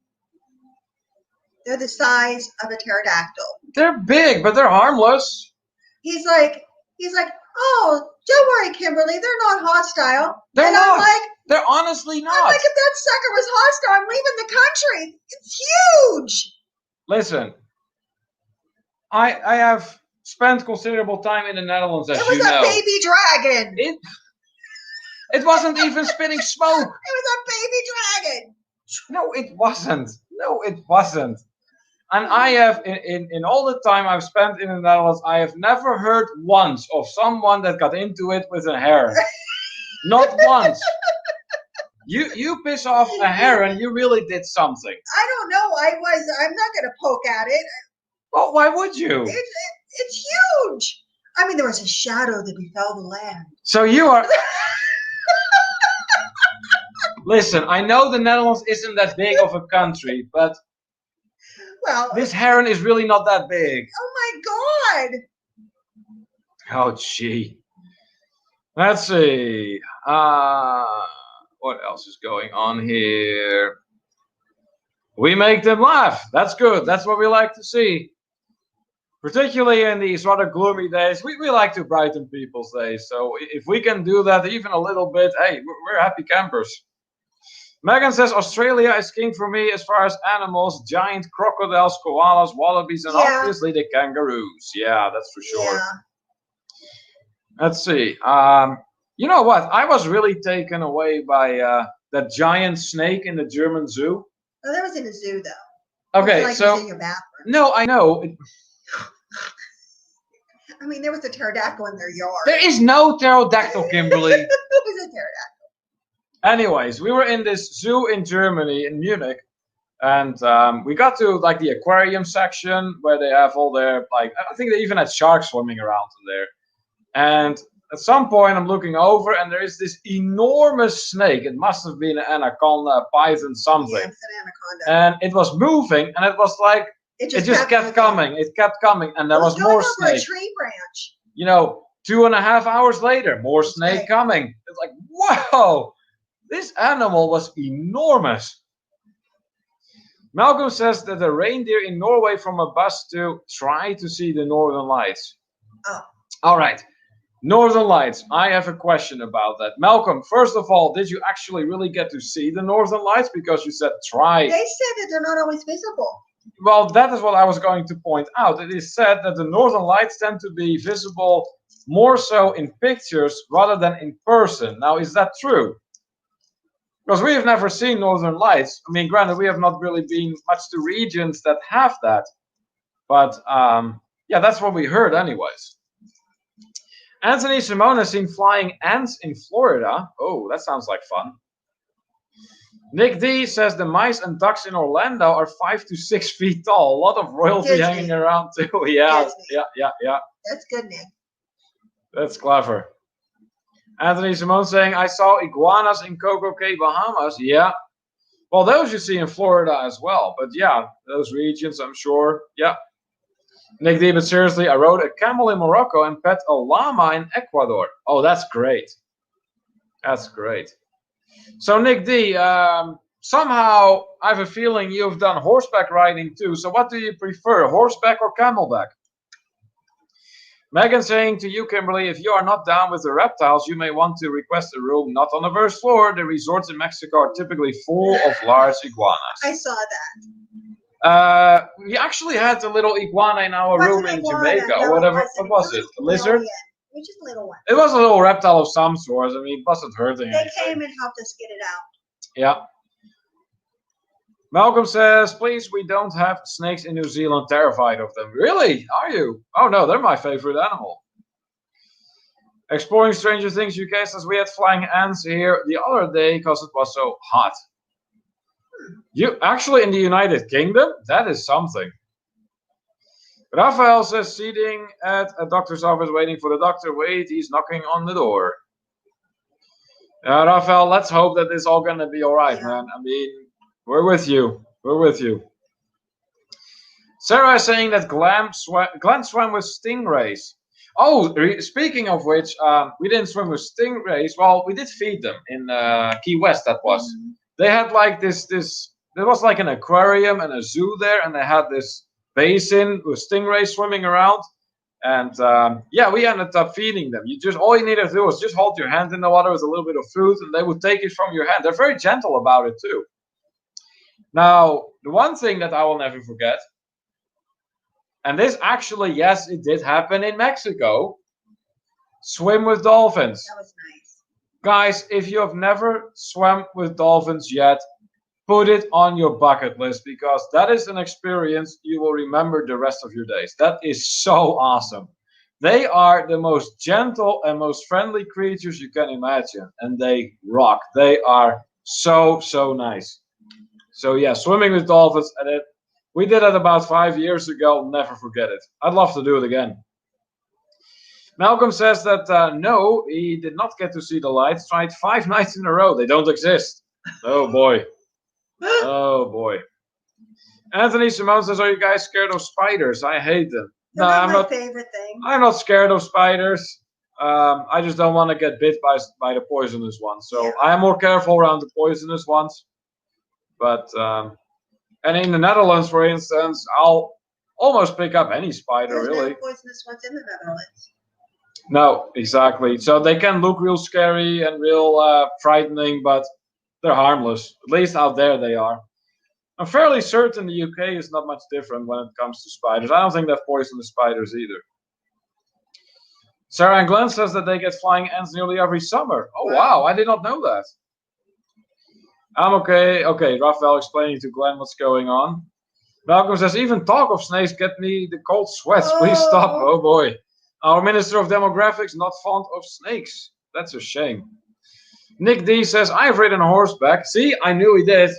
Speaker 2: They're the size of a pterodactyl.
Speaker 1: They're big, but they're harmless.
Speaker 2: He's like, oh, don't worry, Kimberly, they're not hostile.
Speaker 1: They're not.
Speaker 2: I'm like,
Speaker 1: they're honestly not.
Speaker 2: I'm like, if that sucker was hostile, I'm leaving the country. It's huge.
Speaker 1: Listen, I have spent considerable time in the Netherlands, as you know.
Speaker 2: It was a baby dragon.
Speaker 1: It wasn't even spitting smoke.
Speaker 2: It was a baby dragon.
Speaker 1: No, it wasn't. No, it wasn't. And I have, in all the time I've spent in the Netherlands, I have never heard once of someone that got into it with a heron. Not once. You piss off a heron, you really did something.
Speaker 2: I don't know. I'm not going to poke at it.
Speaker 1: Well, why would you?
Speaker 2: It's huge. I mean, there was a shadow that befell the land.
Speaker 1: So you are. Listen, I know the Netherlands isn't that big of a country, but
Speaker 2: well,
Speaker 1: this heron is really not that big.
Speaker 2: Oh my God.
Speaker 1: Oh, gee. Let's see. What else is going on here? We make them laugh. That's good. That's what we like to see. Particularly in these rather gloomy days, we like to brighten people's days. So if we can do that even a little bit, hey, we're happy campers. Megan says Australia is king for me as far as animals. Giant crocodiles, koalas, wallabies, and obviously the kangaroos. Yeah, that's for sure.
Speaker 2: Yeah.
Speaker 1: Let's see. You know what? I was really taken away by that giant snake in the German zoo.
Speaker 2: Oh, that was in a zoo, though.
Speaker 1: Okay,
Speaker 2: like
Speaker 1: so
Speaker 2: it was in your bathroom.
Speaker 1: No, I know.
Speaker 2: I mean, there was a pterodactyl in their yard.
Speaker 1: There is no pterodactyl, Kimberly.
Speaker 2: It was a pterodactyl.
Speaker 1: Anyways, we were in this zoo in Germany, in Munich, and we got to like the aquarium section where they have all their I think they even had sharks swimming around in there. And at some point, I'm looking over, and there is this enormous snake. It must have been an anaconda, a python, something.
Speaker 2: Yeah, it's an anaconda.
Speaker 1: And it was moving, and it was like it just kept coming. It kept coming, and there was more snake.
Speaker 2: A tree branch.
Speaker 1: 2.5 hours later, more snake coming. It's like, whoa, this animal was enormous. Malcolm says that the reindeer in Norway from a bus to try to see the Northern Lights.
Speaker 2: Oh.
Speaker 1: All right. Northern Lights. I have a question about that. Malcolm, first of all, did you actually really get to see the Northern Lights? Because you said try.
Speaker 2: They said that they're not always visible.
Speaker 1: Well, that is what I was going to point out. It is said that the Northern Lights tend to be visible more so in pictures rather than in person. Now, is that true? Because we have never seen Northern Lights. I mean, granted, we have not really been much to regions that have that. But, yeah, that's what we heard anyways. Anthony Simone has seen flying ants in Florida. Oh, that sounds like fun. Nick D says the mice and ducks in Orlando are 5 to 6 feet tall. A lot of royalty hanging around too. Yeah.
Speaker 2: That's good, Nick.
Speaker 1: That's clever. Anthony Simone saying, I saw iguanas in Coco Cay, Bahamas. Yeah. Well, those you see in Florida as well. But yeah, those regions, I'm sure. Yeah. Nick D, but seriously, I rode a camel in Morocco and pet a llama in Ecuador. Oh, that's great. That's great. So, Nick D, somehow I have a feeling you've done horseback riding too. So what do you prefer, horseback or camelback? Megan saying to you, Kimberly, if you are not down with the reptiles, you may want to request a room not on the first floor. The resorts in Mexico are typically full of large iguanas.
Speaker 2: I saw that.
Speaker 1: We actually had a little iguana in our room in Jamaica, or whatever. What was it? A lizard?
Speaker 2: Just a little one.
Speaker 1: It was a little reptile of some sort. I mean, it wasn't hurting anything.
Speaker 2: They came and helped us get it out.
Speaker 1: Yeah. Malcolm says, please, we don't have snakes in New Zealand. Terrified of them. Really? Are you? Oh, no, they're my favorite animal. Exploring Stranger Things UK says, we had flying ants here the other day because it was so hot. You actually in the United Kingdom? That is something. Raphael says, seating at a doctor's office waiting for the doctor. Wait, he's knocking on the door. Raphael, let's hope that it's all going to be all right, man. I mean, we're with you. We're with you. Sarah is saying that Glenn swam with stingrays. Oh, speaking of which, we didn't swim with stingrays. Well, we did feed them in Key West, that was. Mm-hmm. They had like this, there was like an aquarium and a zoo there, and they had this basin with stingrays swimming around. And yeah, we ended up feeding them. All you needed to do was just hold your hand in the water with a little bit of food, and they would take it from your hand. They're very gentle about it too. Now, the one thing that I will never forget, and this actually, yes, it did happen in Mexico, swim with dolphins.
Speaker 2: That was nice.
Speaker 1: Guys, if you have never swum with dolphins yet, put it on your bucket list because that is an experience you will remember the rest of your days. That is so awesome. They are the most gentle and most friendly creatures you can imagine, and they rock. They are so, so nice. So yeah, swimming with dolphins, and we did it about 5 years ago. Never forget it. I'd love to do it again. Malcolm says that no, he did not get to see the lights. Tried 5 nights in a row. They don't exist. Oh boy. Oh boy. Anthony Simone says, "Are you guys scared of spiders? I hate them." No,
Speaker 2: I'm not. Favorite thing.
Speaker 1: I'm not scared of spiders. I just don't want to get bit by the poisonous ones. So I am more careful around the poisonous ones. But and in the Netherlands, for instance, I'll almost pick up any spider.
Speaker 2: There's
Speaker 1: really.
Speaker 2: No poisonous ones in the Netherlands.
Speaker 1: No, exactly. So they can look real scary and real frightening, but they're harmless. At least out there they are. I'm fairly certain the UK is not much different when it comes to spiders. I don't think they have poisonous spiders either. Sarah and Glenn says that they get flying ants nearly every summer. Oh wow, I did not know that. I'm okay. Okay, Raphael explaining to Glenn what's going on. Malcolm says, even talk of snakes get me the cold sweats. Please stop. Oh boy. Our Minister of Demographics not fond of snakes. That's a shame. Nick D says, I've ridden horseback. See, I knew he did.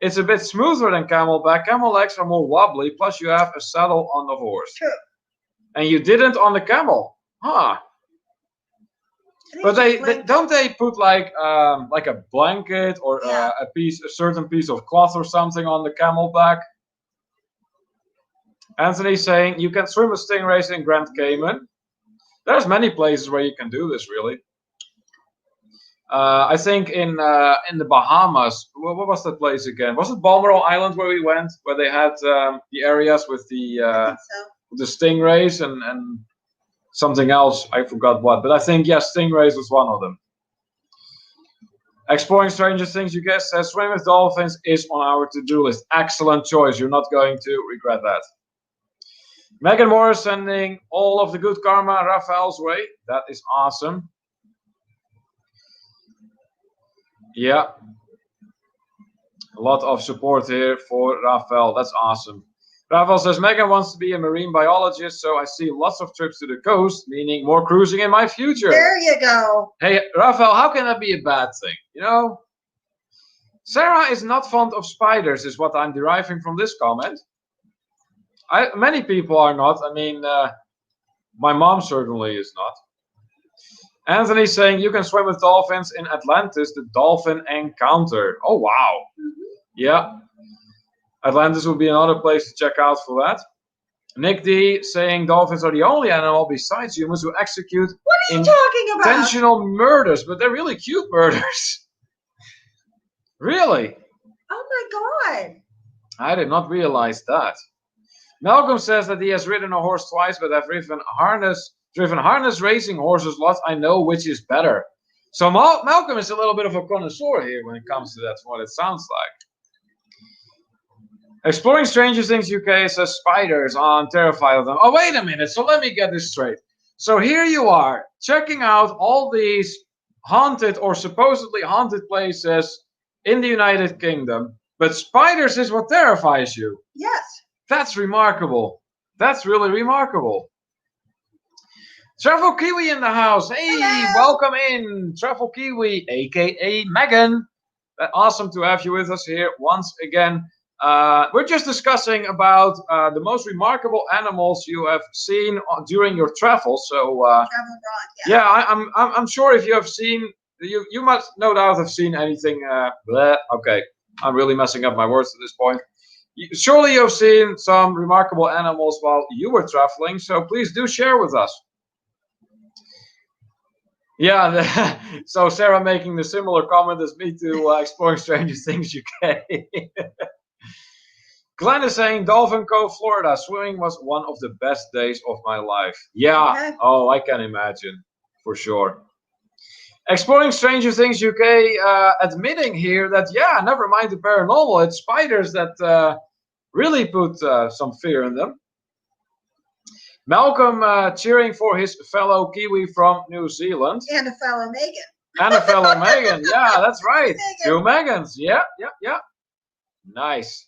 Speaker 1: It's a bit smoother than camelback. Camel legs are more wobbly, plus you have a saddle on the horse.
Speaker 2: True.
Speaker 1: And you didn't on the camel. Huh. But they don't they put like a blanket or a certain piece of cloth or something on the camelback? Anthony saying you can swim with stingrays in Grand Cayman. There's many places where you can do this, really. I think in the Bahamas. What was that place again? Was it Balmoral Island where we went, where they had the areas with the stingrays and something else? I forgot what, but I think yes, stingrays was one of them. Exploring Stranger Things, you guys says swim with dolphins is on our to-do list. Excellent choice. You're not going to regret that. Megan Morris sending all of the good karma Raphael's way. That is awesome. Yeah. A lot of support here for Raphael. That's awesome. Raphael says, Megan wants to be a marine biologist, so I see lots of trips to the coast, meaning more cruising in my future.
Speaker 2: There you go.
Speaker 1: Hey, Raphael, how can that be a bad thing? You know? Sarah is not fond of spiders, is what I'm deriving from this comment. Many people are not. I mean, my mom certainly is not. Anthony saying you can swim with dolphins in Atlantis, the dolphin encounter. Oh, wow. Yeah. Atlantis would be another place to check out for that. Nick D saying dolphins are the only animal besides humans who execute
Speaker 2: what are you talking about?
Speaker 1: Intentional murders, but they're really cute murders. Really?
Speaker 2: Oh my God.
Speaker 1: I did not realize that. Malcolm says that he has ridden a horse twice, but I've driven harness racing horses lots. I know which is better. So Malcolm is a little bit of a connoisseur here when it comes to that, what it sounds like. Exploring Stranger Things UK says spiders. Oh, I'm terrified of them. Oh, wait a minute. So let me get this straight. So here you are, checking out all these haunted or supposedly haunted places in the United Kingdom, but spiders is what terrifies you.
Speaker 2: Yes.
Speaker 1: That's remarkable. That's really remarkable. Travel Kiwi in the house. Hey, hello. Welcome in, Travel Kiwi, aka Megan. Awesome to have you with us here once again. We're just discussing about the most remarkable animals you have seen during your travels. So, I'm sure if you have seen, you must no doubt have seen anything. Okay, I'm really messing up my words at this point. Surely you have seen some remarkable animals while you were traveling. So please do share with us. Yeah, so Sarah making the similar comment as me to Exploring Stranger Things UK. Glenn is saying Dolphin Cove, Florida. Swimming was one of the best days of my life. Yeah. Okay. Oh, I can imagine. For sure. Exploring Stranger Things UK admitting here that, yeah, never mind the paranormal. It's spiders that really put some fear in them. Malcolm cheering for his fellow Kiwi from New Zealand.
Speaker 2: And a fellow Megan.
Speaker 1: And a fellow Megan. Yeah, that's right. Two Megans. Yeah. Nice.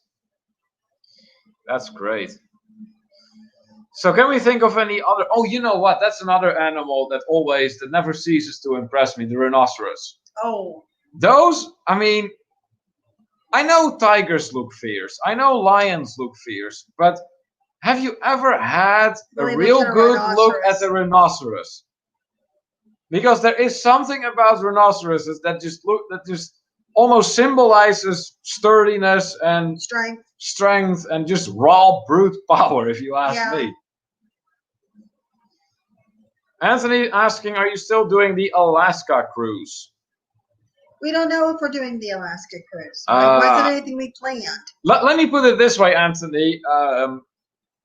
Speaker 1: That's great. So can we think of any other? Oh, you know what? That's another animal that never ceases to impress me. The rhinoceros.
Speaker 2: Oh.
Speaker 1: Those, I mean, I know tigers look fierce. I know lions look fierce. But have you ever had a real good look at the rhinoceros? Because there is something about rhinoceroses that just almost symbolizes sturdiness and strength and just raw brute power, if you ask me. Anthony asking, are you still doing the Alaska cruise?
Speaker 2: We don't know if we're doing the Alaska cruise. It wasn't anything we planned.
Speaker 1: Let me put it this way, Anthony.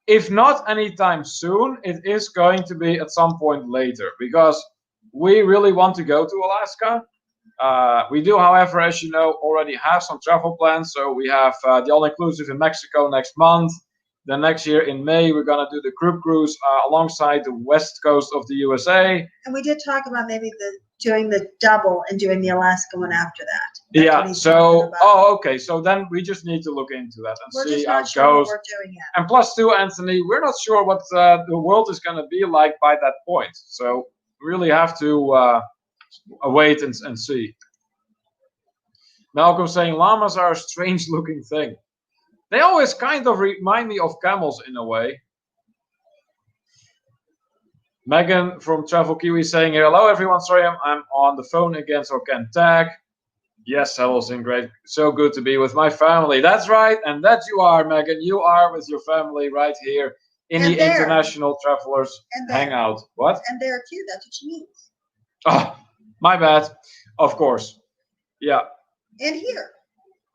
Speaker 1: If not anytime soon, it is going to be at some point later, because we really want to go to Alaska. We do, however, as you know, already have some travel plans. So we have the all-inclusive in Mexico next month. Then next year in May, we're going to do the group cruise alongside the west coast of the USA.
Speaker 2: And we did talk about maybe doing the double and doing the Alaska one after that.
Speaker 1: Yeah, so, okay. So then we just need to look into that and see how it goes.
Speaker 2: What we're doing yet.
Speaker 1: And plus, too, Anthony, we're not sure what the world is going to be like by that point. So we really have to wait and see. Malcolm saying llamas are a strange looking thing. They always kind of remind me of camels in a way. Megan from Travel Kiwi saying here, hello everyone, sorry I'm on the phone again so I can tag. Yes, Hamilton, great. So good to be with my family. That's right, and that you are, Megan. You are with your family right here in the International Travelers Hangout. What?
Speaker 2: And there too, that's what she means.
Speaker 1: Oh, my bad. Of course. Yeah.
Speaker 2: And here.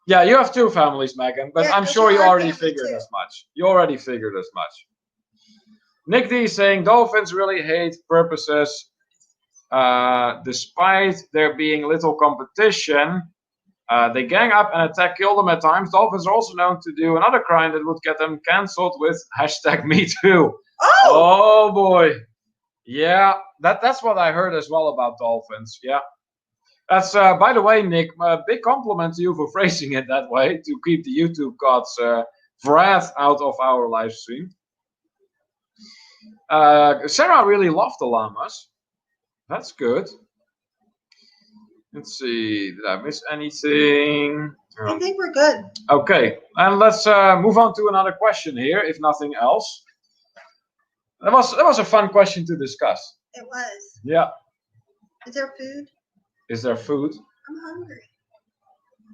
Speaker 1: Yeah, you have two families, Megan, but I'm sure you already figured as much. You already figured as much. Nick D saying dolphins really hate porpoises. Despite there being little competition, they gang up and attack, kill them at times. Dolphins are also known to do another crime that would get them cancelled with #MeToo. Oh boy. Yeah, that's what I heard as well about dolphins. Yeah. That's, by the way, Nick, a big compliment to you for phrasing it that way, to keep the YouTube gods' wrath out of our live stream. Sarah really loved the llamas. That's good. Let's see, did I miss anything?
Speaker 2: I think we're good.
Speaker 1: Okay, and let's move on to another question here, if nothing else. That was a fun question to discuss.
Speaker 2: It was.
Speaker 1: Yeah.
Speaker 2: Is there food?
Speaker 1: Is there food?
Speaker 2: I'm hungry.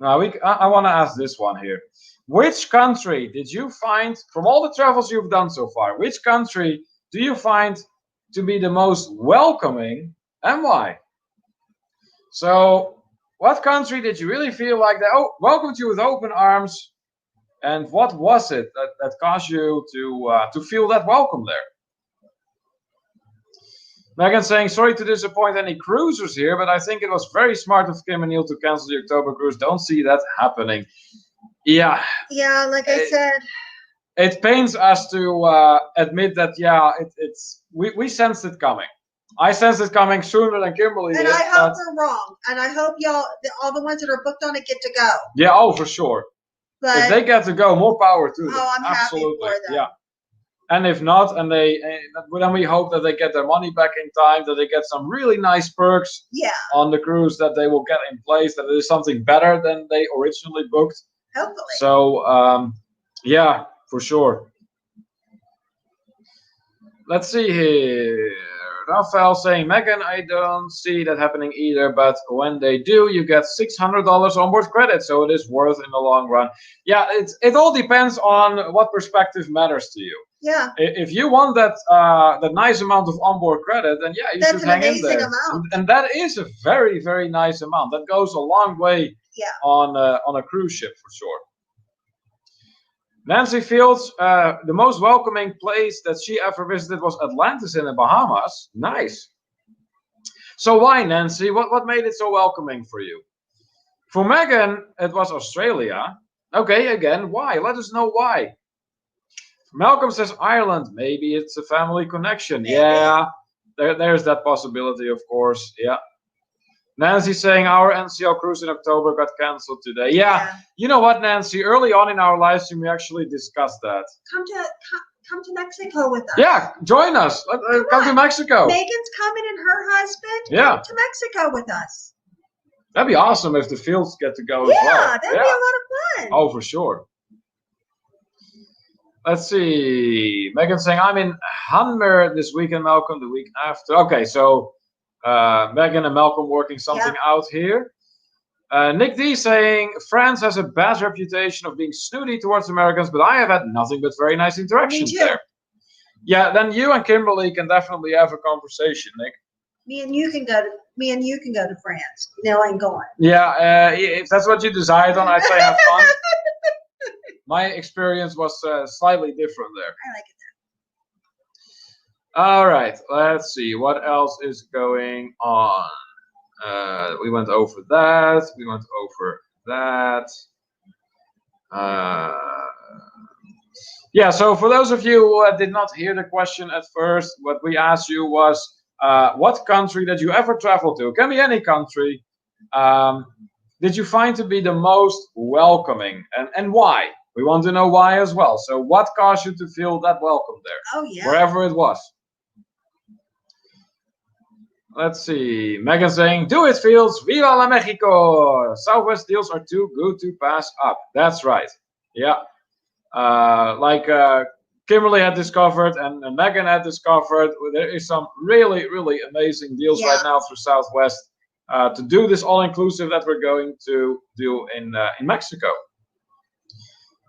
Speaker 1: Now I want to ask this one here. Which country did you find, from all the travels you've done so far, which country do you find to be the most welcoming and why? So, what country did you really feel like they welcomed you with open arms, and what was it that caused you to feel that welcome there? Megan saying, sorry to disappoint any cruisers here, but I think it was very smart of Kim and Neil to cancel the October cruise. Don't see that happening. Yeah.
Speaker 2: Yeah, like I said.
Speaker 1: It pains us to admit that, yeah, we sensed it coming. I sensed it coming sooner than Kimberly did.
Speaker 2: And I hope we're wrong. And I hope y'all, all the ones that are booked on it, get to go.
Speaker 1: Yeah, oh, for sure. But if they get to go, more power to them.
Speaker 2: Oh, I'm
Speaker 1: absolutely
Speaker 2: happy for them.
Speaker 1: Yeah. And if not, then we hope that they get their money back in time, that they get some really nice perks on the cruise that they will get in place, that it is something better than they originally booked.
Speaker 2: Hopefully.
Speaker 1: So, yeah, for sure. Let's see here. Rafael saying, Megan, I don't see that happening either, but when they do, you get $600 onboard credit, so it is worth in the long run. Yeah, it all depends on what perspective matters to you.
Speaker 2: Yeah.
Speaker 1: If you want that nice amount of onboard credit, then yeah, you should hang in there.
Speaker 2: Amount.
Speaker 1: And that is a very, very nice amount. That goes a long way on a cruise ship for sure. Nancy Fields, the most welcoming place that she ever visited was Atlantis in the Bahamas. Nice. So why, Nancy? What made it so welcoming for you? For Megan, it was Australia. Okay, again, why? Let us know why. Malcolm says Ireland. Maybe it's a family connection. Yeah, there's that possibility, of course. Yeah. Nancy saying our NCL cruise in October got cancelled today. Yeah, you know what, Nancy? Early on in our live stream, we actually discussed that.
Speaker 2: Come to Mexico with us.
Speaker 1: Yeah, join us. Come to Mexico.
Speaker 2: Megan's coming and her husband.
Speaker 1: Yeah.
Speaker 2: Come to Mexico with us.
Speaker 1: That'd be awesome if the fields get to go as well.
Speaker 2: Yeah, that'd be a lot of fun.
Speaker 1: Oh, for sure. Let's see. Megan saying, I'm in Hanmer this weekend, Malcolm, the week after. Okay, so Megan and Malcolm working something out here. Nick D saying, France has a bad reputation of being snooty towards Americans, but I have had nothing but very nice interactions there. Yeah, then you and Kimberly can definitely have a conversation, Nick.
Speaker 2: Me and you can go to France. Nell ain't going.
Speaker 1: Yeah, if that's what you decide on, I'd say have fun. My experience was slightly different there.
Speaker 2: I like it.
Speaker 1: All right, let's see what else is going on. We went over that. We went over that. Yeah, so for those of you who did not hear the question at first, what we asked you was, what country did you ever travel to? Can be any country. Did you find to be the most welcoming, and why? We want to know why as well. So what caused you to feel that welcome there?
Speaker 2: Oh, yeah.
Speaker 1: Wherever it was. Let's see. Megan saying, do it, Fields. Viva la Mexico. Southwest deals are too good to pass up. That's right. Yeah. Like Kimberly had discovered and Megan had discovered, there is some really, really amazing deals right now through Southwest to do this all-inclusive that we're going to do in Mexico.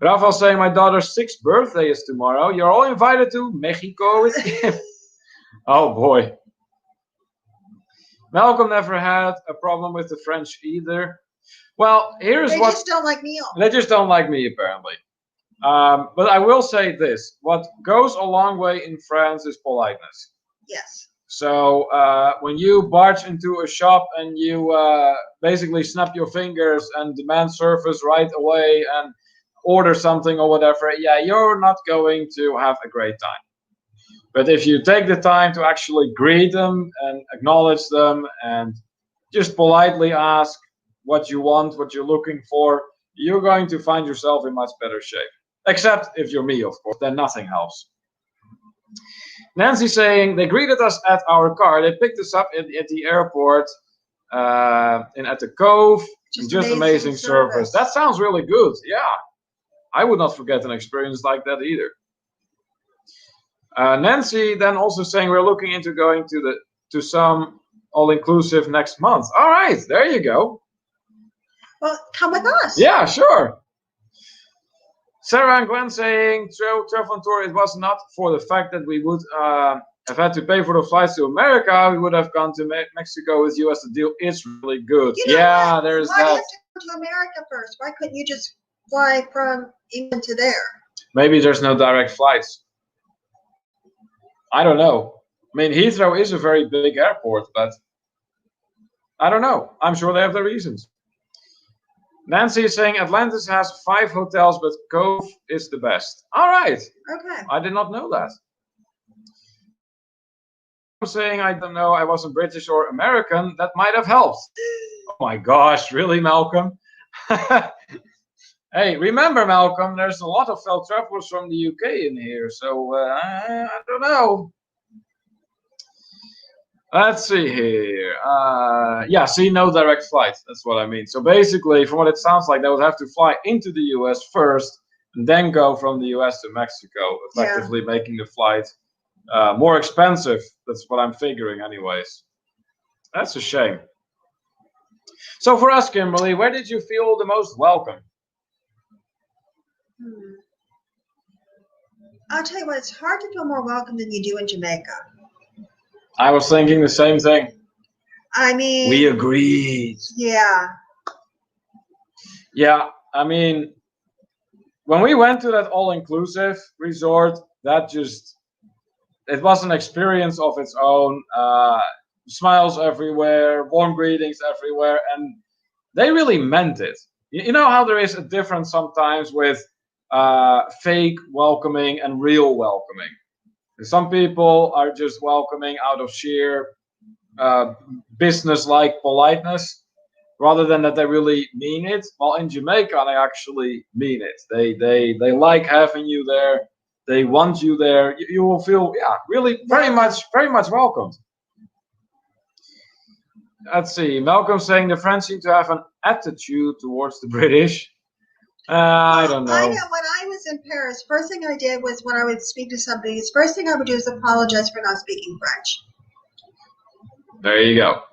Speaker 1: Rafael saying, my daughter's 6th birthday is tomorrow. You're all invited to Mexico with Kim. Oh, boy. Malcolm never had a problem with the French either. Well, here's
Speaker 2: they
Speaker 1: what...
Speaker 2: They just don't like me.
Speaker 1: They just don't like me, apparently. But I will say this. What goes a long way in France is politeness.
Speaker 2: Yes.
Speaker 1: So when you barge into a shop and you basically snap your fingers and demand service right away and order something or whatever, yeah, you're not going to have a great time. But if you take the time to actually greet them and acknowledge them and just politely ask what you want, what you're looking for, you're going to find yourself in much better shape. Except if you're me, of course, then nothing helps. Nancy saying, they greeted us at our car. They picked us up at the airport and at the Cove. Just amazing service. That sounds really good. Yeah. I would not forget an experience like that either. Nancy then also saying we're looking into going to some all-inclusive next month. All right, there you go.
Speaker 2: Well, come with us.
Speaker 1: Yeah, sure. Sarah and Gwen saying travel and tour, it was not for the fact that we would have had to pay for the flights to America. We would have gone to Mexico with you as the deal is really good.
Speaker 2: You know
Speaker 1: there's
Speaker 2: that.
Speaker 1: that.
Speaker 2: Why do you have to go to America first? Why couldn't you just fly from England to there?
Speaker 1: Maybe there's no direct flights. I don't know. I mean, Heathrow is a very big airport, but I don't know. I'm sure they have their reasons. Nancy is saying Atlantis has 5 hotels, but Cove is the best. All right.
Speaker 2: Okay.
Speaker 1: I did not know that. I'm saying I don't know. I wasn't British or American. That might have helped. Oh my gosh, really, Malcolm? Hey, remember, Malcolm, there's a lot of fellow travelers from the UK in here, so I don't know. Let's see here. Yeah, see, no direct flight. That's what I mean. So basically, from what it sounds like, they would have to fly into the US first and then go from the US to Mexico, effectively making the flight more expensive. That's what I'm figuring anyways. That's a shame. So for us, Kimberly, where did you feel the most welcome?
Speaker 2: I'll tell you what, it's hard to feel more welcome than you do in Jamaica.
Speaker 1: I was thinking the same thing.
Speaker 2: I mean...
Speaker 1: We agreed.
Speaker 2: Yeah.
Speaker 1: Yeah, I mean, when we went to that all-inclusive resort, that just... It was an experience of its own. Smiles everywhere, warm greetings everywhere, and they really meant it. You know how there is a difference sometimes with fake welcoming and real welcoming. Some people are just welcoming out of sheer business-like politeness, rather than that they really mean it. Well, in Jamaica, they actually mean it. They like having you there. They want you there. You will feel, yeah, really very much welcomed. Let's see. Malcolm saying the French seem to have an attitude towards the British. I don't know.
Speaker 2: I know when I was in Paris, first thing I did was when I would speak to somebody, first thing I would do is apologize for not speaking French.
Speaker 1: There you go.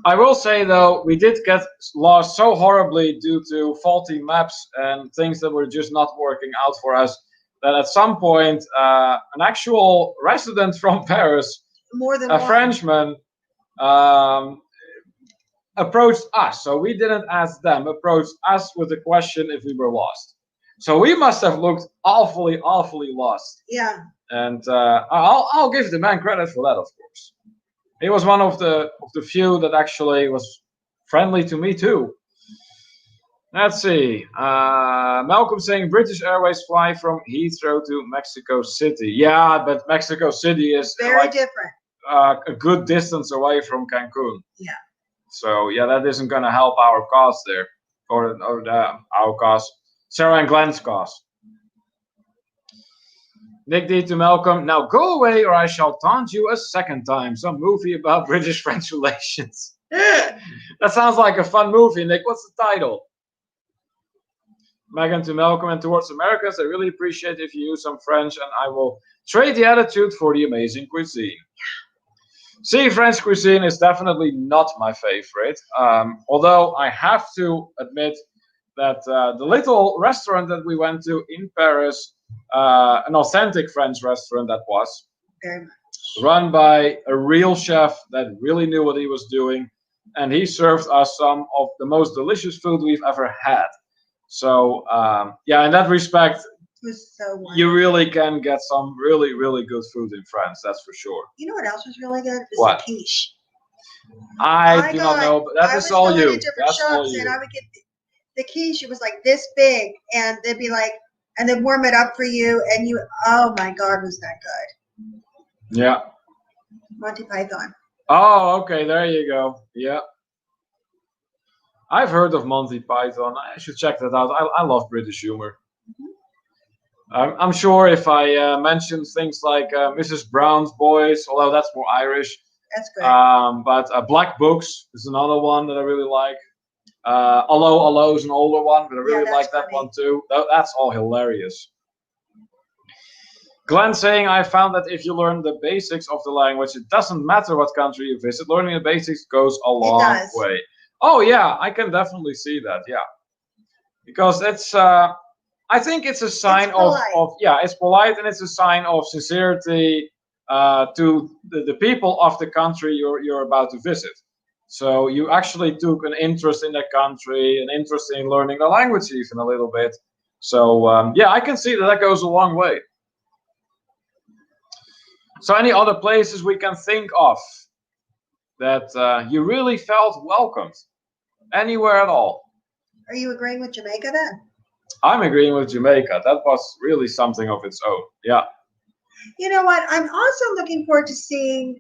Speaker 1: I will say though, we did get lost so horribly due to faulty maps and things that were just not working out for us, that at some point an actual resident from Paris,
Speaker 2: more than
Speaker 1: a
Speaker 2: one
Speaker 1: Frenchman, approached us. So we didn't ask them, approached us with the question if we were lost. So we must have looked awfully lost.
Speaker 2: Yeah.
Speaker 1: And I'll give the man credit for that, of course. He was one of the few that actually was friendly to me too. Let's see. Malcolm saying British Airways fly from Heathrow to Mexico City. Yeah, but Mexico City is
Speaker 2: very different.
Speaker 1: A good distance away from Cancun.
Speaker 2: Yeah.
Speaker 1: So yeah, that isn't going to help our cause there, or our cause, Sarah and Glenn's cause. Nick D to Malcolm, now go away or I shall taunt you a second time. Some movie about British-French relations. That sounds like a fun movie, Nick. What's the title? Megan to Malcolm, and towards Americans, I really appreciate if you use some French, and I will trade the attitude for the amazing cuisine. See, French cuisine is definitely not my favorite, although I have to admit that the little restaurant that we went to in Paris, an authentic French restaurant that was, run by a real chef that really knew what he was doing, and he served us some of the most delicious food we've ever had. So yeah, in that respect, you really can get some really good food in France, that's for sure.
Speaker 2: You know what else was really good?
Speaker 1: What?
Speaker 2: The quiche.
Speaker 1: I do not know, but that is all you. That's all you.
Speaker 2: And I would get the quiche. It was like this big, and they'd be like, and they'd warm it up for you, and you, oh my God, was that good?
Speaker 1: Yeah.
Speaker 2: Monty Python.
Speaker 1: Oh, okay, there you go. Yeah. I've heard of Monty Python. I should check that out. I love British humor. I'm sure if I mention things like Mrs. Brown's Boys, although that's more Irish.
Speaker 2: That's good.
Speaker 1: But Black Books is another one that I really like. Allo is an older one, but I really like that one too. That's all hilarious. Glenn saying, I found that if you learn the basics of the language, it doesn't matter what country you visit. Learning the basics goes a long way. Oh yeah, I can definitely see that. Yeah, because it's. I think it's a sign of yeah, it's polite, and it's a sign of sincerity to the people of the country you're about to visit. So you actually took an interest in that country, an interest in learning the language even a little bit. So yeah, I can see that goes a long way. So any other places we can think of that you really felt welcomed? Anywhere at all?
Speaker 2: Are you agreeing with Jamaica then?
Speaker 1: I'm agreeing with Jamaica. That was really something of its own. Yeah.
Speaker 2: You know what? I'm also looking forward to seeing.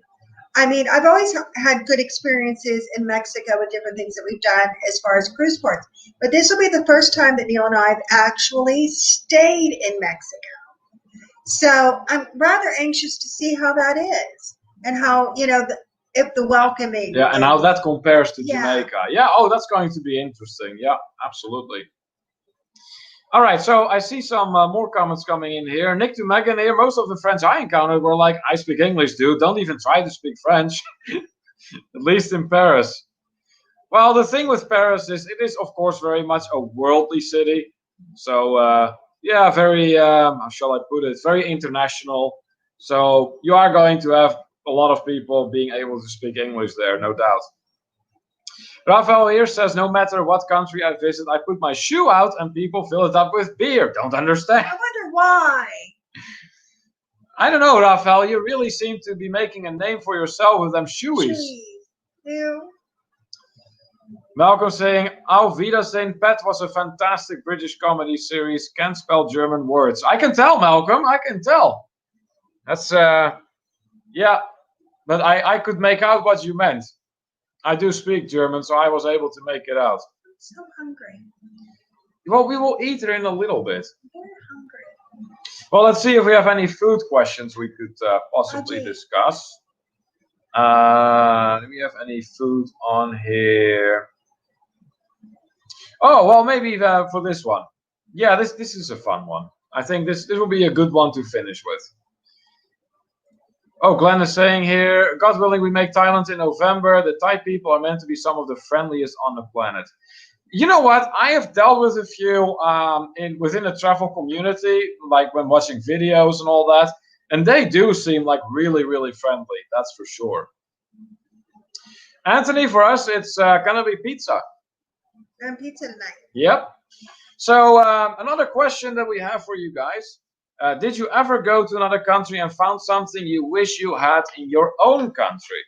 Speaker 2: I mean, I've always had good experiences in Mexico with different things that we've done as far as cruise ports. But this will be the first time that Neil and I have actually stayed in Mexico. So I'm rather anxious to see how that is and how, you know, if the welcoming.
Speaker 1: Yeah, and how that compares to Jamaica. Yeah, oh, that's going to be interesting. Yeah, absolutely. All right, so I see some more comments coming in here. Nick to Megan here. Most of the friends I encountered were like, I speak English, dude. Don't even try to speak French. At least in Paris. Well, the thing with Paris is it is, of course, very much a worldly city. So, yeah, very, how shall I put it, very international. So you are going to have a lot of people being able to speak English there, no doubt. Rafael here says, no matter what country I visit, I put my shoe out and people fill it up with beer. Don't understand.
Speaker 2: I wonder why.
Speaker 1: I don't know, Rafael. You really seem to be making a name for yourself with them shoeies.
Speaker 2: Yeah.
Speaker 1: Malcolm saying, Auf Wiedersehen, Pet was a fantastic British comedy series. Can't spell German words. I can tell, Malcolm. I can tell. That's, yeah. but I could make out what you meant. I do speak German, so I was able to make it out.
Speaker 2: I'm so hungry.
Speaker 1: Well, we will eat her in a little bit.
Speaker 2: I'm very hungry.
Speaker 1: Well, let's see if we have any food questions we could possibly discuss. Do we have any food on here? Oh, well, maybe for this one. Yeah, this is a fun one. I think this will be a good one to finish with. Oh, Glenn is saying here, God willing, we make Thailand in November. The Thai people are meant to be some of the friendliest on the planet. You know what? I have dealt with a few within the travel community, like when watching videos and all that, and they do seem like really, really friendly. That's for sure. Anthony, for us, it's gonna be pizza.
Speaker 2: And pizza tonight.
Speaker 1: Yep. So another question that we have for you guys. Did you ever go to another country and found something you wish you had in your own country?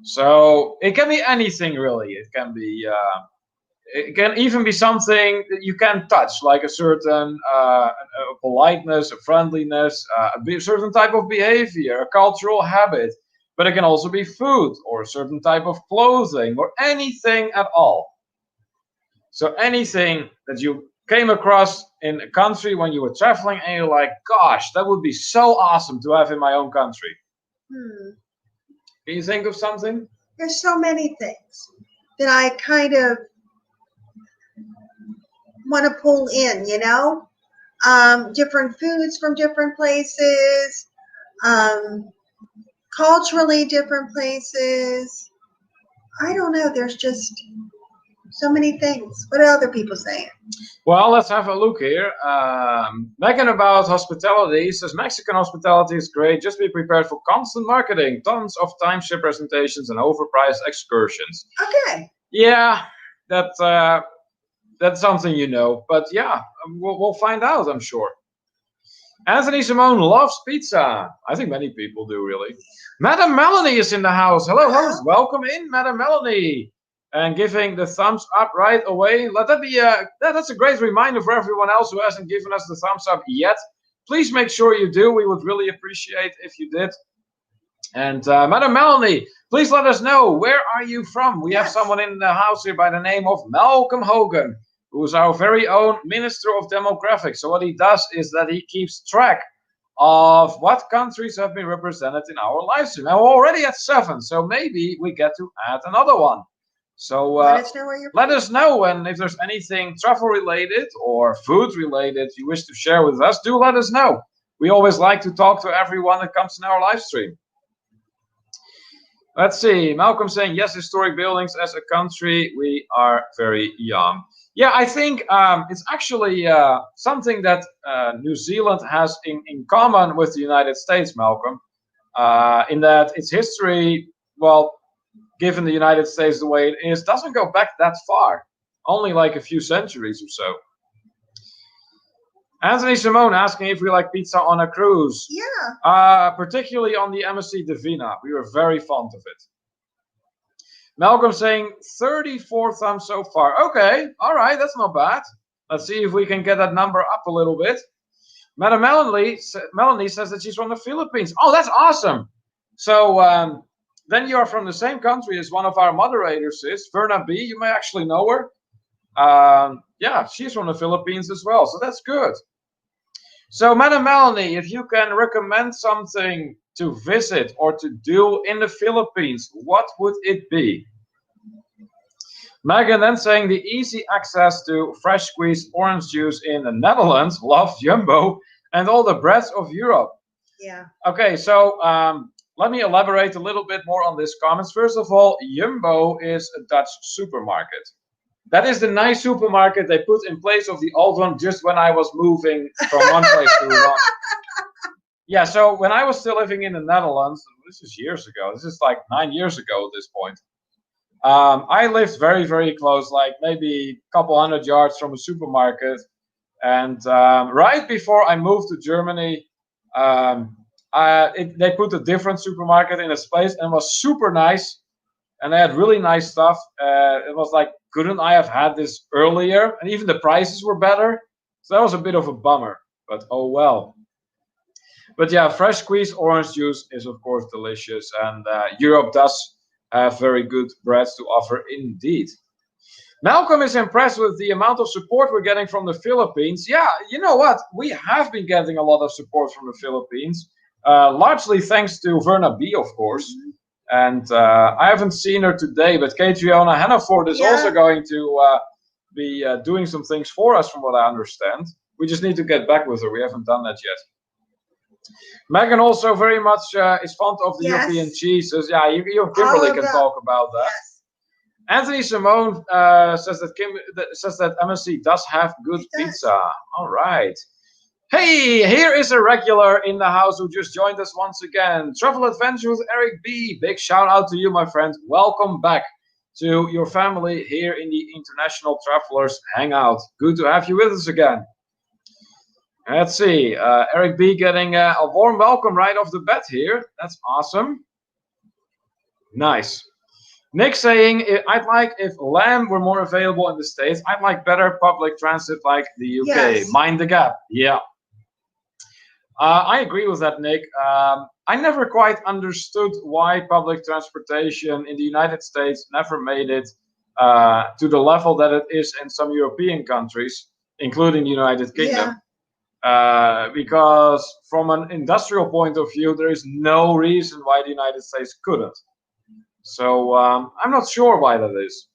Speaker 1: So it can be anything really. It can even be something that you can touch, like a certain politeness, a friendliness, a certain type of behavior, a cultural habit. But it can also be food or a certain type of clothing or anything at all. So anything that you came across in a country when you were traveling and you're like, gosh, that would be so awesome to have in my own country. Can you think of something?
Speaker 2: There's so many things that I kind of want to pull in, you know? Different foods from different places, culturally different places. I don't know. There's just so many things. What are other people saying?
Speaker 1: Well, let's have a look here. Megan about hospitality says Mexican hospitality is great. Just be prepared for constant marketing, tons of timeshare presentations, and overpriced excursions.
Speaker 2: Okay.
Speaker 1: Yeah, that's something you know. But yeah, we'll find out, I'm sure. Anthony Simone loves pizza. I think many people do, really. Madam Melanie is in the house. Hello, host. Welcome in, Madam Melanie. And giving the thumbs up right away. Let that be that's a great reminder for everyone else who hasn't given us the thumbs up yet. Please make sure you do. We would really appreciate if you did. And Madam Melanie, please let us know, where are you from? We have someone in the house here by the name of Malcolm Hogan, who is our very own Minister of Demographics. So what he does is that he keeps track of what countries have been represented in our live stream. And we're already at 7, so maybe we get to add another one. So let us know, and if there's anything travel related or food related you wish to share with us, do let us know. We always like to talk to everyone that comes in our live stream. Let's see, Malcolm saying, yes, historic buildings as a country, we are very young. Yeah, I think it's actually something that New Zealand has in common with the United States, Malcolm, in that its history, well, given the United States the way it is, doesn't go back that far. Only like a few centuries or so. Anthony Simone asking if we like pizza on a cruise.
Speaker 2: Yeah.
Speaker 1: Particularly on the MSC Divina. We were very fond of it. Malcolm saying 34 thumbs so far. Okay, all right, that's not bad. Let's see if we can get that number up a little bit. Madam Melanie says that she's from the Philippines. Oh, that's awesome. So then you are from the same country as one of our moderators is, Verna B. You may actually know her. Yeah, she's from the Philippines as well, so that's good. So, Madam Melanie, if you can recommend something to visit or to do in the Philippines, what would it be? Megan then saying the easy access to fresh squeezed orange juice in the Netherlands, love Jumbo, and all the breads of Europe.
Speaker 2: Yeah.
Speaker 1: Okay, so let me elaborate a little bit more on this comments. First of all, Jumbo is a Dutch supermarket. That is the nice supermarket they put in place of the old one just when I was moving from one place to another. Yeah, so when I was still living in the Netherlands, this is years ago, this is like 9 years ago at this point, I lived very, very close, like maybe a couple 100 yards from a supermarket. And right before I moved to Germany, they put a different supermarket in its place and it was super nice. And they had really nice stuff. It was like, couldn't I have had this earlier? And even the prices were better. So that was a bit of a bummer, but oh well. But yeah, fresh squeezed orange juice is of course delicious, and Europe does have very good breads to offer indeed. Malcolm is impressed with the amount of support we're getting from the Philippines. Yeah, you know what? We have been getting a lot of support from the Philippines, largely thanks to Verna B, of course. And I haven't seen her today, but Catriona Hannaford is also going to be doing some things for us, from what I understand. We just need to get back with her. We haven't done that yet. Megan also very much is fond of the European cheeses. Yeah, you and Kimberly can talk about that.
Speaker 2: Yes.
Speaker 1: Anthony Simone says that MSC does have good pizza. All right. Hey, here is a regular in the house who just joined us once again. Travel Adventure with Eric B. Big shout out to you, my friend. Welcome back to your family here in the International Travelers Hangout. Good to have you with us again. Let's see. Eric B getting a warm welcome right off the bat here. That's awesome. Nice. Nick saying, I'd like if lamb were more available in the States. I'd like better public transit like the UK.
Speaker 2: Yes.
Speaker 1: Mind the gap. Yeah. I agree with that, Nick. I never quite understood why public transportation in the United States never made it to the level that it is in some European countries, including the United Kingdom. Because from an industrial point of view, there is no reason why the United States couldn't. So I'm not sure why that is.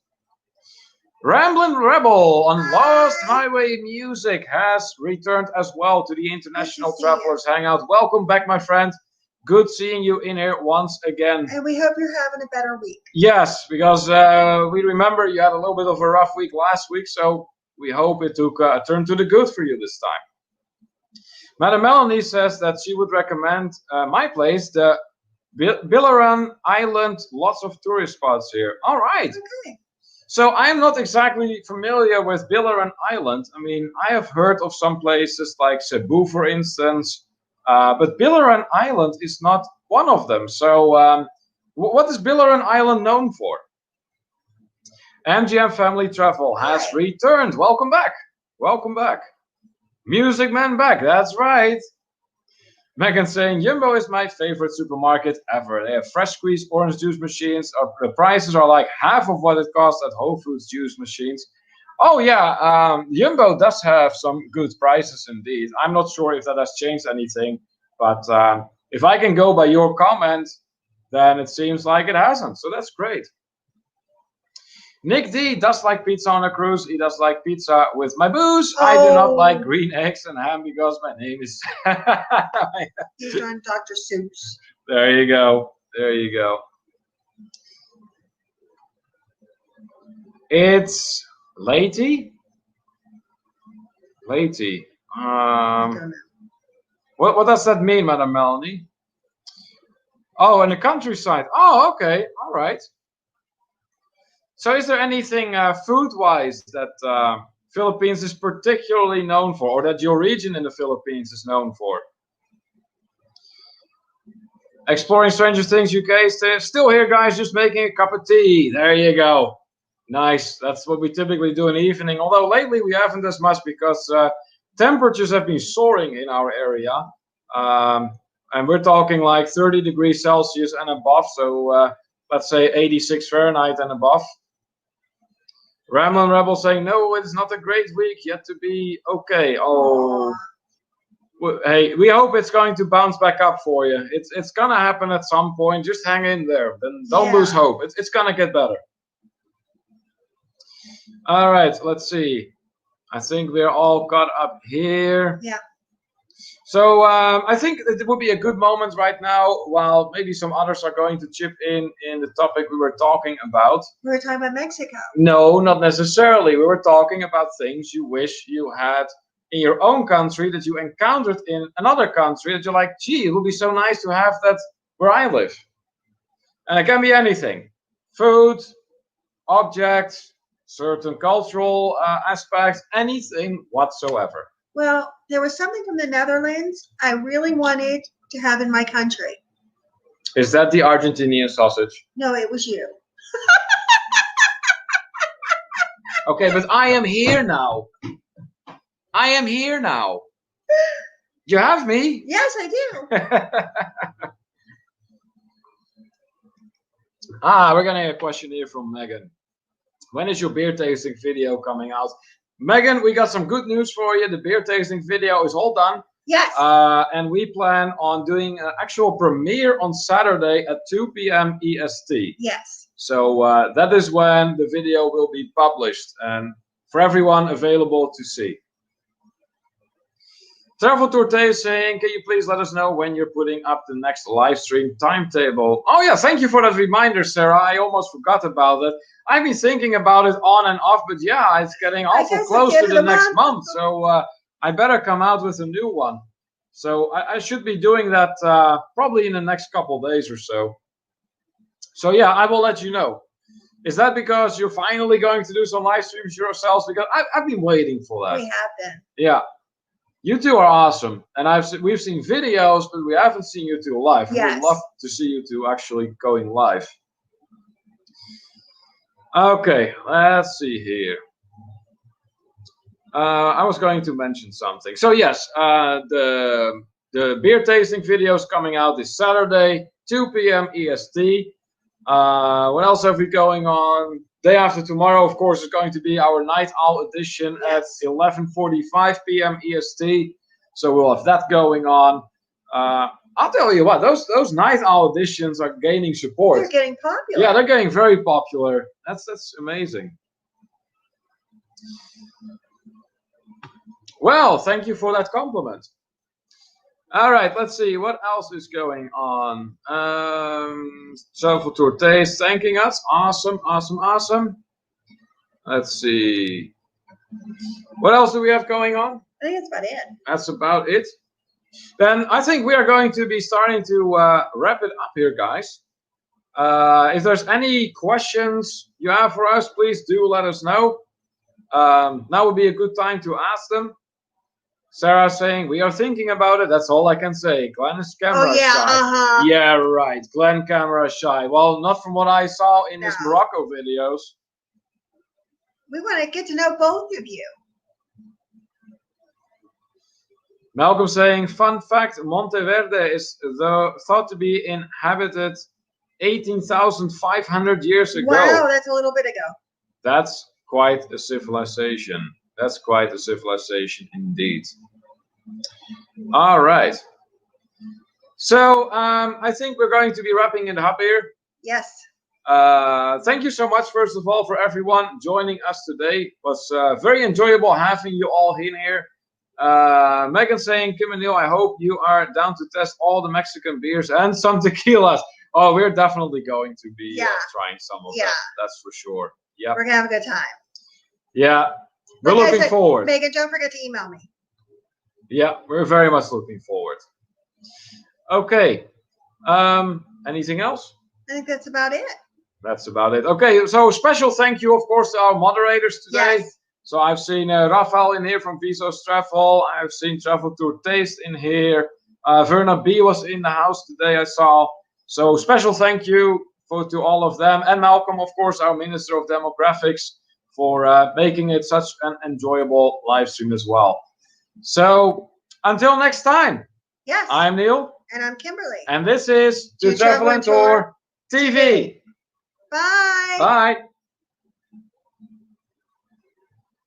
Speaker 1: Ramblin' Rebel on Lost Highway Music has returned as well to the International Travelers Hangout. Welcome back, my friend. Good seeing you in here once again.
Speaker 2: And we hope you're having a better week.
Speaker 1: Yes, because we remember you had a little bit of a rough week last week, so we hope it took a turn to the good for you this time. Madam Melanie says that she would recommend my place, the Bilaran Island. Lots of tourist spots here. All right.
Speaker 2: Okay.
Speaker 1: So I'm not exactly familiar with Bilaran Island. I mean, I have heard of some places like Cebu, for instance, but Bilaran Island is not one of them. So what is Bilaran Island known for? MGM Family Travel has returned. Welcome back. Welcome back. Music Man back. That's right. Megan saying, Jumbo is my favorite supermarket ever. They have fresh squeezed orange juice machines. The prices are like half of what it costs at Whole Foods juice machines. Oh yeah, Jumbo does have some good prices indeed. I'm not sure if that has changed anything, but if I can go by your comment, then it seems like it hasn't. So that's great. Nick D does like pizza on a cruise. He does like pizza with my booze. I do not like green eggs and ham because my name is...
Speaker 2: He's on Dr. Seuss.
Speaker 1: There you go. There you go. It's Lady. Lady. What does that mean, Madam Melanie? Oh, in the countryside. Oh, okay. All right. So is there anything food-wise that Philippines is particularly known for, or that your region in the Philippines is known for? Exploring Stranger Things UK, still here, guys, just making a cup of tea. There you go. Nice. That's what we typically do in the evening, although lately we haven't as much because temperatures have been soaring in our area. And we're talking like 30 degrees Celsius and above, so let's say 86 Fahrenheit and above. Ramblin' Rebel saying, no, it's not a great week, yet to be okay. Oh, hey, we hope it's going to bounce back up for you. It's going to happen at some point. Just hang in there. Then don't lose hope. It's going to get better. All right, let's see. I think we're all caught up here.
Speaker 2: Yeah.
Speaker 1: So I think it would be a good moment right now, while maybe some others are going to chip in the topic we were talking about.
Speaker 2: We were talking about Mexico.
Speaker 1: No, not necessarily. We were talking about things you wish you had in your own country that you encountered in another country that you're like, gee, it would be so nice to have that where I live. And it can be anything. Food, objects, certain cultural aspects, anything whatsoever.
Speaker 2: Well, there was something from the Netherlands I really wanted to have in my country.
Speaker 1: Is that the Argentinian sausage?
Speaker 2: No, it was you.
Speaker 1: Okay, but I am here now. I am here now. You have me?
Speaker 2: Yes, I do.
Speaker 1: We're gonna get a question here from Megan. When is your beer tasting video coming out? Megan, we got some good news for you. The beer tasting video is all done.
Speaker 2: Yes.
Speaker 1: And we plan on doing an actual premiere on Saturday at 2 p.m. EST.
Speaker 2: Yes.
Speaker 1: So that is when the video will be published and for everyone available to see. Travel Tour Tay is saying, can you please let us know when you're putting up the next live stream timetable? Oh yeah, thank you for that reminder, Sarah. I almost forgot about it. I've been thinking about it on and off, but yeah, it's getting awful close to the next month. So I better come out with a new one. So I should be doing that probably in the next couple of days or so. So yeah, I will let you know. Is that because you're finally going to do some live streams yourselves? Because I've been waiting for that.
Speaker 2: We have been.
Speaker 1: Yeah. You two are awesome, and we've seen videos, but we haven't seen you two live.
Speaker 2: Yes.
Speaker 1: We'd love to see you two actually going live. Okay, let's see here. I was going to mention something. So yes, the beer tasting video is coming out this Saturday, 2 p.m. EST. What else have we going on? Day after tomorrow, of course, is going to be our Night Owl edition at 11:45 p.m. EST. So we'll have that going on. I'll tell you what, those Night Owl editions are gaining support.
Speaker 2: They're getting popular.
Speaker 1: Yeah, they're getting very popular. That's amazing. Well, thank you for that compliment. All right, let's see what else is going on. Travel Tour Taste thanking us. Awesome, awesome, awesome. Let's see. What else do we have going on?
Speaker 2: I think that's about it.
Speaker 1: That's about it. Then I think we are going to be starting to wrap it up here, guys. If there's any questions you have for us, please do let us know. Now would be a good time to ask them. Sarah saying, we are thinking about it. That's all I can say. Glenn is camera shy. Yeah, right. Glenn camera shy. Well, not from what I saw in his Morocco videos.
Speaker 2: We want to get to know both of you.
Speaker 1: Malcolm saying, fun fact, Monteverde is thought to be inhabited 18,500 years ago.
Speaker 2: Wow, that's a little bit ago.
Speaker 1: That's quite a civilization. That's quite a civilization indeed. All right. So I think we're going to be wrapping it up here.
Speaker 2: Yes.
Speaker 1: Thank you so much, first of all, for everyone joining us today. It was very enjoyable having you all in here. Megan saying, Kim and Neil, I hope you are down to test all the Mexican beers and some tequilas. Oh, we're definitely going to be trying some of that. That's for sure. Yeah.
Speaker 2: We're going to have a good time.
Speaker 1: Yeah. We're looking forward.
Speaker 2: Megan, don't forget to email me.
Speaker 1: Yeah, we're very much looking forward. Okay. Anything else?
Speaker 2: I think that's about it.
Speaker 1: That's about it. Okay, so special thank you, of course, to our moderators today.
Speaker 2: Yes.
Speaker 1: So I've seen Rafael in here from Visos Travel. I've seen Travel Tour Taste in here. Verna B was in the house today, I saw. So special thank you to all of them. And Malcolm, of course, our Minister of Demographics, for making it such an enjoyable live stream as well. So until next time.
Speaker 2: Yes.
Speaker 1: I'm Neil.
Speaker 2: And I'm Kimberly.
Speaker 1: And this is To Travel and Tour TV.
Speaker 2: Bye.
Speaker 1: Bye.